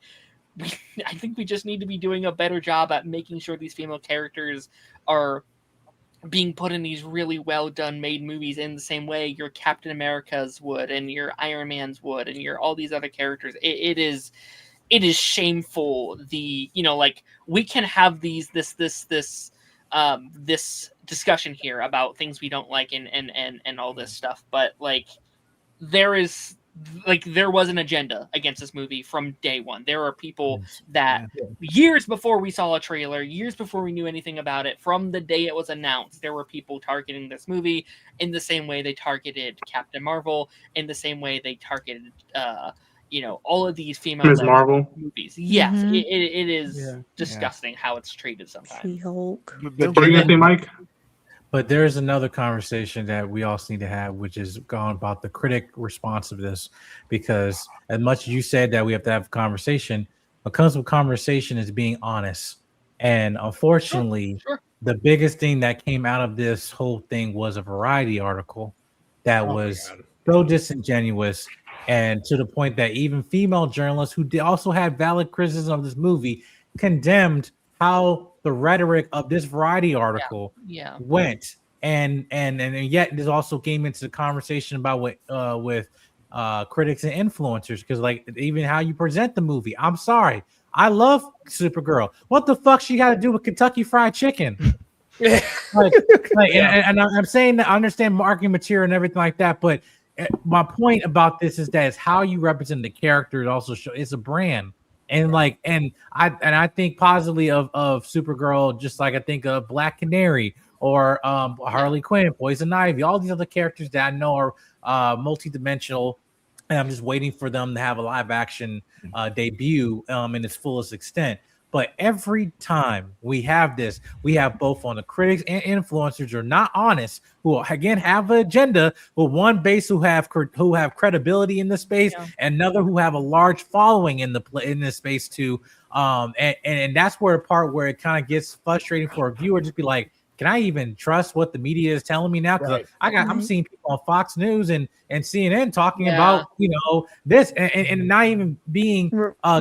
we just need to be doing a better job at making sure these female characters are being put in these really well done made movies in the same way your Captain Americas would and your Iron Mans would and your all these other characters. It is shameful. Like we can have this discussion here about things we don't like and all this stuff, but like there was an agenda against this movie from day one. There are people that years before we saw a trailer, years before we knew anything about it, from the day it was announced, there were people targeting this movie in the same way they targeted Captain Marvel, in the same way they targeted, all of these female Marvel movies. Yes, it is disgusting how it's treated sometimes. She-Hulk. What are you gonna say, Mike? But there's another conversation that we also need to have, which is going about the critic responsiveness, because as much as you said that we have to have a conversation, what comes with conversation is being honest. And unfortunately, the biggest thing that came out of this whole thing was a Variety article that was so disingenuous, and to the point that even female journalists who also had valid criticism of this movie condemned how the rhetoric of this Variety article went, and yet this also came into the conversation about with critics and influencers, because like even how you present the movie. I'm sorry, I love Supergirl. What the fuck she got to do with Kentucky Fried Chicken? And I'm saying that I understand marketing material and everything like that, but my point about this is that it's how you represent the character. It also shows it's a brand. And I think positively of Supergirl, just like I think of Black Canary or Harley Quinn, Poison Ivy, all these other characters that I know are multidimensional, and I'm just waiting for them to have a live action debut in its fullest extent. But every time we have this, we have both on the critics and influencers who are not honest, who again have an agenda, but one base who have credibility in the space, and another who have a large following in this space too. And that's where the part where it kind of gets frustrating for a viewer, just be like, can I even trust what the media is telling me now? Because I'm seeing people on Fox News and CNN talking about this and not even being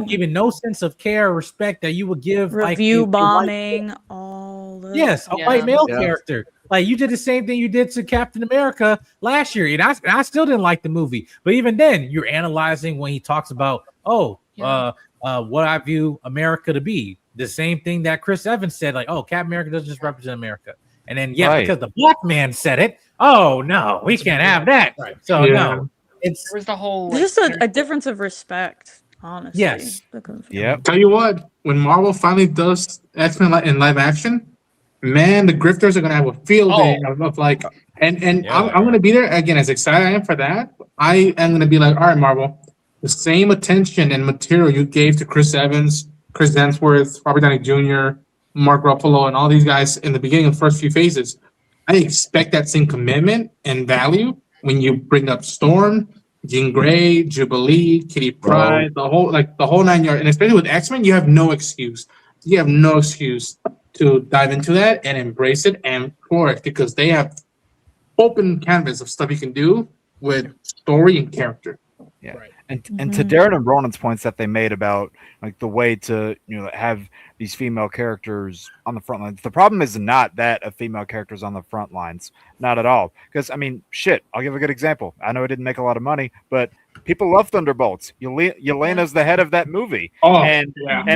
given no sense of care or respect that you would give review bombing all the white male character. Like you did the same thing you did to Captain America last year, and I still didn't like the movie. But even then, you're analyzing when he talks about what I view America to be. The same thing that Chris Evans said, like, oh, Captain America doesn't just represent America. And then, because the black man said it, oh, no, we can't have that. Right. So, no, there's the whole... There's just a difference of respect, honestly. Yes. Yep. Tell you what, when Marvel finally does X-Men in live action, man, the grifters are going to have a field day of like... And I'm going to be there, again, as excited I am for that. I am going to be like, all right, Marvel, the same attention and material you gave to Chris Evans, Chris Hemsworth, Robert Downey Jr., Mark Ruffalo, and all these guys in the beginning of the first few phases. I expect that same commitment and value when you bring up Storm, Jean Grey, Jubilee, Kitty Pryde, the whole 9 yards. And especially with X-Men, you have no excuse. You have no excuse to dive into that and embrace it and explore it because they have open canvas of stuff you can do with story and character. Yeah. Right. And to Darren and Ronan's points that they made about like the way to have these female characters on the front lines. The problem is not that of female characters on the front lines, not at all. Because I mean, shit. I'll give a good example. I know it didn't make a lot of money, but people love Thunderbolts. Yelena's the head of that movie, and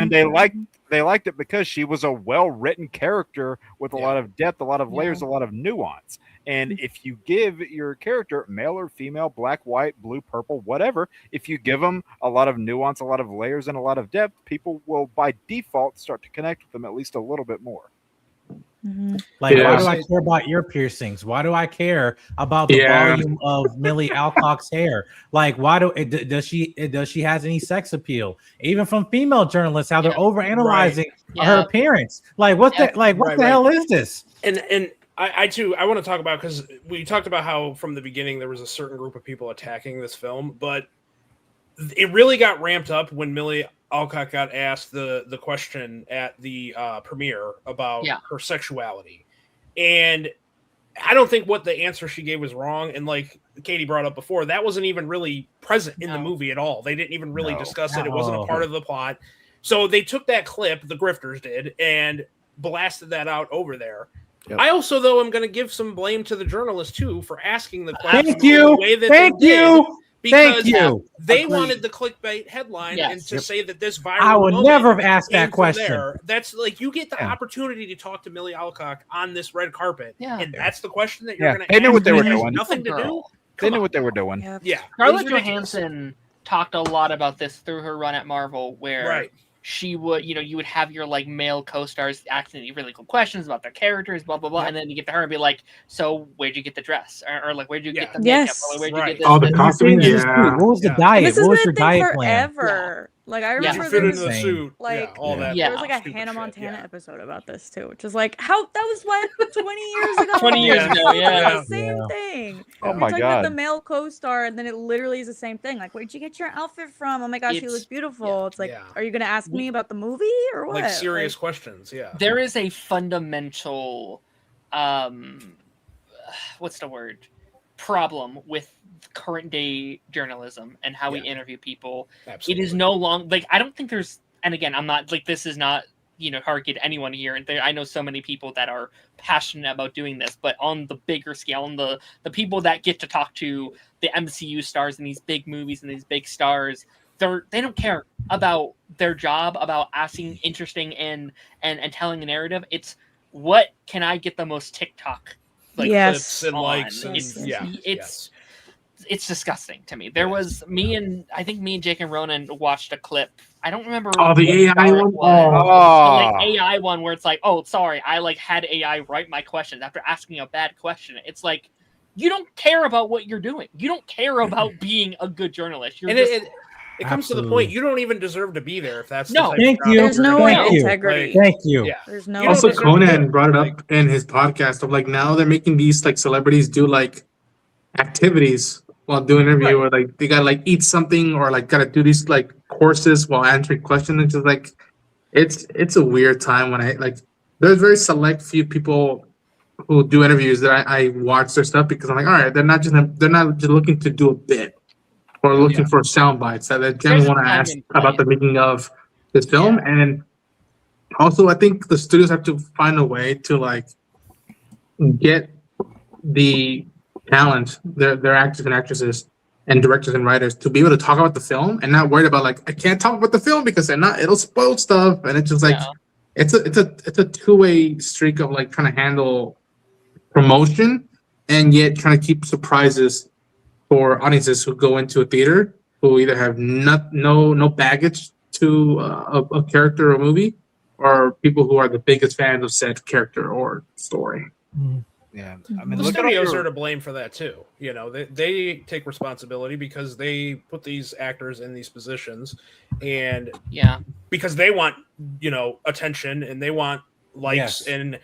they liked it because she was a well-written character with a lot of depth, a lot of layers, a lot of nuance. And if you give your character, male or female, black, white, blue, purple, whatever, if you give them a lot of nuance, a lot of layers, and a lot of depth, people will by default start to connect with them at least a little bit more. Like, why do I care about ear piercings? Why do I care about the volume of Millie Alcock's hair? Like, why does she has any sex appeal? Even from female journalists, how they're overanalyzing her appearance. Like, what the hell is this? And I too, I want to talk about, because we talked about how from the beginning there was a certain group of people attacking this film, but it really got ramped up when Millie Alcock got asked the question at the premiere about her sexuality. And I don't think what the answer she gave was wrong. And like Katie brought up before, that wasn't even really present in the movie at all. They didn't even really discuss it. It wasn't a part of the plot. So they took that clip, the grifters did, and blasted that out over there. Yep. I also, though, am going to give some blame to the journalists, too, for asking the question the way that they did. Because they wanted the clickbait headline and to say that this viral I would never have asked that question. There. That's like, you get the opportunity to talk to Millie Alcock on this red carpet, and that's the question that you're going to ask. They knew what they were doing. Nothing to do. They knew what they were doing. Yeah. Scarlett Johansson talked a lot about this through her run at Marvel, where she would, you would have your like male co-stars asking you really cool questions about their characters, blah blah blah, and then you get to her and be like, "So where'd you get the dress?" Or like, "Where'd you get the makeup?" Or, like, "Where'd you get this?" All the costuming. What was the diet? This what was has your been diet forever. plan? Like I remember fit into the suit, like all that. there was like a Hannah Montana episode about this too, which is like how that was what 20 years ago. 20 years ago, the same thing. Oh my god! god! The male co-star, and then it literally is the same thing. Like, where'd you get your outfit from? Oh my gosh, you look beautiful. It's like, are you gonna ask me about the movie or what? Like serious questions. Yeah. There is a fundamental, what's the word? Problem with current day journalism and how we interview people. Absolutely. It is no longer like, I don't think there's, and again, I'm not like, this is not, target anyone here. And I know so many people that are passionate about doing this, but on the bigger scale, on the people that get to talk to the MCU stars in these big movies and these big stars, they don't care about their job, about asking interesting and telling a narrative. It's what can I get the most TikTok clips and likes? It's disgusting to me. There was I think me and Jake and Ronan watched a clip. I don't remember. Oh, the AI one. The AI one where it's like, oh, sorry, I like had AI write my questions after asking a bad question. It's like, you don't care about what you're doing. You don't care about being a good journalist. You're it comes to the point you don't even deserve to be there if that's No. the type Thank of job you. There's you're no gonna do. integrity. Thank you. Yeah. There's no. You don't Also, deserve Conan to- brought it up in his podcast of like now they're making these like celebrities do like activities while doing an interview, or like they gotta like eat something or like gotta do these like courses while answering questions. It's just like it's a weird time when I like there's very select few people who do interviews that I watch their stuff because I'm like, all right, they're not just looking to do a bit or looking for sound bites that they generally want to time ask and about place. the making of this film. And also I think the studios have to find a way to like get the talent, their actors and actresses and directors and writers to be able to talk about the film and not worried about like I can't talk about the film because it'll spoil stuff, and it's just like it's a two-way streak of like trying to handle promotion and yet trying to keep surprises for audiences who go into a theater who either have no baggage to a character or movie, or people who are the biggest fans of said character or story. Yeah, I mean, The look at studios all are to blame for that too. You know, they take responsibility because they put these actors in these positions, and because they want attention and they want likes and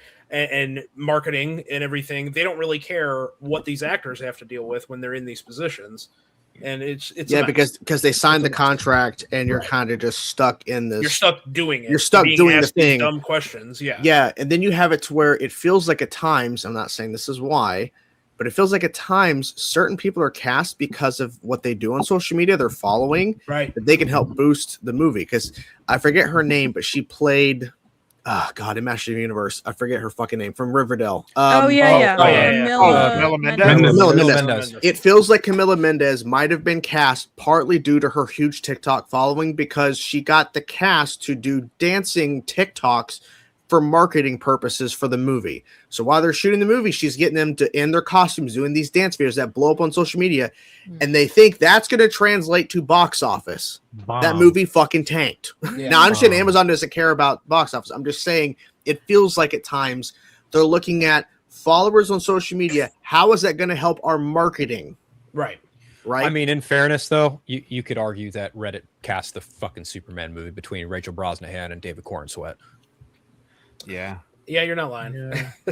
marketing and everything. They don't really care what these actors have to deal with when they're in these positions, and it's because they signed the contract and you're kind of just stuck in this. You're stuck doing it. You're stuck being doing the asked these thing. dumb questions. Yeah, and then you have it to where it feels like at times. I'm not saying this is why, but it feels like at times certain people are cast because of what they do on social media. They're following, right? That they can help boost the movie. Because I forget her name, but she played. Oh God, in Master of the Universe, I forget her fucking name from Riverdale. Camilla Mendez. It feels like Camilla Mendez might have been cast partly due to her huge TikTok following because she got the cast to do dancing TikToks for marketing purposes for the movie. So while they're shooting the movie, she's getting them to in their costumes doing these dance videos that blow up on social media, and they think that's going to translate to box office. That movie fucking tanked. Now I understand Amazon doesn't care about box office. I'm just saying it feels like at times they're looking at followers on social media. How is that going to help our marketing? Right. Right. I mean, in fairness, though, you could argue that Reddit cast the fucking Superman movie between Rachel Brosnahan and David Corenswet. Yeah, you're not lying.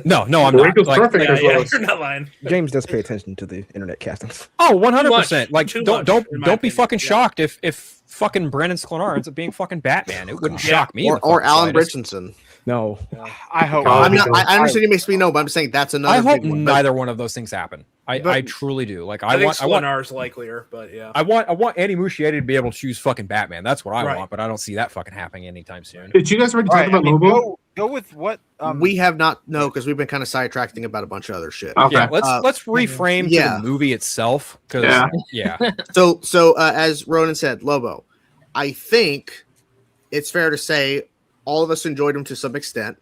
No, I'm not. You're not lying. James does pay attention to the internet castings. Oh, 100%. Like, Too don't much, be fucking shocked if fucking Brendan Sklenar ends up being fucking Batman. It wouldn't shock me. Or Alan Richardson. No, I hope. I'm not. I understand you may speak no, but I'm saying that's another. I hope big one, neither one of those things happen. I truly do. Like I think Sklenar's likelier, but yeah. I want Andy Muschietti to be able to choose fucking Batman. That's what I Right. want, but I don't see that fucking happening anytime soon. Did you guys already talk about Lobo? Go with what? We have not because we've been kind of sidetracking about a bunch of other shit. Okay. Yeah, let's reframe to the movie itself. Because So as Ronan said, Lobo, I think it's fair to say all of us enjoyed him to some extent.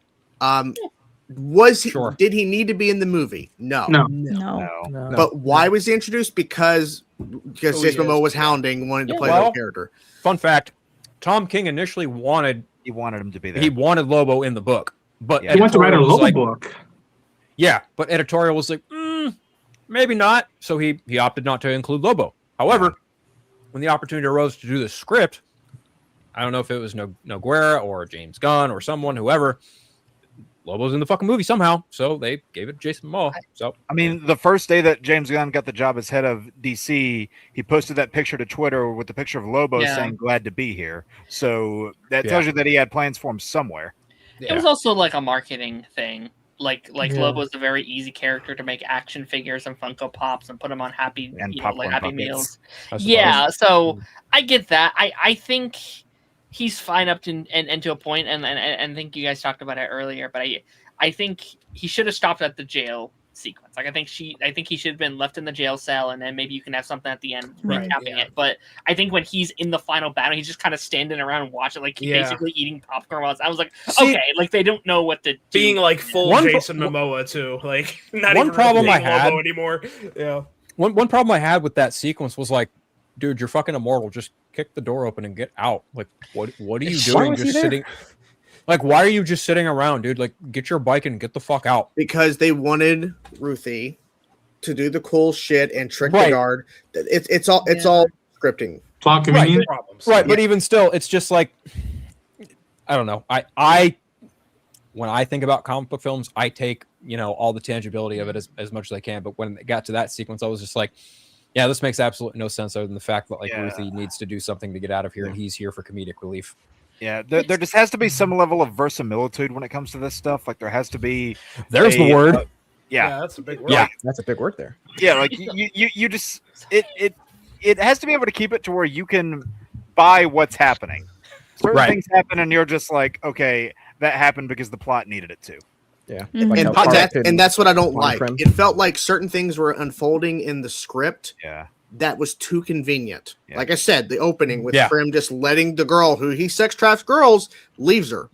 Was he? Sure. Did he need to be in the movie? No. But why was he introduced? Because Jason Momoa was hounding, wanting to play that character. Fun fact: Tom King initially wanted him to be there. He wanted Lobo in the book, but he wanted to write a Lobo book. Yeah, but editorial was like, maybe not. So he opted not to include Lobo. However, when the opportunity arose to do the script, I don't know if it was Nogueira or James Gunn or whoever. Lobo's in the fucking movie somehow, so they gave it to Jason Momoa. So I mean, the first day that James Gunn got the job as head of DC, he posted that picture to Twitter with the picture of Lobo saying "Glad to be here." So that tells you that he had plans for him somewhere. It was also like a marketing thing. Like Lobo's a very easy character to make action figures and Funko Pops and put them on Happy Meals. Yeah, so I get that. I think he's fine up to and to a point, and I think you guys talked about it earlier, but I think he should have stopped at the jail sequence. Like I think he should have been left in the jail cell, and then maybe you can have something at the end recapping it. But I think when he's in the final battle, he's just kind of standing around and watching, like he's basically eating popcorn. I was like, okay, like they don't know what to do. Being like full Jason Momoa too, like not one even problem I Lobo had anymore. Yeah. One problem I had with that sequence was like, dude, you're fucking immortal. Just kick the door open and get out. Like, what are you doing? Just sitting. Like, why are you just sitting around, dude? Like, get your bike and get the fuck out. Because they wanted Ruthye to do the cool shit and trick the guard. It's all scripting. plot convenience. Problems. Right, but even still, it's just like I don't know. I when I think about comic book films, I take all the tangibility of it as much as I can. But when it got to that sequence, I was just like, yeah, this makes absolutely no sense other than the fact that Ruthye needs to do something to get out of here, and he's here for comedic relief. Yeah, there just has to be some level of verisimilitude when it comes to this stuff. Like there has to be. There's the word. Yeah, that's a big word. Yeah, that's a big word there. Yeah, like you just it has to be able to keep it to where you can buy what's happening. Certain things happen, and you're just like, okay, that happened because the plot needed it to. Yeah, and that's what I don't like. It felt like certain things were unfolding in the script. Yeah. That was too convenient. Yeah. Like I said, the opening with Krem just letting the girl who he sex traffics girls leaves her.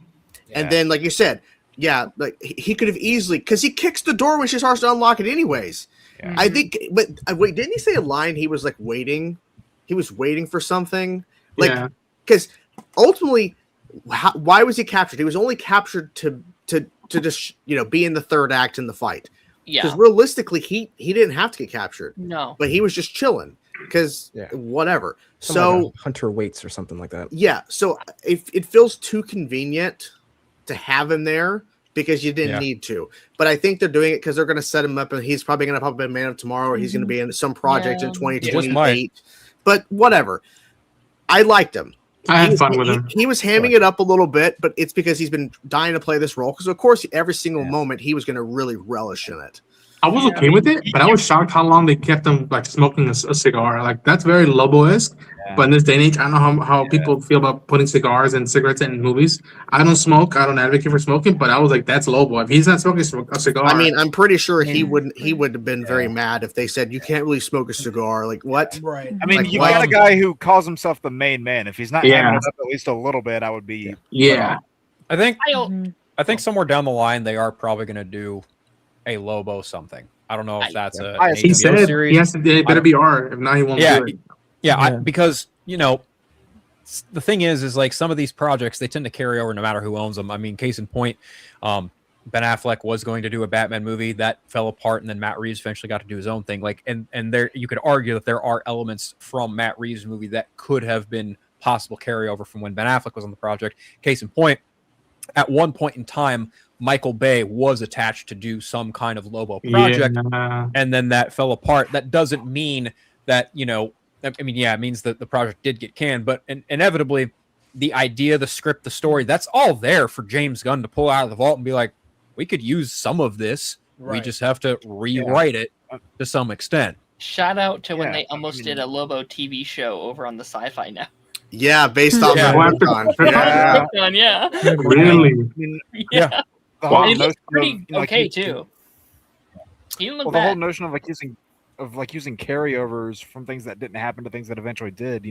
Yeah. And then, like you said, like he could have easily, because he kicks the door when she starts to unlock it anyways. Yeah. I think, but wait, didn't he say a line? He was like waiting. He was waiting for something. Like, because ultimately, why was he captured? He was only captured to just, be in the third act in the fight. Yeah. Because realistically, he didn't have to get captured. No. But he was just chilling because whatever. Something like Hunter waits or something like that. Yeah. So it feels too convenient to have him there because you didn't need to. But I think they're doing it because they're going to set him up, and he's probably going to pop up in Man of Tomorrow, or he's going to be in some project in 2028. But whatever. I liked him. I had fun with him. He was hamming it up a little bit, but it's because he's been dying to play this role. Because of course, every single moment he was going to really relish in it. I was okay with it, but I was shocked how long they kept him like smoking a cigar. Like that's very Lobo-esque. But in this day and age, I don't know how people feel about putting cigars and cigarettes in movies. I don't smoke. I don't advocate for smoking, but I was like, that's Lobo. If he's not smoking a cigar, I mean, I'm pretty sure he would have been very mad if they said you can't really smoke a cigar. Like what? Right. I mean, you got a guy who calls himself the main man. If he's not hamming it up at least a little bit, I would be. Yeah. I think somewhere down the line they are probably going to do a Lobo something. I don't know if that's a he said series. He has to. It better be R. If not, he won't do it. Yeah, because the thing is like some of these projects they tend to carry over no matter who owns them. I mean, case in point, Ben Affleck was going to do a Batman movie that fell apart, and then Matt Reeves eventually got to do his own thing. Like, and there you could argue that there are elements from Matt Reeves' movie that could have been possible carryover from when Ben Affleck was on the project. Case in point, at one point in time, Michael Bay was attached to do some kind of Lobo project, and then that fell apart. That doesn't mean that, I mean, it means that the project did get canned, but inevitably the idea, the script, the story, that's all there for James Gunn to pull out of the vault and be like, we could use some of this. Right. We just have to rewrite it to some extent. Shout out to when they almost did a Lobo TV show over on the Sci-Fi Now. Yeah, based on Krypton. Yeah. Really? Yeah. It looks pretty okay too. He didn't look bad. The whole notion of using carryovers from things that didn't happen to things that eventually did.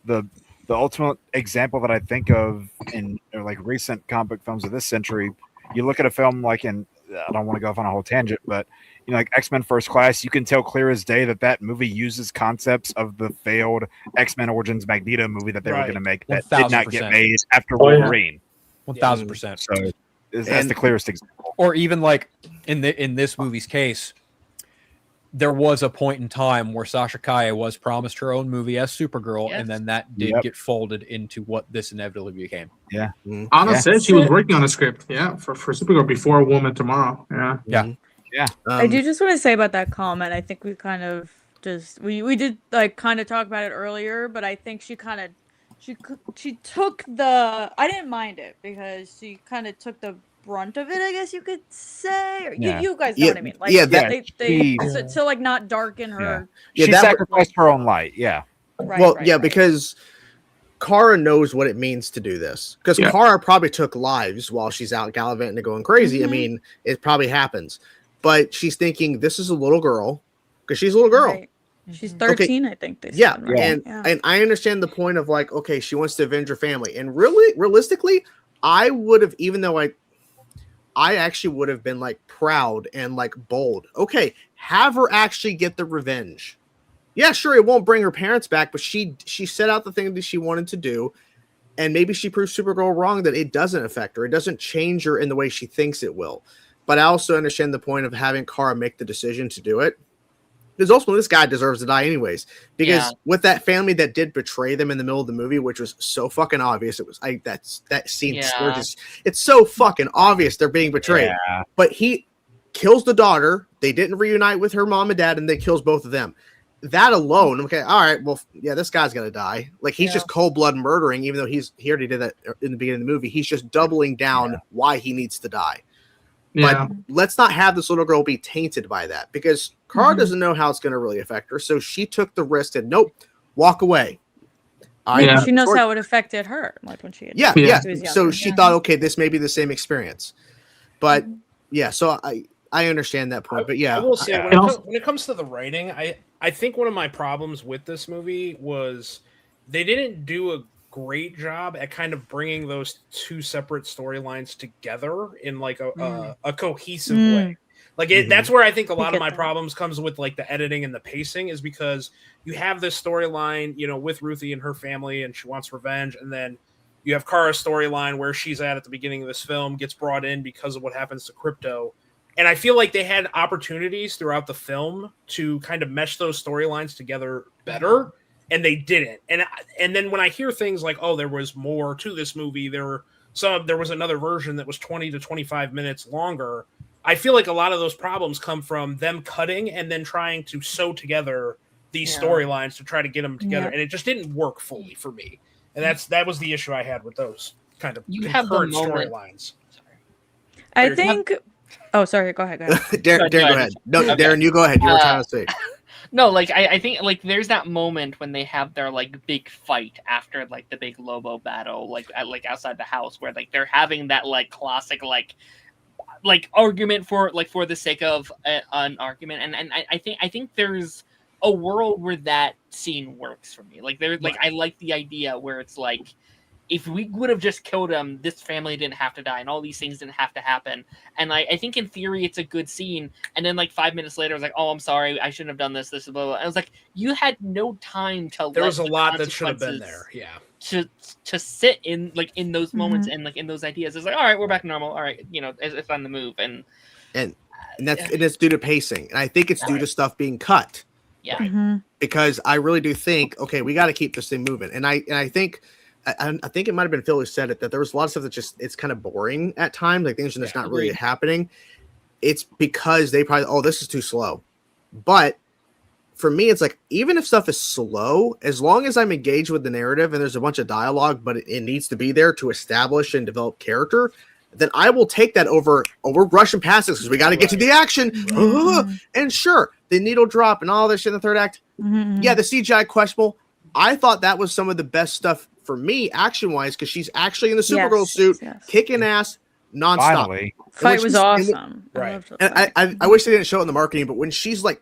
The ultimate example that I think of in recent comic book films of this century, you look at a film I don't want to go off on a whole tangent, but like X-Men First Class, you can tell clear as day that movie uses concepts of the failed X-Men Origins Magneto movie that they were going to make that did not get made after Wolverine. 1000%. So that's the clearest example. Or even like in this movie's case, there was a point in time where Sasha Kaye was promised her own movie as Supergirl, and then that did get folded into what this inevitably became. Yeah. Anna said she was working on a script, for Supergirl before Woman Tomorrow. Yeah. I do just want to say about that comment. I think we kind of we did kind of talk about it earlier, but I think she took the. I didn't mind it because she kind of took the brunt of it, I guess you could say. Or you guys know what I mean. Like to like not darken her. She sacrificed her own light. Yeah. Right, because Kara knows what it means to do this. Because Kara probably took lives while she's out gallivanting and going crazy. Mm-hmm. I mean, it probably happens. But she's thinking this is a little girl because she's a little girl. Right. She's 13, I think. And I understand the point of like, okay, she wants to avenge her family. And really, realistically, I would have, even though I actually would have been like proud and like bold. Okay, have her actually get the revenge. Yeah, sure, it won't bring her parents back, but she set out the thing that she wanted to do, and maybe she proves Supergirl wrong that it doesn't affect her. It doesn't change her in the way she thinks it will. But I also understand the point of having Kara make the decision to do it. Because ultimately, this guy deserves to die anyways. Because Yeah. with that family that did betray them in the middle of the movie, which was so fucking obvious, it was that scene. Yeah. It's so fucking obvious they're being betrayed. Yeah. But he kills the daughter. They didn't reunite with her mom and dad, and they kills both of them. That alone, okay, all right, well, yeah, this guy's gonna die. Like he's just cold blood murdering, even though he already did that in the beginning of the movie. He's just doubling down why he needs to die. Yeah. But let's not have this little girl be tainted by that, because Kara doesn't know how it's going to really affect her. So she took the risk and nope, walk away. All right. Yeah. She knows how it affected her, like when she had Yeah. Yeah. she was So younger. she thought, okay, this may be the same experience. But yeah, so I understand that point. But yeah, I will say And also- when it comes to the writing, I think one of my problems with this movie was they didn't do a great job at kind of bringing those two separate storylines together in like a cohesive way. Like that's where I think a lot of my problems comes with like the editing and the pacing, is because you have this storyline, you know, with Ruthye and her family, and she wants revenge, and then you have Kara's storyline where she's at the beginning of this film, gets brought in because of what happens to Krypto. And I feel like they had opportunities throughout the film to kind of mesh those storylines together better, and they didn't. And then when I hear things like, "Oh, there was more to this movie," there was another version that was 20 to 25 minutes longer. I feel like a lot of those problems come from them cutting and then trying to sew together these storylines to try to get them together, and it just didn't work fully for me. And that was the issue I had with those kind of concurrent storylines. I think. Oh, sorry. Go ahead. Darren, go ahead. No, Okay. Darren, you go ahead. You were trying to say. No, like I think like there's that moment when they have their like big fight after like the big Lobo battle, like outside the house, where like they're having that like classic like argument for the sake of an argument, and I think there's a world where that scene works for me. Like there, like I like the idea where it's like, if we would have just killed him, this family didn't have to die, and all these things didn't have to happen. And I think in theory it's a good scene. And then like 5 minutes later, I was like, "Oh, I'm sorry, I shouldn't have done this, blah, blah, blah." I was like, you had no time to. There was a lot that should have been there. Yeah. To sit in like in those moments and like in those ideas. It's like, all right, we're back to normal. All right, you know, it's on the move, and it's due to pacing, and I think it's due to stuff being cut. Yeah. Because I really do think, okay, we got to keep this thing moving, and I think. I think it might have been Phil who said it, that there was a lot of stuff that just it's kind of boring at times, like things are just not really happening. It's because they probably this is too slow. But for me, it's like, even if stuff is slow, as long as I'm engaged with the narrative and there's a bunch of dialogue, but it needs to be there to establish and develop character, then I will take that over rushing past this because we got to get to the action. And sure, the needle drop and all this shit in the third act. Yeah, the CGI questionable. I thought that was some of the best stuff for me, action-wise, because she's actually in the Supergirl suit, kicking ass nonstop. Finally. Fight was awesome. Right. And I wish they didn't show it in the marketing, but when she's like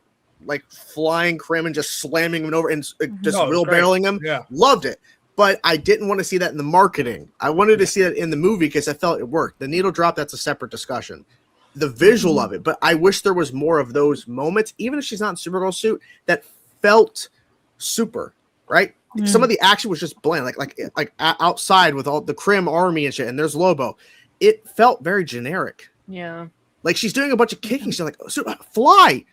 flying Krem and just slamming him over and just wheelbarrowing him, loved it. But I didn't want to see that in the marketing. I wanted to see it in the movie because I felt it worked. The needle drop, that's a separate discussion. The visual of it, but I wish there was more of those moments, even if she's not in Supergirl suit, that felt super, right? Some of the action was just bland, like outside with all the Krem army and shit, and there's Lobo. It felt very generic. Yeah. Like she's doing a bunch of kicking. She's like, fly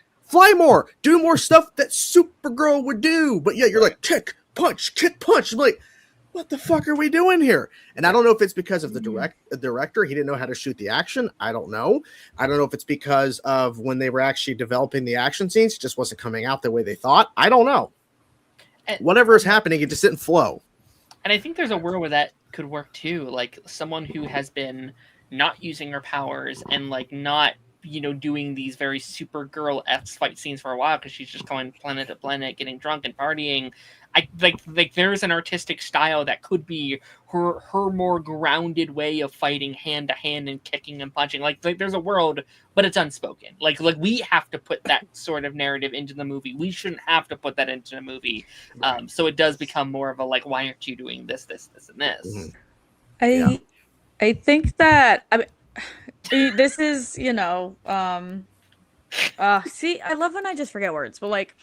more, do more stuff that Supergirl would do. But yeah, you're like kick, punch. I'm like, what the fuck are we doing here? And I don't know if it's because of the director. He didn't know how to shoot the action. I don't know. I don't know if it's because of when they were actually developing the action scenes, it just wasn't coming out the way they thought. I don't know. Whatever is happening, it just didn't flow. And I think there's a world where that could work too. Like someone who has been not using her powers and like not, you know, doing these very Supergirl-esque fight scenes for a while because she's just going planet to planet, getting drunk and partying. I like there's an artistic style that could be her more grounded way of fighting hand to hand and kicking and punching. Like there's a world, but it's unspoken. Like we have to put that sort of narrative into the movie. We shouldn't have to put that into the movie. So it does become more of a like, why aren't you doing this, and this? I think that this is, you know, see, I love when I just forget words, but like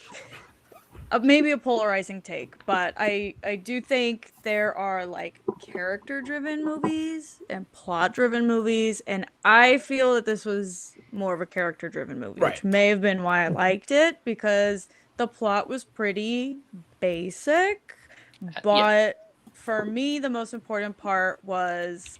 maybe a polarizing take, but I do think there are like character driven movies and plot driven movies, and I feel that this was more of a character driven movie, Right. which may have been why I liked it, because the plot was pretty basic, but for me the most important part was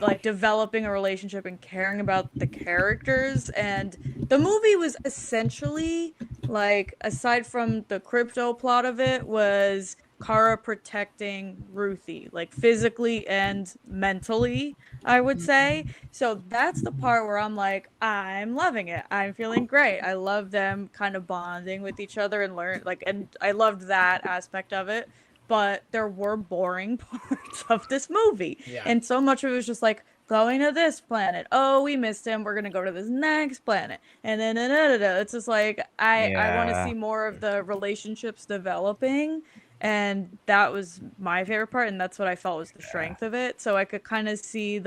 like developing a relationship and caring about the characters. And the movie was essentially like, aside from the Krypto plot of it, was Kara protecting Ruthye, like physically and mentally, I would say. So that's the part where I'm like, I'm loving it. I'm feeling great. I love them kind of bonding with each other and and I loved that aspect of it. But there were boring parts of this movie. Yeah. And so much of it was just like, going to this planet. Oh, we missed him. We're going to go to this next planet. And then it's just like, I want to see more of the relationships developing. And that was my favorite part. And that's what I felt was the strength of it. So I could kind of see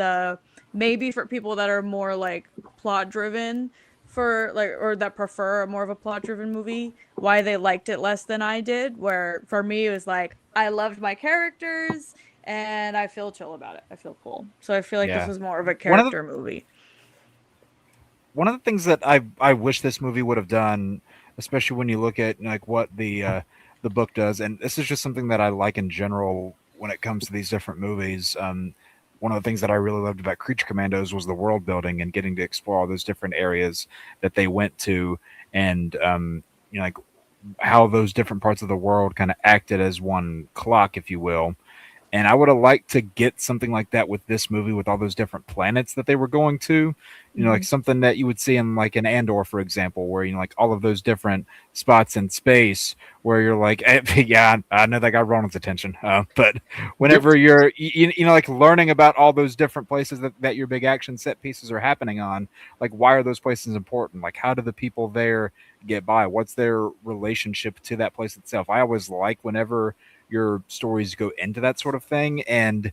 maybe for people that are more like plot driven, or that prefer more of a plot driven movie, why they liked it less than I did. Where for me it was like, I loved my characters and I feel chill about it. I feel cool. So I feel like this was more of a character movie. One of the things that I wish this movie would have done, especially when you look at like what the book does, and this is just something that I like in general when it comes to these different movies. One of the things that I really loved about Creature Commandos was the world building and getting to explore all those different areas that they went to, and like how those different parts of the world kind of acted as one clock, if you will. And I would have liked to get something like that with this movie, with all those different planets that they were going to, like something that you would see in like an Andor, for example, where, like all of those different spots in space where you're like, yeah, I know that got Ronald's attention. But whenever you're, like learning about all those different places that your big action set pieces are happening on, like, why are those places important? Like, how do the people there get by? What's their relationship to that place itself? I always like whenever your stories go into that sort of thing. And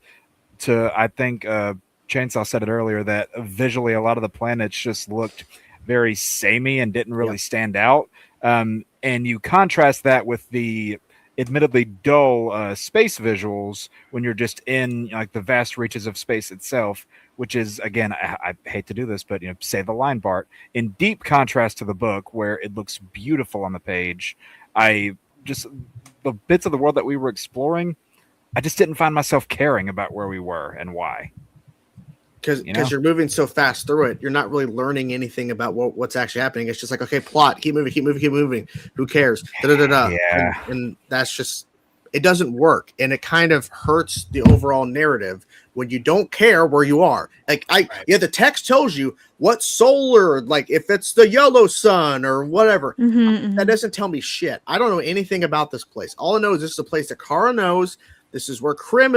I think Chainsaw said it earlier, that visually a lot of the planets just looked very samey and didn't really stand out. And you contrast that with the admittedly dull space visuals when you're just in like the vast reaches of space itself, which is, again, I hate to do this, but say the line, Bart, in deep contrast to the book where it looks beautiful on the page. The bits of the world that we were exploring, I just didn't find myself caring about where we were and why. Because you're moving so fast through it, you're not really learning anything about what's actually happening. It's just like, okay, plot, keep moving. Who cares? Yeah. And that's just, it doesn't work, and it kind of hurts the overall narrative when you don't care where you are. Like the text tells you what solar, like if it's the yellow sun or whatever. That doesn't tell me shit. I don't know anything about this place. All I know is this is a place that Kara knows. This is where Krem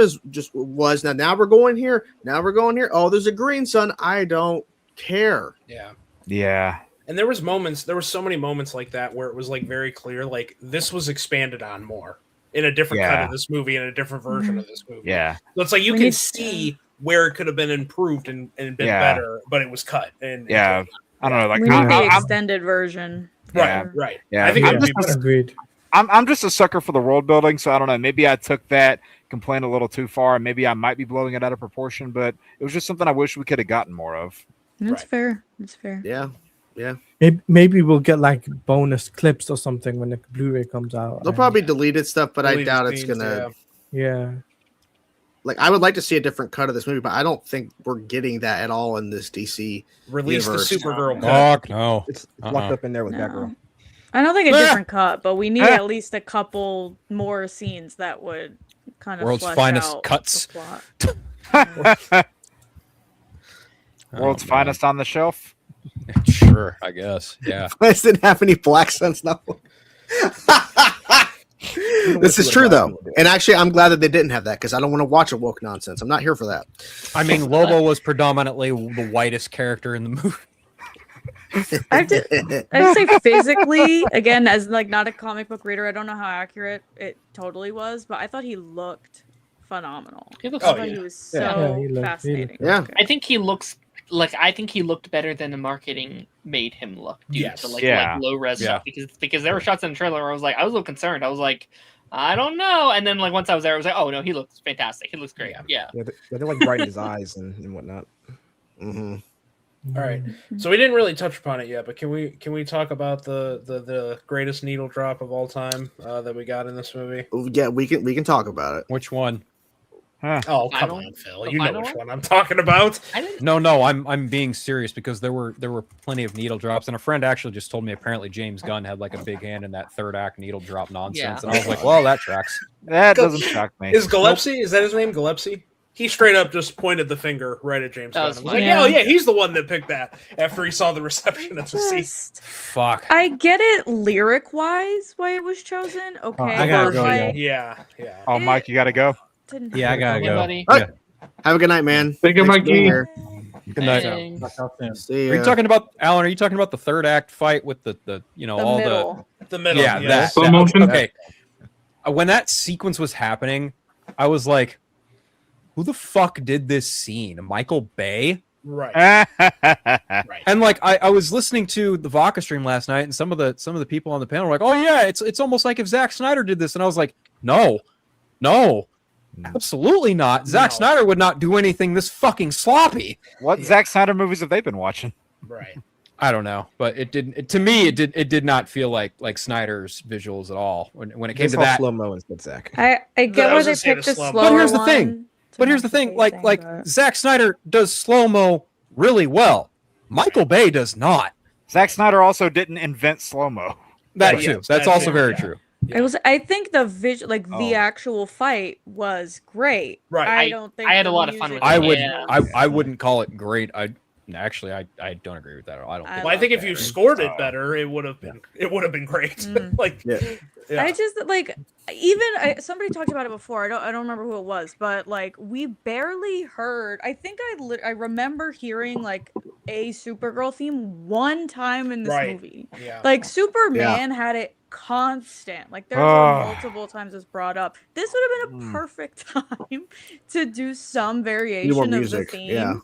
was. Now we're going here. Oh, there's a green sun. I don't care. Yeah. And there were so many moments like that where it was like very clear, like this was expanded on more in a different cut of this movie, in a different version of this movie. Yeah. So it's like you can see where it could have been improved and been better, but it was cut. And I don't know. Like, we need the extended version. Right. Yeah. I think Agreed. I'm just a sucker for the world building, so I don't know. Maybe I took that complaint a little too far, and maybe I might be blowing it out of proportion, but it was just something I wish we could have gotten more of. That's fair. Yeah. Maybe we'll get like bonus clips or something when the Blu-ray comes out. They'll probably deleted stuff, but I Deleted doubt it's scenes, gonna. Yeah. Like, I would like to see a different cut of this movie, but I don't think we're getting that at all in this DC release universe. the Supergirl cut. No. It's locked up in there with that girl. I don't think a different cut, but we need at least a couple more scenes that would kind of World's flesh finest out cuts. the plot. World's finest on the shelf. Sure, I guess. Yeah. This didn't have any Black Suns. No. This is true, though. And actually, I'm glad that they didn't have that, because I don't want to watch a woke nonsense. I'm not here for that. I mean, Lobo was predominantly the whitest character in the movie. I have to say, physically, again, as like not a comic book reader, I don't know how accurate it totally was, but I thought he looked phenomenal. He looks I thought he was so he looked fascinating. Yeah. I think he looks like I think he looked better than the marketing made him look due Yes. to like low res Yeah. stuff because there were shots in the trailer where I was a little concerned. I was like, I don't know, and then like once I was there, I was like, oh no, he looks fantastic. He looks great. Yeah. They're like brighten his eyes and whatnot. Mm-hmm. All right, so we didn't really touch upon it yet, but can we talk about the greatest needle drop of all time that we got in this movie? Yeah, we can talk about it. Which one? Oh, come Final- on, Phil. the You know final which one? one I'm talking about. I didn't. No, I'm being serious because there were plenty of needle drops, and a friend actually just told me apparently James Gunn had like a big hand in that third act needle drop nonsense, Yeah. and I was like, well, that tracks. That doesn't shock me. Is Gillespie? Is that his name? Gillespie? He straight up just pointed the finger right at James That Gunn. was I was like, funny. oh yeah, he's the one that picked that after he saw the reception of the scene. Just- Fuck. I get it lyric wise why it was chosen. Okay. I gotta but, go, like, Yeah, yeah. Oh, Mike, you got to go. didn't Yeah, I gotta Hey, go. buddy. All right. Have a good night, man. Thank you, Thanks for being Mikey. here. Good night. Thanks. See Are you ya. talking about Alan? Are you talking about the third act fight with the the all middle. The the middle. yeah yes. Slow motion? okay? When that sequence was happening, I was like, who the fuck did this scene? Michael Bay? Right. Right. And like I was listening to the Vodka stream last night, and some of the people on the panel were like, "Oh yeah, it's almost like if Zack Snyder did this," and I was like, "No, absolutely not. Zack No. Snyder would not do anything this fucking sloppy." What Zack Snyder movies have they been watching? Right. I don't know, but it didn't. To me, it did not feel like Snyder's visuals at all when it came It's to all that. slow mo instead, Zach. I get I why was they gonna say picked the a slow-mo. slower But here's the one thing. to But here's match the thing, pacing, like but- Zack Snyder does slow mo really well. Michael Bay does not. Zack Snyder also didn't invent slow mo. That Right, too. yes, That's that also too, very yeah. true. I think the the Oh. actual fight was great. Right. I don't think I had the a lot of fun with music it. I would. Yeah. I wouldn't call it great. I don't agree with that at all. I don't. I Think Well, I think if love you it. scored it better, it would have been great. Mm. Like, Yeah. yeah. I just like even somebody talked about it before. I don't remember who it was, but like we barely heard. I think I remember hearing like a Supergirl theme one time in this Right. movie. Yeah. Like Superman had it constant. Like there were Ah. multiple times it's brought up. This would have been a perfect time to do some Need more variation of the music. theme. Yeah.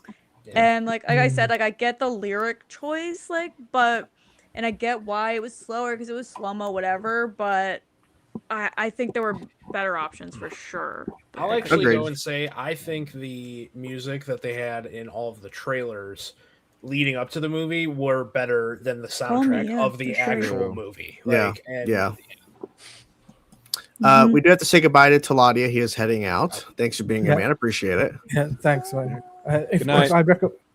And like I said, like I get the lyric choice, like, but and I get why it was slower because it was slow mo, whatever. But I think there were better options for sure. I'll actually Agreed. go and say I think the music that they had in all of the trailers leading up to the movie were better than the soundtrack yeah, of the for sure. actual movie. Yeah, Like, and yeah. Mhm. We do have to say goodbye to Taladia. He is heading out. Thanks for being here, Yeah. man. Appreciate it. Yeah, thanks, man. Good night.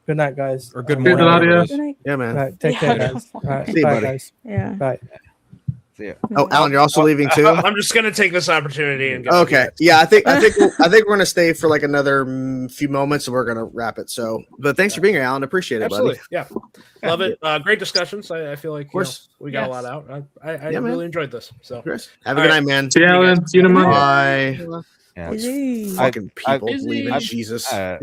Good night, guys. Or good Good morning. night, whatever it yeah. is. Good night. Yeah, man. Right, take care, guys. All right, See you, bye, buddy. guys. Yeah. Bye. See ya. Oh, Alan, you're also leaving too. I'm just gonna take this opportunity and go. Okay. Yeah, I think we're gonna stay for like another few moments, and we're gonna wrap it. So, but thanks for being here, Alan. Appreciate it, Absolutely. buddy. Yeah. Love it. Great discussions. I feel like Of course. we got a Yes. lot out. I Yeah, man. really enjoyed this. So Chris, have a All good right. night, man. See you, Alan. See you in a month. Bye. Yeah. Busy. Fucking I- people believe in I- Jesus. I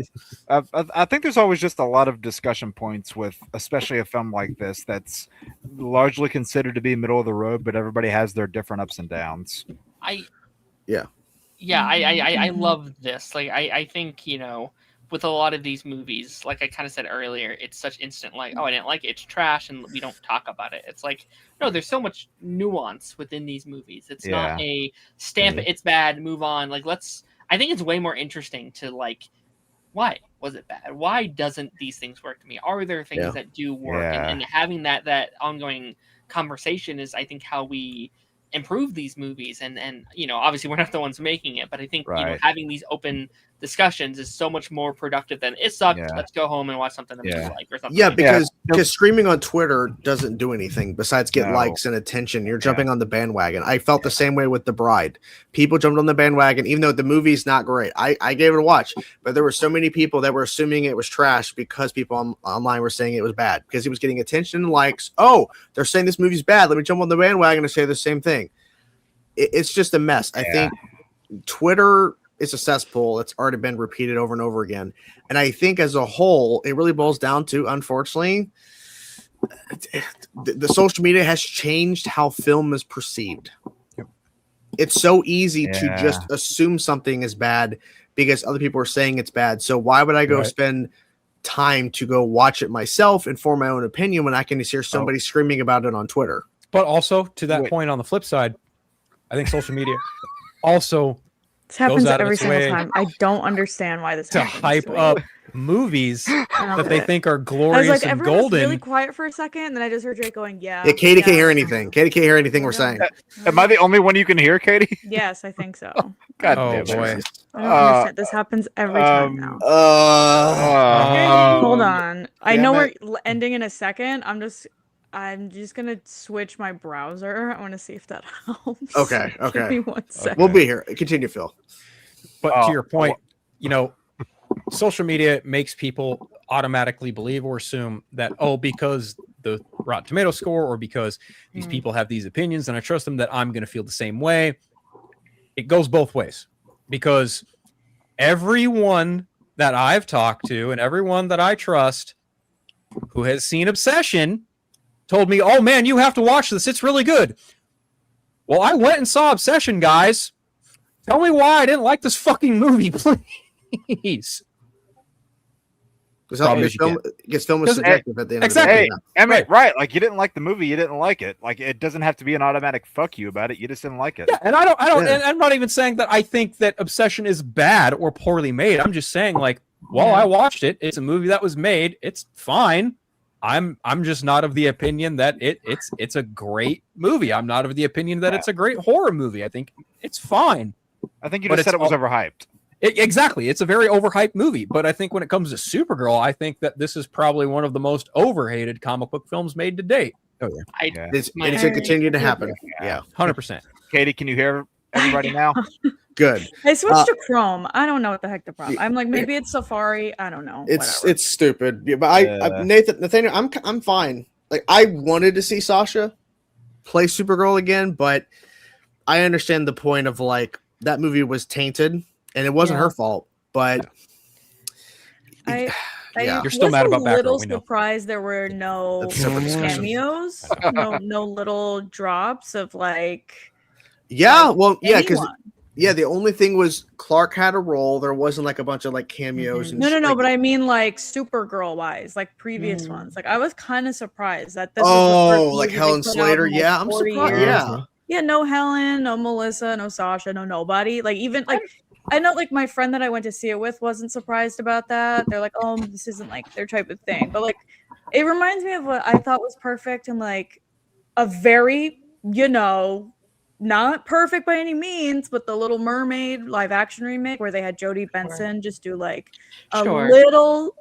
think there's always just a lot of discussion points with, especially a film like this that's largely considered to be middle of the road, but everybody has their different ups and downs. I love this. Like I think, with a lot of these movies, like I kind of said earlier, it's such instant like, oh, I didn't like it, it's trash, and we don't talk about it. It's like, no, there's so much nuance within these movies. It's not a stamp it, it's bad, move on. Like I think it's way more interesting to like, why was it bad? Why doesn't these things work to me? Are there things Yeah. that do work? Yeah. And having that ongoing conversation is, I think, how we improve these movies. And obviously we're not the ones making it, but I think Right. having these open discussions is so much more productive than it sucked. Yeah. Let's go home and watch something that we Yeah. like or something. Yeah, like that. because streaming on Twitter doesn't do anything besides get No. likes and attention. You're jumping on the bandwagon. I felt the same way with The Bride. People jumped on the bandwagon, even though the movie's not great. I gave it a watch, but there were so many people that were assuming it was trash because people online were saying it was bad because it was getting attention and likes. Oh, they're saying this movie's bad. Let me jump on the bandwagon and say the same thing. It's just a mess. I think Twitter is a cesspool. It's already been repeated over and over again. And I think as a whole, it really boils down to, unfortunately, the social media has changed how film is perceived. It's so easy to just assume something is bad because other people are saying it's bad. So why would I go Right. spend time to go watch it myself and form my own opinion when I can just hear somebody screaming about it on Twitter. But also to that point, on the flip side, I think social media also This happens out of every its single way time. I don't understand why this to happens hype to me. up movies I don't that they get it. think are I was glorious like, and everyone was golden. really quiet for a second, and then I just heard Drake going, "Yeah." Yeah, Katie can't yeah. hear anything. Katie can't hear anything we're saying. Am I the only one you can hear, Katie? Yes, I think so. God Oh damn it. boy. I don't understand. This happens every time now. Uh, Hold on. I damn know it. we're ending in a second. I'm just gonna switch my browser. I want to see if that helps. Okay, Give okay. me 1 second. We'll be here. Continue, Phil. But to your point, social media makes people automatically believe or assume that, because the Rotten Tomato score or because these people have these opinions and I trust them, that I'm going to feel the same way. It goes both ways, because everyone that I've talked to and everyone that I trust who has seen Obsession told me, "Oh man, you have to watch this. It's really good." Well, I went and saw Obsession, guys. Tell me why I didn't like this fucking movie, please. Because film is subjective at the end exactly. of the day. Hey, Emmett, right. Like, you didn't like the movie, you didn't like it. Like, it doesn't have to be an automatic fuck you about it. You just didn't like it. Yeah, and I don't, and I'm not even saying that I think that Obsession is bad or poorly made. I'm just saying, like, I watched it. It's a movie that was made. It's fine. I'm just not of the opinion that it's a great movie. I'm not of the opinion that it's a great horror movie. I think it's fine. I think you just said it was overhyped. Exactly. It's a very overhyped movie. But I think when it comes to Supergirl, I think that this is probably one of the most overhated comic book films made to date. Oh, yeah. It's going to continue to happen. Yeah. 100%. Katie, can you hear everybody now? Good. I switched to Chrome. I don't know what the heck the problem. I'm like, maybe it's Safari. I don't know. It's stupid. Yeah, but Nathaniel, I'm fine. Like, I wanted to see Sasha play Supergirl again, but I understand the point of, like, that movie was tainted and it wasn't her fault. But you're still mad about Batgirl. I was a little surprised there were no cameos, no little drops of like. Yeah, because the only thing was Clark had a role. There wasn't like a bunch of like cameos. And No, but I mean like Supergirl wise, like previous ones. Like I was kind of surprised that this. Like Helen Slater. Yeah, I'm surprised. Years. Yeah, no Helen, no Melissa, no Sasha, no nobody. Like even like I know like my friend that I went to see it with wasn't surprised about that. They're like, oh, this isn't like their type of thing. But like it reminds me of what I thought was perfect and like a very, not perfect by any means, but the Little Mermaid live action remake where they had Jodie Benson just do like a little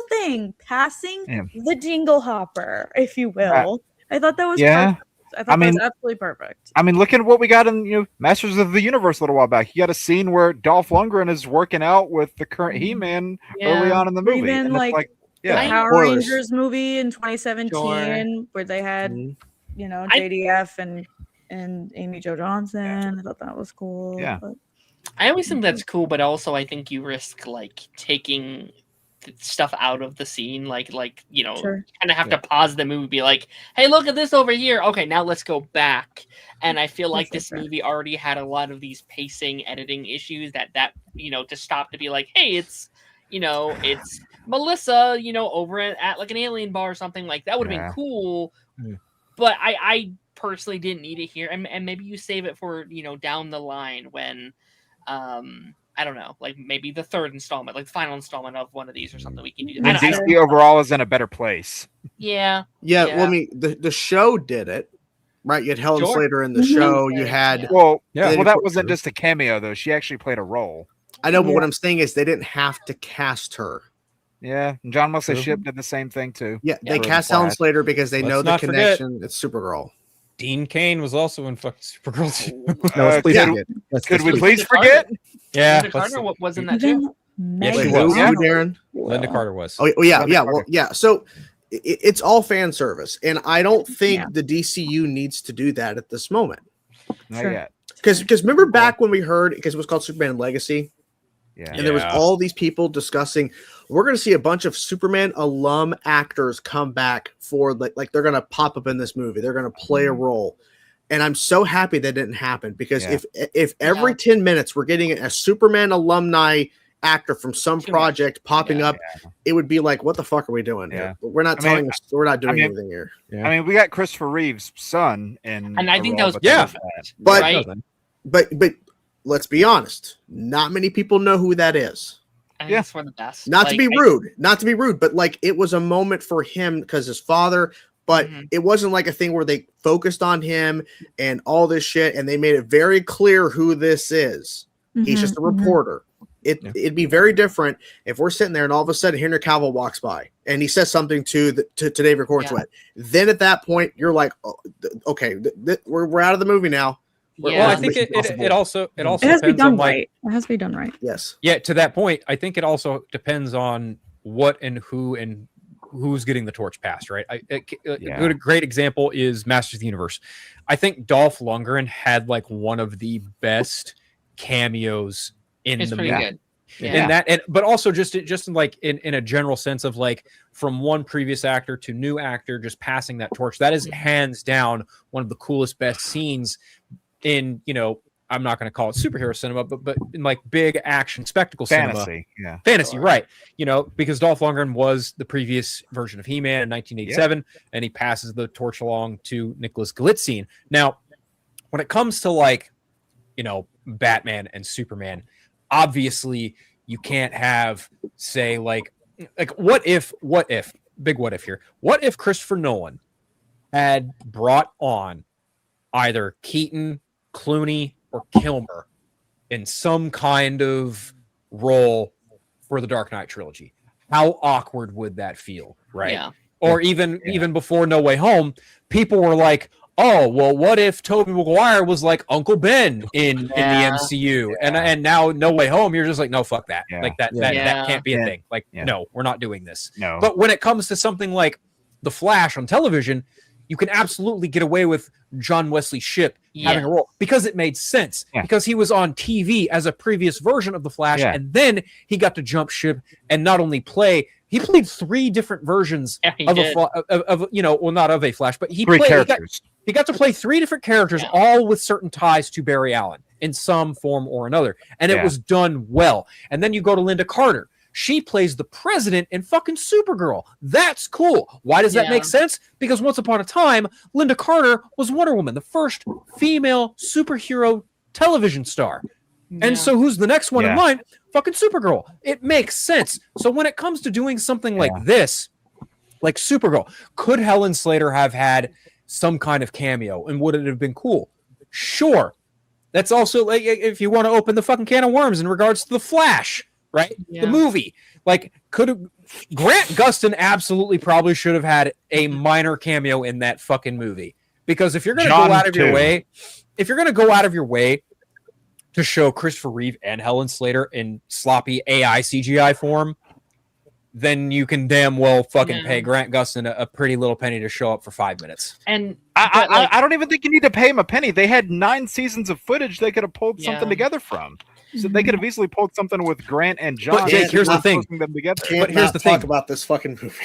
thing passing the jingle hopper, if you will. I thought that was perfect. I thought that was absolutely perfect. I mean, look at what we got in Masters of the Universe a little while back. You got a scene where Dolph Lundgren is working out with the current He-Man early on in the movie. Even and like the Power Rangers movie in 2017 where they had JDF and Amy Jo Johnson. I thought that was cool. Yeah. But... I always think that's cool, but also I think you risk like taking stuff out of the scene, kind of have to pause the movie, be like, hey, look at this over here. Okay, now let's go back. And I feel like this movie already had a lot of these pacing, editing issues that to stop to be like, hey, it's Melissa, over at like an alien bar or something, like that would have been cool. But I personally didn't need it here, and maybe you save it for down the line when I don't know, like maybe the third installment, like the final installment of one of these or something. We can do. And DC overall is in a better place. Yeah. Well, I mean, the show did it, right? You had Helen Slater in the show. You had well, that wasn't just a cameo though. She actually played a role. I know, but what I'm saying is they didn't have to cast her. Yeah, and John Wesley Shipp did the same thing too. Yeah, they cast Helen Slater because they know the connection. It's Supergirl. Dean Cain was also in fucking Supergirl too. Could we please forget? Yeah, Linda Carter was in that too. Yeah, she was. was. Darren? Linda Carter was. Oh yeah. Well, yeah. So it's all fan service, and I don't think the DCU needs to do that at this moment. Not yet. Because remember back when we heard, because it was called Superman Legacy, and there was all these people discussing, we're going to see a bunch of Superman alum actors come back for like they're going to pop up in this movie. They're going to play a role. And I'm so happy that didn't happen because if every 10 minutes we're getting a Superman alumni actor from some Too project popping Yeah, up, it would be like, what the fuck are we doing Yeah. here? But we're not I mean, telling us, we're not doing mean- anything here. Yeah. I mean, we got Christopher Reeve's son, in And I a think role, that was but they yeah. left that. But Right. but let's be honest, not many people know who that is. I think Yeah. it's for the best. Not to Like, be rude, but like it was a moment for him because his father, but Mhm. it wasn't like a thing where they focused on him and all this shit and they made it very clear who this is. He's just a reporter. It'd be very different if we're sitting there and all of a sudden Henry Cavill walks by and he says something to David Corenswet. Then at that point you're like, oh, okay, we're out of the movie now. Yeah. Well, I We're think Mission it Impossible. also It has to be depends done on like right. It has to be done right. Yes. yeah, to that point, I think it also depends on what and who and who's getting the torch passed, right? A great example is Masters of the Universe. I think Dolph Lundgren had like one of the best cameos in It's the pretty movie. good. And that, but also just in like in a general sense of like from one previous actor to new actor, just passing that torch. That is hands down one of the coolest, best scenes in, you know, I'm not going to call it superhero cinema, but in like big action spectacle cinema. Fantasy, right? You know, because Dolph Lundgren was the previous version of He-Man in 1987, and he passes the torch along to Nicholas Galitzine. Now, when it comes to like, you know, Batman and Superman, obviously you can't have say like what if big what if here? What if Christopher Nolan had brought on either Keaton, Clooney, or Kilmer in some kind of role for the Dark Knight trilogy? How awkward would that feel, right? Yeah. Or even before No Way Home, people were like, oh, well, what if Tobey Maguire was like Uncle Ben in the MCU? And now No Way Home, you're just like, no, fuck that. Like that can't be a thing. Like, no, we're not doing this. No. But when it comes to something like The Flash on television, you can absolutely get away with John Wesley Shipp having a role because it made sense. Because he was on TV as a previous version of The Flash, and then he got to jump ship and not only play. He played 3 different versions of you know, well, not of a Flash, but he played characters. He got to play 3 different characters, all with certain ties to Barry Allen in some form or another, and it was done well. And then you go to Linda Carter. She plays the president in fucking Supergirl. That's cool. Why does that make sense? Because once upon a time, Linda Carter was Wonder Woman, the first female superhero television star. And so who's the next one in line? Fucking Supergirl. It makes sense. So when it comes to doing something like this, like Supergirl, could Helen Slater have had some kind of cameo, and would it have been cool? Sure. That's also like if you want to open the fucking can of worms in regards to The Flash, right? The movie. Like, Grant Gustin absolutely probably should have had a minor cameo in that fucking movie. Because if you're gonna go out of your way to show Christopher Reeve and Helen Slater in sloppy AI CGI form, then you can damn well fucking pay Grant Gustin a pretty little penny to show up for 5 minutes. And I don't even think you need to pay him a penny. They had 9 seasons of footage they could have pulled something together from. So they could have easily pulled something with Grant and John. But Jake, here's the thing. Them together. But here's the thing. Talk about this fucking movie.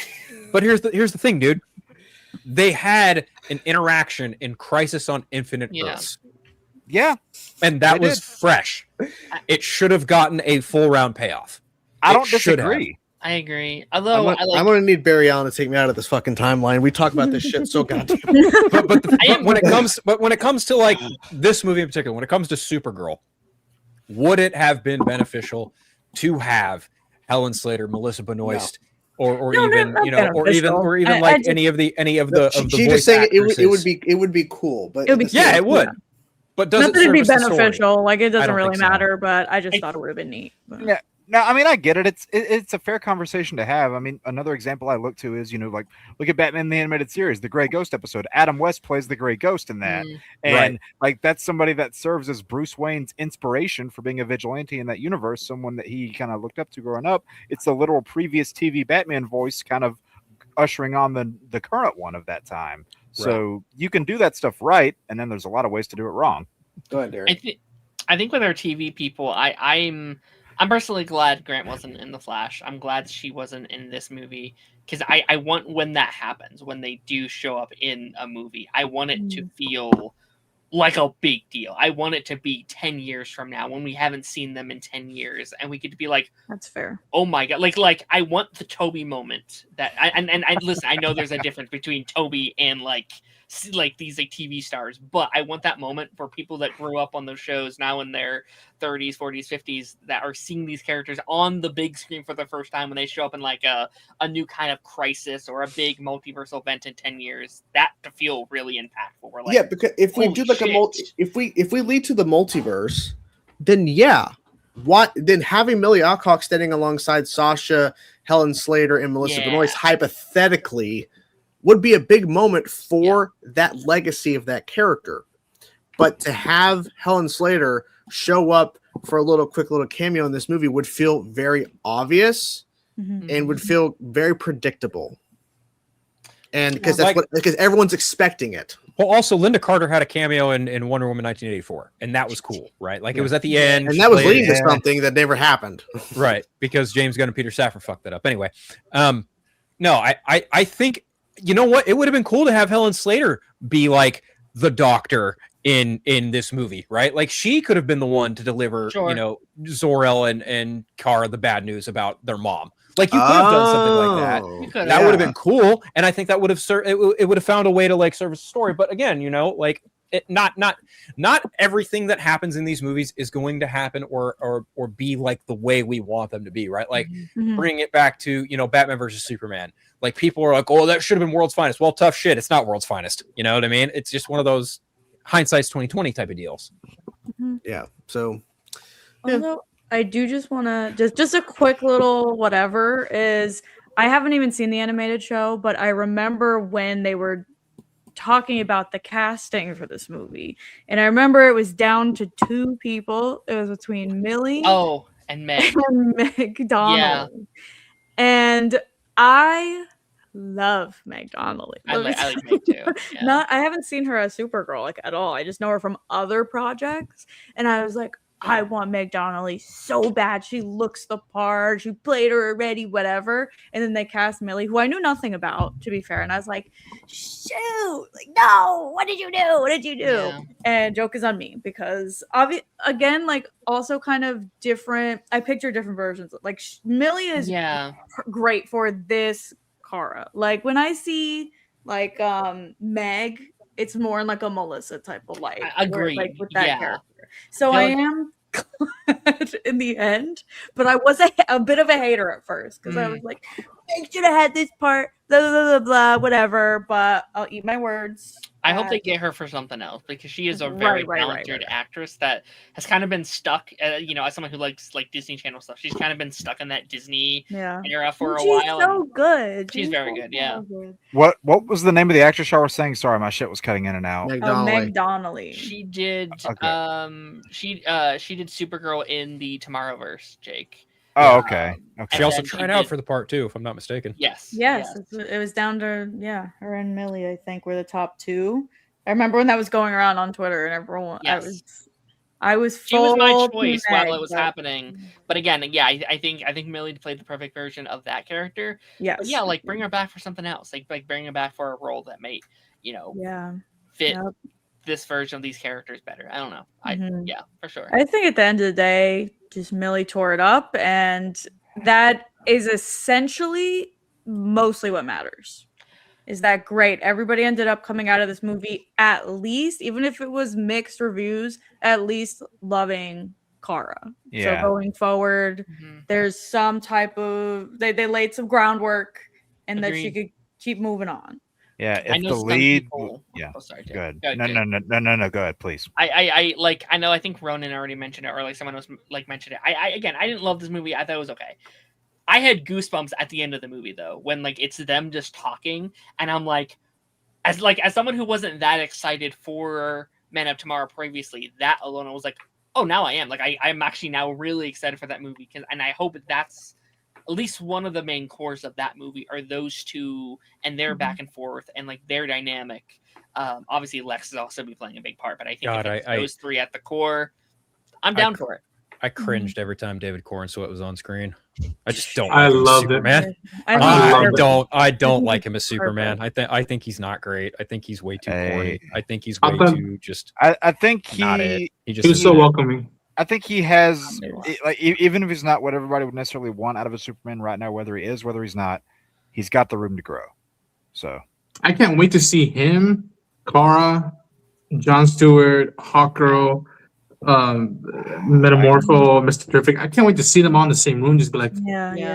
But here's the thing, dude. They had an interaction in Crisis on Infinite Earths. Yeah. And that was fresh. It should have gotten a full round payoff. I don't disagree. I agree. Although I'm gonna need Barry Allen to take me out of this fucking timeline. We talk about this shit so goddamn. but when it comes to like this movie in particular, when it comes to Supergirl, would it have been beneficial to have Helen Slater, Melissa Benoist, or even like any of the She just saying it would be cool, but it would. But does not that it it'd be service the story? beneficial. Like it doesn't really think so. matter, but I just thought it would have been neat. But. Yeah. No, I mean I get it. It's a fair conversation to have. I mean, another example I look to is, like look at Batman the Animated Series, the Gray Ghost episode. Adam West plays the Gray Ghost in that. And like that's somebody that serves as Bruce Wayne's inspiration for being a vigilante in that universe, someone that he kind of looked up to growing up. It's the literal previous TV Batman voice kind of ushering on the current one of that time. So you can do that stuff right, and then there's a lot of ways to do it wrong. Go ahead, Derek. I think with our TV people, I'm personally glad Grant wasn't in The Flash. I'm glad she wasn't in this movie because I want when that happens, when they do show up in a movie, I want it to feel like a big deal. I want it to be 10 years from now when we haven't seen them in 10 years, and we get to be like, That's fair. oh my god, like I want the Toby moment that I listen, I know there's a difference between Toby and like these like TV stars, but I want that moment for people that grew up on those shows now in their 30s, 40s, 50s that are seeing these characters on the big screen for the first time when they show up in like a new kind of crisis or a big multiversal event in 10 years. That to feel really impactful. We're like, yeah, because if we holy do like shit. if we lead to the multiverse, then yeah, what then having Millie Alcock standing alongside Sasha, Helen Slater, and Melissa Benoist hypothetically would be a big moment for that legacy of that character. But to have Helen Slater show up for a quick little cameo in this movie would feel very obvious and would feel very predictable. And because because everyone's expecting it. Well, also Linda Carter had a cameo in Wonder Woman 1984, and that was cool, right? Like it was at the end, and that was leading to something that never happened, right? Because James Gunn and Peter Safran fucked that up. Anyway, no, I think, you know what? It would have been cool to have Helen Slater be like the doctor in this movie, right? Like she could have been the one to deliver, you know, Zor-El and Kara the bad news about their mom. Like you could have done something like that. That would have been cool, and I think that would have it would have found a way to like service the story. But again, you know, like not everything that happens in these movies is going to happen or be like the way we want them to be, right? Like bringing it back to, you know, Batman versus Superman. Like people are like, oh, that should have been world's finest. Well, tough shit. It's not world's finest. You know what I mean? It's just one of those hindsight's 2020 type of deals. Yeah. So. Although I do just want to just a quick little whatever is I haven't even seen the animated show, but I remember when they were talking about the casting for this movie, and I remember it was down to 2 people. It was between Millie and Meg Donnelly. And I love Meg Donnelly. I like Meg too. Yeah. I haven't seen her as Supergirl like at all. I just know her from other projects, and I was like, I want Meg Donnelly so bad. She looks the part. She played her already, whatever. And then they cast Millie, who I knew nothing about, to be fair. And I was like, shoot, like, no, what did you do? What did you do? Yeah. And joke is on me because, again, like, also kind of different. I picture different versions. Like, Millie is great for this Kara. Like, when I see, like, Meg, it's more like a Melissa type of life. I agree. Like, with that character. So I am glad in the end, but I was a bit of a hater at first because I was like, they should have had this part, blah, blah, blah, blah, whatever, but I'll eat my words. I hope they get her for something else because she is a very talented actress that has kind of been stuck, you know, as someone who likes like Disney Channel stuff. She's kind of been stuck in that Disney era for a while. She's so good. She's very good, yeah. Good. What was the name of the actress y'all were saying? Sorry, my shit was cutting in and out. Meg Donnelly. She did she did Supergirl in the Tomorrowverse, Jake. Oh, okay. She also tried out for the part too, if I'm not mistaken. Yes. It was down to her and Millie, I think, were the top 2. I remember when that was going around on Twitter, and everyone, I was. She was my choice while it was happening. But again, I think Millie played the perfect version of that character. Yes. But yeah, like bring her back for something else. Like bring her back for a role that may, you know, fit this version of these characters better. I don't know. Yeah, for sure. I think at the end of the day, just Millie tore it up, and that is essentially mostly what matters. Is that great? Everybody ended up coming out of this movie at least, even if it was mixed reviews, at least loving Kara. Yeah. So going forward, there's some type of they laid some groundwork, and that she could keep moving on. Yeah, if the lead, people, Oh, sorry, Jay. good. No, go ahead, please. I think Ronan already mentioned it, or like someone else like mentioned it. I didn't love this movie. I thought it was okay. I had goosebumps at the end of the movie though, when like it's them just talking, and I'm like, as someone who wasn't that excited for Man of Tomorrow previously, that alone I was like, oh, now I am. Like I'm actually now really excited for that movie, and I hope that's at least one of the main cores of that movie are those two and their back and forth and like their dynamic. Obviously Lex is also be playing a big part, but I think those 3 at the core, I'm down for it. I cringed every time David Corenswet was on screen. I just don't. I like him as loved it. Superman. I don't like him as Superman. I think he's not great. I think he's way too corny. I think he's way too just. I think not it. He was so welcoming. I think he has, like, even if he's not what everybody would necessarily want out of a Superman right now, whether he is, whether he's not, he's got the room to grow. So I can't wait to see him, Kara, Jon Stewart, Hawkgirl, Metamorpho, Mr. Terrific. I can't wait to see them all in the same room. Just be like,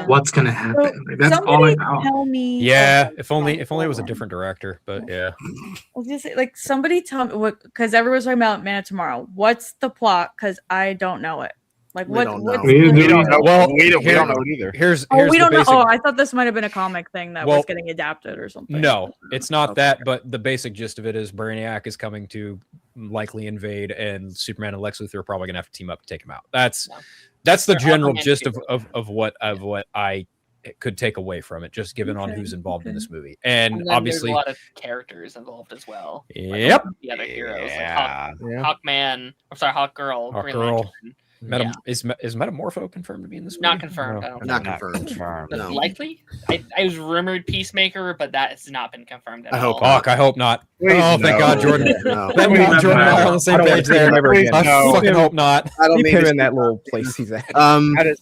what's gonna happen? Like, that's all I know. Tell me. Yeah, if only it was a different director, but yeah. I was gonna say, like, somebody tell me what, because everyone's talking about Man of Tomorrow. What's the plot? Because I don't know it. Like, We what? don't know. what's we the- don't know. Well, we don't here- know it either. Here's we the don't know. basic- Oh, I thought this might have been a comic thing that Well, was getting adapted or something. No, it's not Okay. that, but the basic gist of it is Brainiac is coming to likely invade, and Superman and Lex Luthor are probably gonna have to team up to take him out. That's the They're general all gist gonna of what I could take away from it, just given on Okay, who's involved in okay. this movie. And And then obviously, there's a lot of characters involved as well. yep, The other heroes, Yeah. like Hawkman. I'm sorry, Hawkgirl. Green Hawkgirl. Lantern. Yeah. Is Metamorpho confirmed to be in this movie? Not confirmed. I don't Not think. confirmed. But No. likely. I was rumored Peacemaker, but that has not been confirmed at I hope all. Fuck, I hope not. Please, Oh, thank no. God, Jordan. No. Thank God, Jordan and I are on the same I don't page want to see him there. ever again. I No. fucking hope not. I don't Keep need him to in that little place he's at. That is,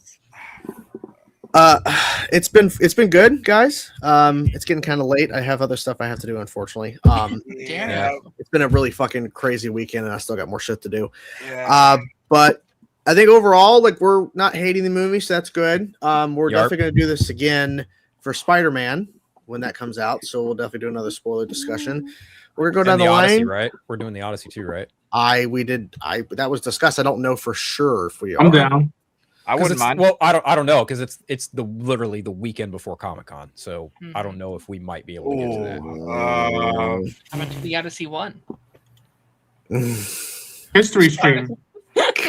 It's been good, guys. It's getting kind of late. I have other stuff I have to do, unfortunately. Yeah. It's been a really fucking crazy weekend, and I still got more shit to do. yeah. But I think overall, like, we're not hating the movie, so that's good. We're Yarp. definitely going to do this again for Spider-Man when that comes out. So we'll definitely do another spoiler discussion. We're going to go And down the Odyssey, line. right? We're doing the Odyssey too, right? That was discussed. I don't know for sure if we are. I'm down. I 'Cause wouldn't it's- mind. Well, I don't know because it's literally the weekend before Comic-Con, so I don't know if we might be able to get to that. How much did the Odyssey 1? History stream.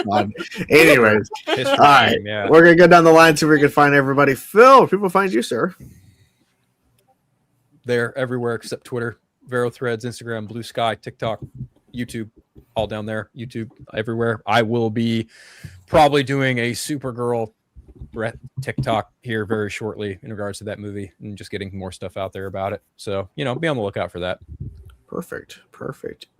God. Anyways, History all right, game, yeah. we're gonna go down the line so we can find everybody. Phil, where people find you, sir. They're everywhere except Twitter, Vero Threads, Instagram, Blue Sky, TikTok, YouTube, all down there. YouTube, everywhere. I will be probably doing a Supergirl TikTok here very shortly in regards to that movie and just getting more stuff out there about it. So, be on the lookout for that. Perfect.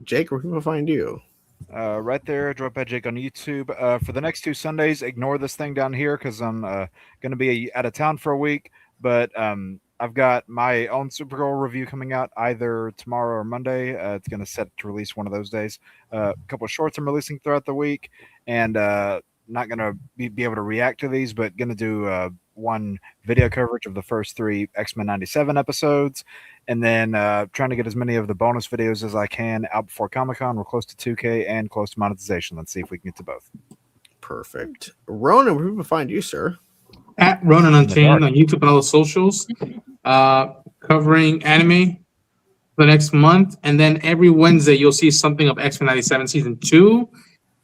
Jake, where people find you? Right there, Drop by Jake on YouTube. For the next 2 Sundays, ignore this thing down here because I'm going to be out of town for a week. But I've got my own Supergirl review coming out either tomorrow or Monday. It's going to set to release one of those days. A couple of shorts I'm releasing throughout the week, and not going to be able to react to these, but going to do one video coverage of the first 3 X-Men 97 episodes, and then trying to get as many of the bonus videos as I can out before Comic-Con. We're close to 2K and close to monetization. Let's see if we can get to both. Perfect. Ronan, where people find you, sir? At Ronan Unchained on YouTube and all the socials. Covering anime for the next month. And then every Wednesday, you'll see something of X-Men 97 Season 2.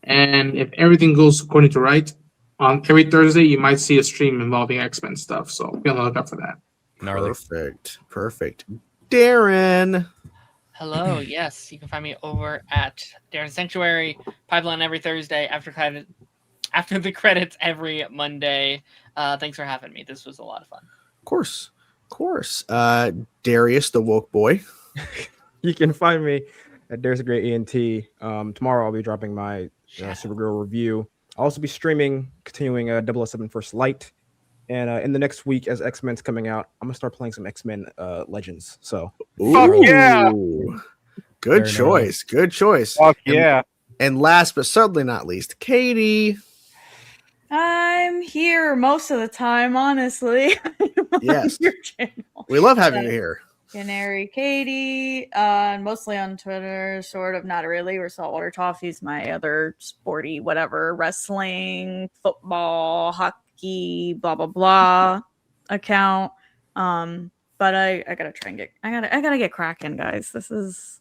And if everything goes according to right, on every Thursday, you might see a stream involving X-Men stuff. So be on the lookout for that. Gnarly. Perfect. Darren. Hello, yes. You can find me over at Darren Sanctuary, Pipeline every Thursday, after the credits every Monday. Thanks for having me. This was a lot of fun. Of course. Darius, the woke boy. You can find me at There's a Great ENT. Tomorrow I'll be dropping my Supergirl review. I'll also be streaming, continuing 007 First Light. And in the next week, as X-Men's coming out, I'm going to start playing some X-Men Legends. So, Fuck yeah! Good Very choice. Good choice. Fuck yeah. And last but certainly not least, Katie. I'm here most of the time, honestly. Yes. Your channel. We love having you here. Canary Katie, mostly on Twitter, sort of, not really. Or Saltwater Toffee's my other sporty whatever, wrestling, football, hockey, blah blah blah account. But I gotta try and I gotta get cracking, guys. This is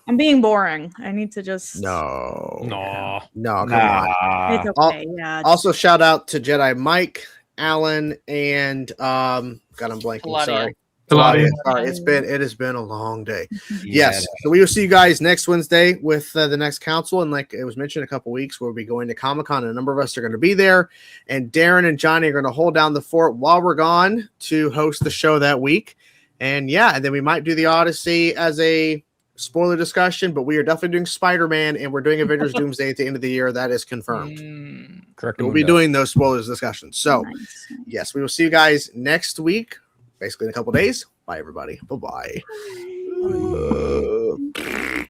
I'm being boring. I need to just No, come on. It's okay. Yeah. Also, shout out to Jedi Mike, Alan, and God, I'm blanking. Claudia. Sorry. Hello. Sorry, it has been a long day. Yes, so we will see you guys next Wednesday with the next council, and like it was mentioned, a couple weeks we'll be going to Comic-Con, and a number of us are going to be there, and Darren and Johnny are going to hold down the fort while we're gone to host the show that week, and then we might do the Odyssey as a spoiler discussion, but we are definitely doing Spider-Man, and we're doing Avengers Doomsday at the end of the year. That is confirmed. Correct. We'll be doing those spoilers discussions. So yes, we will see you guys next week. Basically in a couple days. Bye, everybody. Bye-bye.